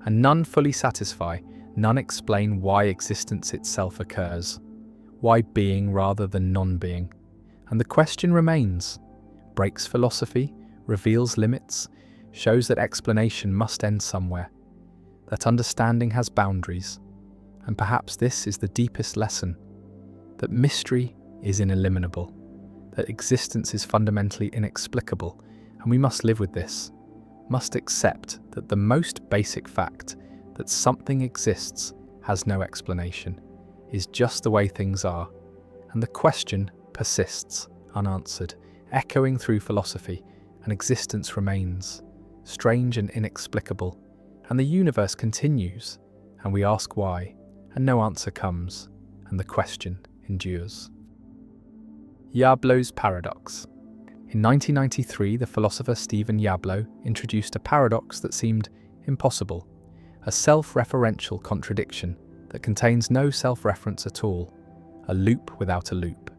and none fully satisfy, none explain why existence itself occurs, why being rather than non-being. And the question remains, breaks philosophy, reveals limits, shows that explanation must end somewhere, that understanding has boundaries, and perhaps this is the deepest lesson, that mystery is ineliminable, that existence is fundamentally inexplicable, and we must live with this, must accept that the most basic fact that something exists has no explanation, is just the way things are, and the question persists unanswered, echoing through philosophy, and existence remains strange and inexplicable, and the universe continues, and we ask why, and no answer comes, and the question endures. Yablo's paradox. In 1993, the philosopher Stephen Yablo introduced a paradox that seemed impossible, a self-referential contradiction that contains no self-reference at all, a loop without a loop.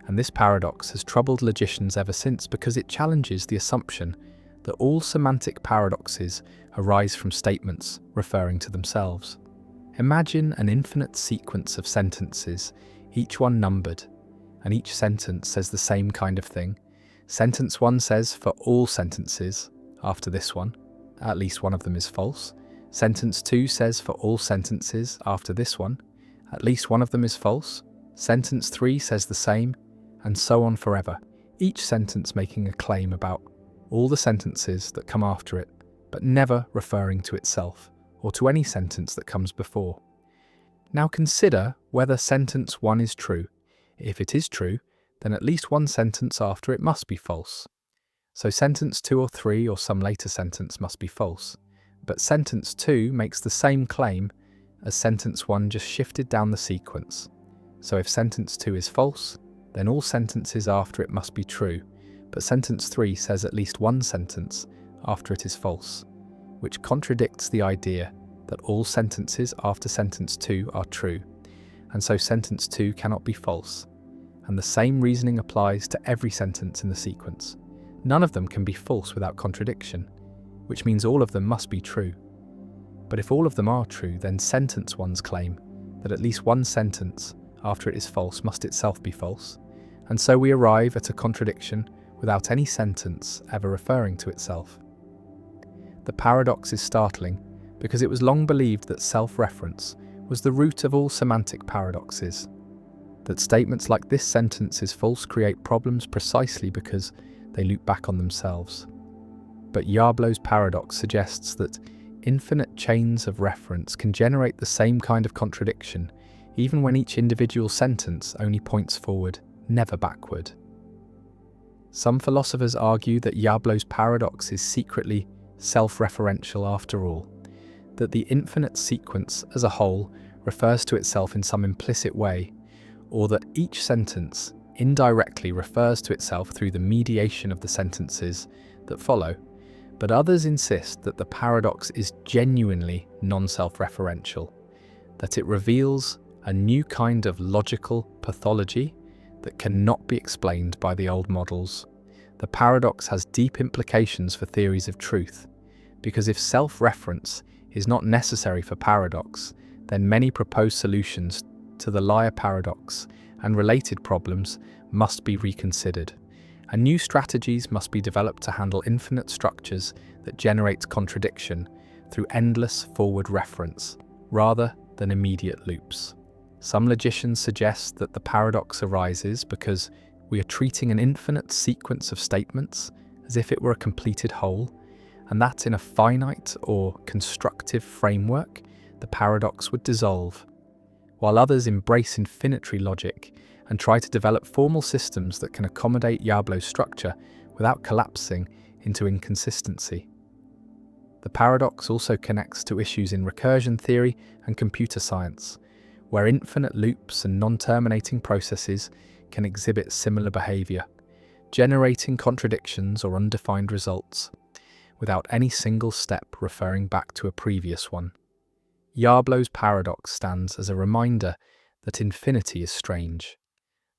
And this paradox has troubled logicians ever since because it challenges the assumption that all semantic paradoxes arise from statements referring to themselves. Imagine an infinite sequence of sentences, each one numbered, and each sentence says the same kind of thing. Sentence 1 says for all sentences, after this one, at least one of them is false. Sentence 2 says for all sentences after this one, at least one of them is false. Sentence 3 says the same, and so on forever, each sentence making a claim about all the sentences that come after it, but never referring to itself or to any sentence that comes before. Now consider whether sentence 1 is true. If it is true, then at least one sentence after it must be false. So sentence 2 or 3 or some later sentence must be false. But sentence 2 makes the same claim as sentence 1, just shifted down the sequence. So if sentence 2 is false, then all sentences after it must be true. But sentence 3 says at least one sentence after it is false, which contradicts the idea that all sentences after sentence 2 are true. And so sentence 2 cannot be false. And the same reasoning applies to every sentence in the sequence. None of them can be false without contradiction, which means all of them must be true. But if all of them are true, then sentence 1's claim that at least one sentence after it is false must itself be false. And so we arrive at a contradiction without any sentence ever referring to itself. The paradox is startling because it was long believed that self-reference was the root of all semantic paradoxes, that statements like "this sentence is false" create problems precisely because they loop back on themselves. But Yarblough's paradox suggests that infinite chains of reference can generate the same kind of contradiction, even when each individual sentence only points forward, never backward. Some philosophers argue that Yarblough's paradox is secretly self-referential after all, that the infinite sequence as a whole refers to itself in some implicit way, or that each sentence indirectly refers to itself through the mediation of the sentences that follow. But others insist that the paradox is genuinely non-self-referential, that it reveals a new kind of logical pathology that cannot be explained by the old models. The paradox has deep implications for theories of truth, because if self-reference is not necessary for paradox, then many proposed solutions to the liar paradox and related problems must be reconsidered, and new strategies must be developed to handle infinite structures that generate contradiction through endless forward reference, rather than immediate loops. Some logicians suggest that the paradox arises because we are treating an infinite sequence of statements as if it were a completed whole, and that in a finite or constructive framework, the paradox would dissolve, while others embrace infinitary logic and try to develop formal systems that can accommodate Yarblough's structure without collapsing into inconsistency. The paradox also connects to issues in recursion theory and computer science, where infinite loops and non-terminating processes can exhibit similar behavior, generating contradictions or undefined results, without any single step referring back to a previous one. Yarblough's paradox stands as a reminder that infinity is strange,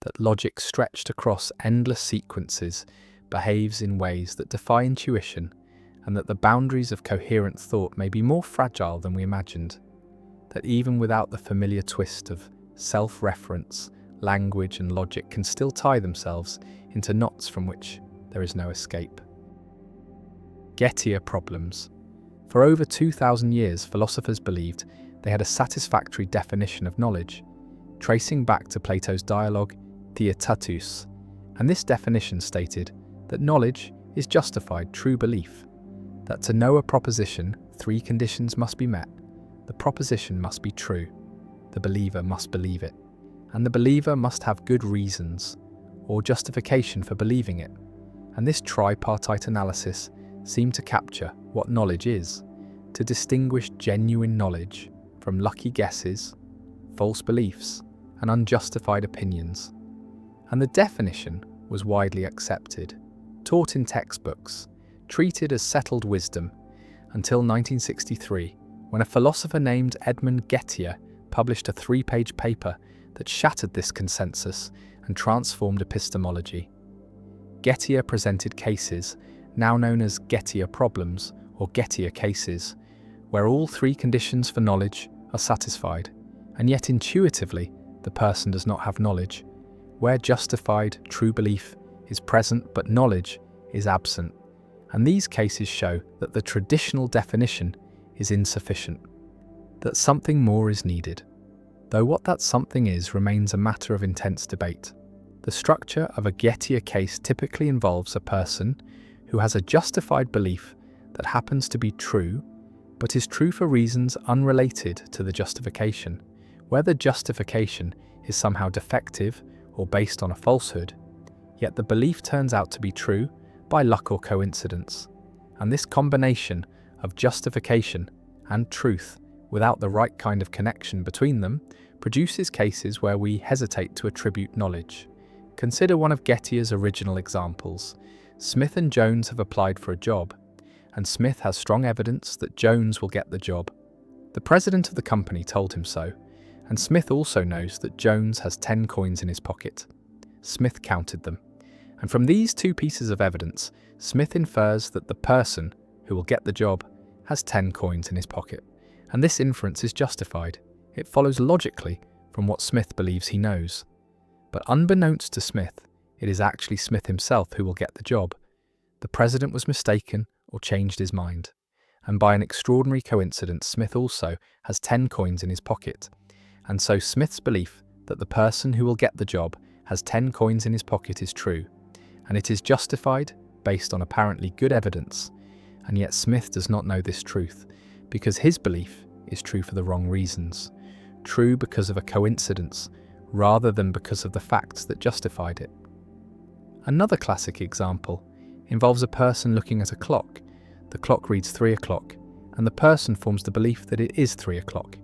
that logic stretched across endless sequences behaves in ways that defy intuition, and that the boundaries of coherent thought may be more fragile than we imagined, that even without the familiar twist of self-reference, language and logic can still tie themselves into knots from which there is no escape. Gettier problems. For over 2,000 years, philosophers believed they had a satisfactory definition of knowledge, tracing back to Plato's dialogue Theaetetus, and this definition stated that knowledge is justified true belief, that to know a proposition, 3 conditions must be met. The proposition must be true, the believer must believe it, and the believer must have good reasons or justification for believing it. And this tripartite analysis seemed to capture what knowledge is, to distinguish genuine knowledge from lucky guesses, false beliefs, and unjustified opinions. And the definition was widely accepted, taught in textbooks, treated as settled wisdom, until 1963, when a philosopher named Edmund Gettier published a 3-page paper that shattered this consensus and transformed epistemology. Gettier presented cases, now known as Gettier problems or Gettier cases, where all 3 conditions for knowledge are satisfied, and yet intuitively the person does not have knowledge, where justified true belief is present but knowledge is absent. And these cases show that the traditional definition is insufficient, that something more is needed, though what that something is remains a matter of intense debate. The structure of a Gettier case typically involves a person who has a justified belief that happens to be true, but is true for reasons unrelated to the justification, where the justification is somehow defective or based on a falsehood, yet the belief turns out to be true by luck or coincidence. And this combination of justification and truth without the right kind of connection between them produces cases where we hesitate to attribute knowledge. Consider one of Gettier's original examples. Smith and Jones have applied for a job, and Smith has strong evidence that Jones will get the job. The president of the company told him so, and Smith also knows that Jones has 10 coins in his pocket. Smith counted them, and from these 2 pieces of evidence, Smith infers that the person who will get the job has 10 coins in his pocket, and this inference is justified. It follows logically from what Smith believes he knows. But unbeknownst to Smith, It is actually Smith himself who will get the job. The president was mistaken or changed his mind. And by an extraordinary coincidence, Smith also has 10 coins in his pocket. And so Smith's belief that the person who will get the job has 10 coins in his pocket is true. And it is justified based on apparently good evidence. And yet Smith does not know this truth, because his belief is true for the wrong reasons. True because of a coincidence, rather than because of the facts that justified it. Another classic example involves a person looking at a clock. The clock reads 3 o'clock, and the person forms the belief that it is 3 o'clock.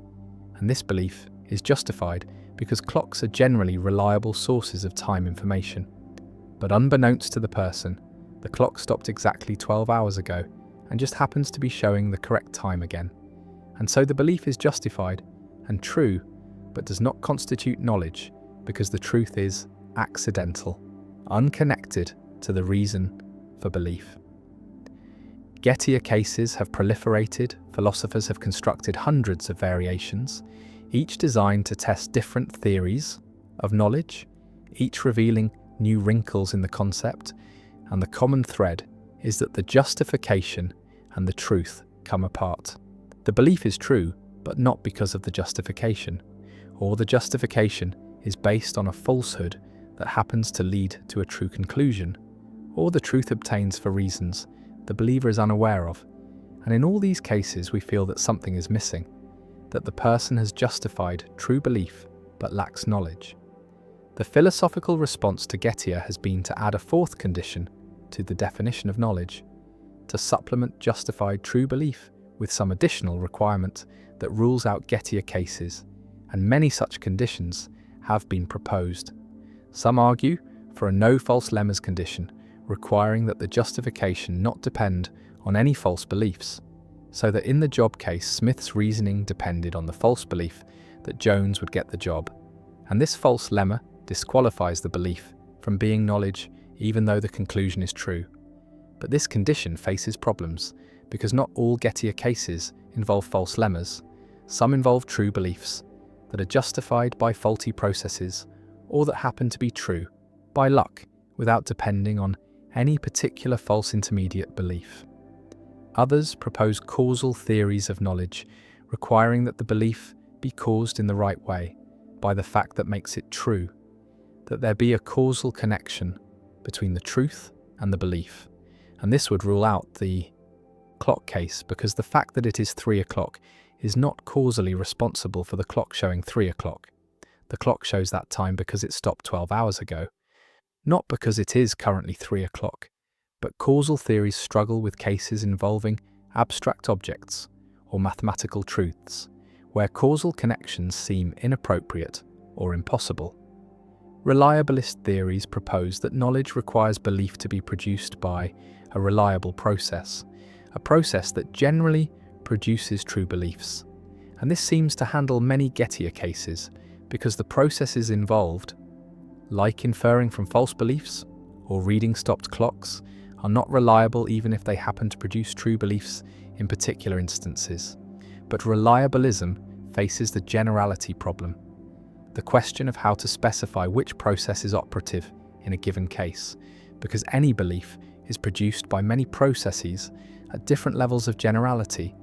And this belief is justified because clocks are generally reliable sources of time information. But unbeknownst to the person, the clock stopped exactly 12 hours ago and just happens to be showing the correct time again. And so the belief is justified and true, but does not constitute knowledge because the truth is accidental, unconnected to the reason for belief. Gettier cases have proliferated. Philosophers have constructed hundreds of variations, each designed to test different theories of knowledge, each revealing new wrinkles in the concept, and the common thread is that the justification and the truth come apart. The belief is true, but not because of the justification, or the justification is based on a falsehood that happens to lead to a true conclusion, or the truth obtains for reasons the believer is unaware of. And in all these cases we feel that something is missing, that the person has justified true belief but lacks knowledge. The philosophical response to Gettier has been to add a fourth condition to the definition of knowledge, to supplement justified true belief with some additional requirement that rules out Gettier cases, and many such conditions have been proposed. Some argue for a no false lemmas condition, requiring that the justification not depend on any false beliefs, so that in the job case Smith's reasoning depended on the false belief that Jones would get the job, and this false lemma disqualifies the belief from being knowledge even though the conclusion is true. But this condition faces problems, because not all Gettier cases involve false lemmas. Some involve true beliefs that are justified by faulty processes, or that happen to be true by luck without depending on any particular false intermediate belief. Others propose causal theories of knowledge, requiring that the belief be caused in the right way by the fact that makes it true, that there be a causal connection between the truth and the belief. And this would rule out the clock case, because the fact that it is 3 o'clock is not causally responsible for the clock showing 3 o'clock. The clock shows that time because it stopped 12 hours ago, not because it is currently 3 o'clock. But causal theories struggle with cases involving abstract objects or mathematical truths, where causal connections seem inappropriate or impossible. Reliabilist theories propose that knowledge requires belief to be produced by a reliable process, a process that generally produces true beliefs. And this seems to handle many Gettier cases, because the processes involved, like inferring from false beliefs or reading stopped clocks, are not reliable even if they happen to produce true beliefs in particular instances. But reliabilism faces the generality problem, the question of how to specify which process is operative in a given case, because any belief is produced by many processes at different levels of generality,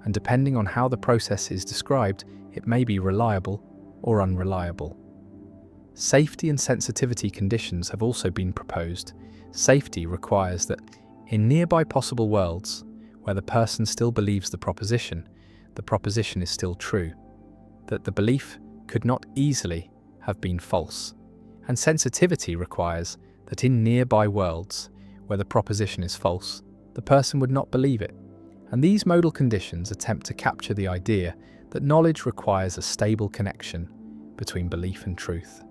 and depending on how the process is described, it may be reliable or unreliable. Safety and sensitivity conditions have also been proposed. Safety requires that in nearby possible worlds, where the person still believes the proposition is still true, that the belief could not easily have been false. And sensitivity requires that in nearby worlds, where the proposition is false, the person would not believe it. And these modal conditions attempt to capture the idea that knowledge requires a stable connection between belief and truth,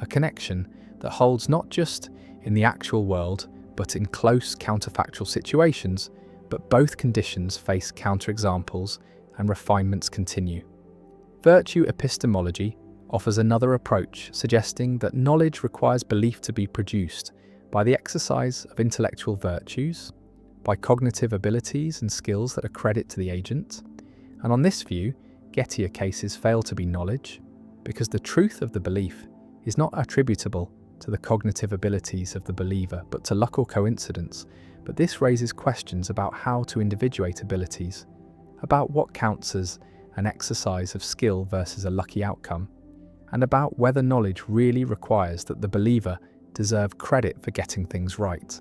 a connection that holds not just in the actual world, but in close counterfactual situations, but both conditions face counterexamples and refinements continue. Virtue epistemology offers another approach, suggesting that knowledge requires belief to be produced by the exercise of intellectual virtues, by cognitive abilities and skills that are credit to the agent. And on this view, Gettier cases fail to be knowledge, because the truth of the belief is not attributable to the cognitive abilities of the believer, but to luck or coincidence. But this raises questions about how to individuate abilities, about what counts as an exercise of skill versus a lucky outcome, and about whether knowledge really requires that the believer deserve credit for getting things right.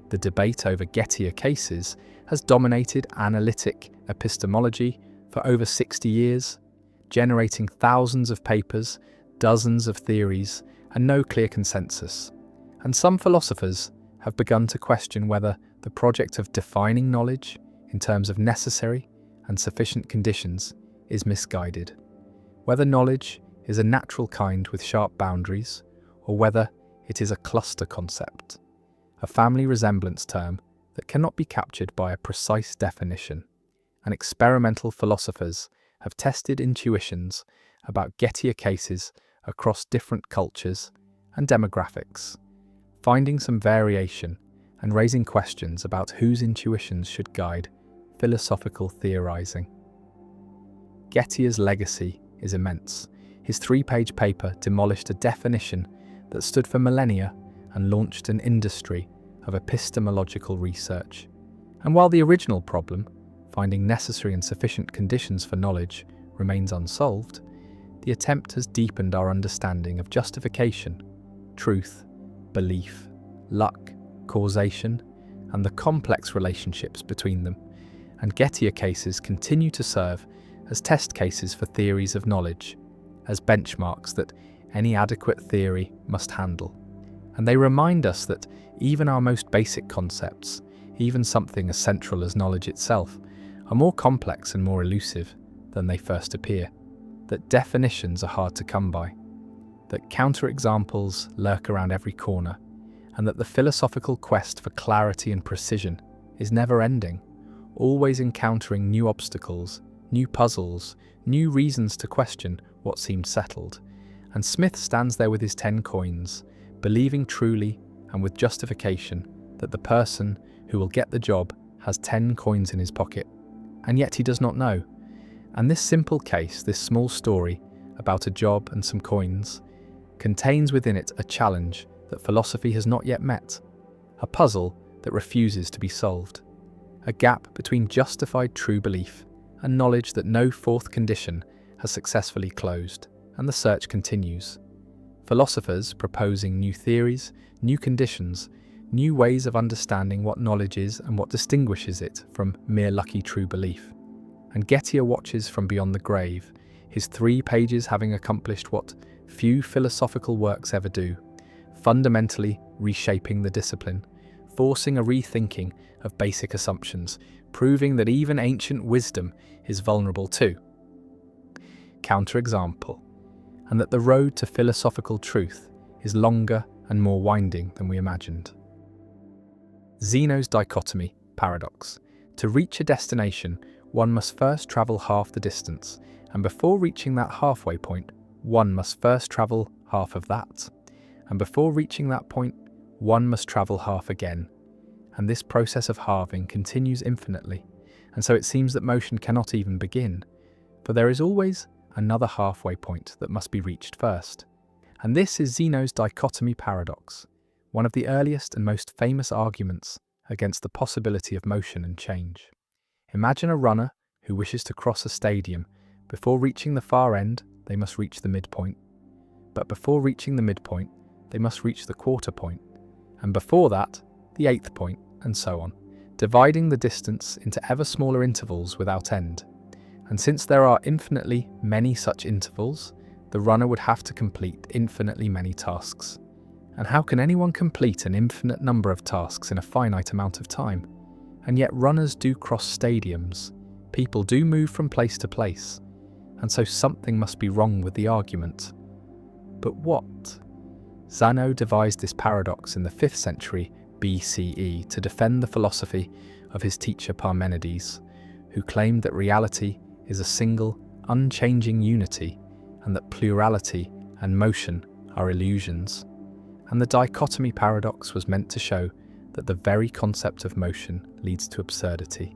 The debate over Gettier cases has dominated analytic epistemology for over 60 years, generating thousands of papers, dozens of theories, and no clear consensus. And some philosophers have begun to question whether the project of defining knowledge in terms of necessary and sufficient conditions is misguided, whether knowledge is a natural kind with sharp boundaries, or whether it is a cluster concept, a family resemblance term that cannot be captured by a precise definition. And experimental philosophers have tested intuitions about Gettier cases across different cultures and demographics, finding some variation and raising questions about whose intuitions should guide philosophical theorizing. Gettier's legacy is immense. His 3-page paper demolished a definition that stood for millennia and launched an industry of epistemological research. And while the original problem, finding necessary and sufficient conditions for knowledge, remains unsolved, the attempt has deepened our understanding of justification, truth, belief, luck, causation, and the complex relationships between them. And Gettier cases continue to serve as test cases for theories of knowledge, as benchmarks that any adequate theory must handle. And they remind us that even our most basic concepts, even something as central as knowledge itself, are more complex and more elusive than they first appear, that definitions are hard to come by, that counterexamples lurk around every corner, and that the philosophical quest for clarity and precision is never-ending, always encountering new obstacles, new puzzles, new reasons to question what seemed settled. And Smith stands there with his 10 coins, believing truly and with justification that the person who will get the job has 10 coins in his pocket, and yet he does not know. And this simple case, this small story about a job and some coins, contains within it a challenge that philosophy has not yet met, a puzzle that refuses to be solved, a gap between justified true belief and knowledge that no fourth condition has successfully closed, and the search continues. Philosophers proposing new theories, new conditions, new ways of understanding what knowledge is and what distinguishes it from mere lucky true belief. And Gettier watches from beyond the grave, his 3 pages having accomplished what few philosophical works ever do, fundamentally reshaping the discipline, forcing a rethinking of basic assumptions, proving that even ancient wisdom is vulnerable to counterexample, and that the road to philosophical truth is longer and more winding than we imagined. Zeno's dichotomy paradox. To reach a destination, one must first travel half the distance, and before reaching that halfway point, one must first travel half of that. And before reaching that point, one must travel half again. And this process of halving continues infinitely, and so it seems that motion cannot even begin, for there is always another halfway point that must be reached first. And this is Zeno's dichotomy paradox, one of the earliest and most famous arguments against the possibility of motion and change. Imagine a runner who wishes to cross a stadium. Before reaching the far end, they must reach the midpoint. But before reaching the midpoint, they must reach the quarter point. And before that, the 8th point, and so on, dividing the distance into ever smaller intervals without end. And since there are infinitely many such intervals, the runner would have to complete infinitely many tasks. And how can anyone complete an infinite number of tasks in a finite amount of time? And yet runners do cross stadiums. People do move from place to place. And so something must be wrong with the argument. But what? Zeno devised this paradox in the 5th century BCE to defend the philosophy of his teacher Parmenides, who claimed that reality is a single, unchanging unity, and that plurality and motion are illusions. And the dichotomy paradox was meant to show that the very concept of motion leads to absurdity,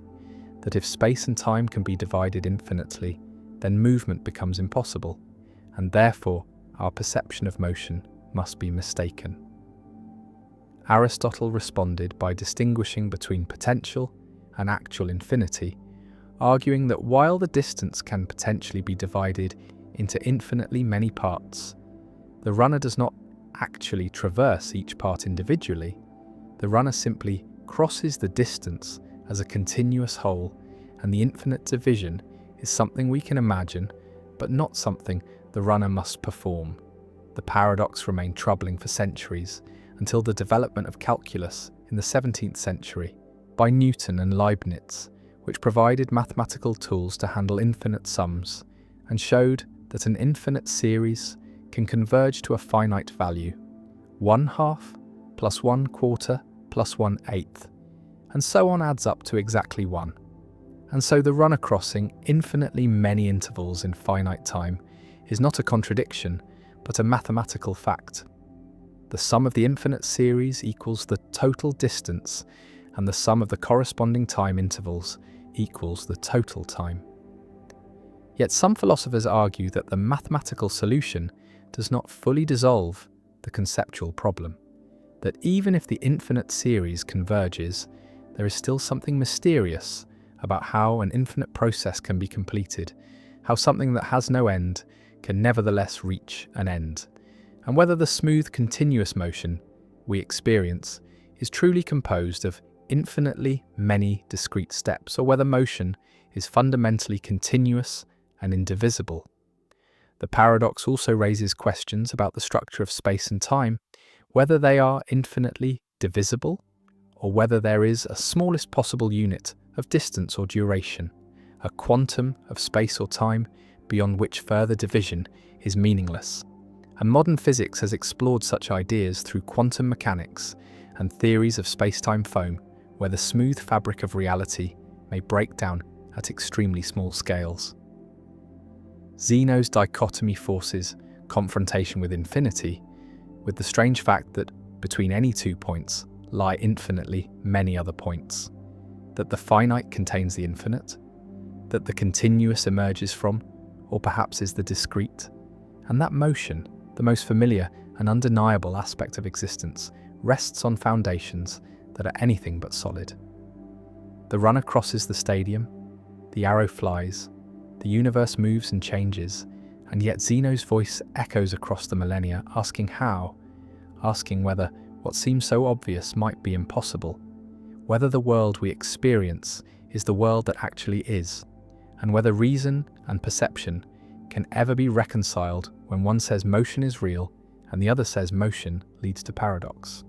that if space and time can be divided infinitely, then movement becomes impossible, and therefore our perception of motion must be mistaken. Aristotle responded by distinguishing between potential and actual infinity, arguing that while the distance can potentially be divided into infinitely many parts, the runner does not actually traverse each part individually. The runner simply crosses the distance as a continuous whole, and the infinite division is something we can imagine, but not something the runner must perform. The paradox remained troubling for centuries, until the development of calculus in the 17th century by Newton and Leibniz, which provided mathematical tools to handle infinite sums and showed that an infinite series can converge to a finite value, 1/2 plus 1/4 plus 1/8, and so on adds up to exactly 1. And so the runner crossing infinitely many intervals in finite time is not a contradiction, but a mathematical fact. The sum of the infinite series equals the total distance, and the sum of the corresponding time intervals equals the total time. Yet some philosophers argue that the mathematical solution does not fully dissolve the conceptual problem, that even if the infinite series converges, there is still something mysterious about how an infinite process can be completed, how something that has no end can nevertheless reach an end, and whether the smooth continuous motion we experience is truly composed of infinitely many discrete steps, or whether motion is fundamentally continuous and indivisible. The paradox also raises questions about the structure of space and time, whether they are infinitely divisible, or whether there is a smallest possible unit of distance or duration, a quantum of space or time beyond which further division is meaningless. And modern physics has explored such ideas through quantum mechanics and theories of space-time foam, where the smooth fabric of reality may break down at extremely small scales. Zeno's dichotomy forces confrontation with infinity, with the strange fact that between any 2 points lie infinitely many other points, that the finite contains the infinite, that the continuous emerges from, or perhaps is the discrete, and that motion, the most familiar and undeniable aspect of existence, rests on foundations that are anything but solid. The runner crosses the stadium, the arrow flies, the universe moves and changes, and yet Zeno's voice echoes across the millennia, asking how, asking whether what seems so obvious might be impossible, whether the world we experience is the world that actually is, and whether reason and perception can ever be reconciled when one says motion is real and the other says motion leads to paradox.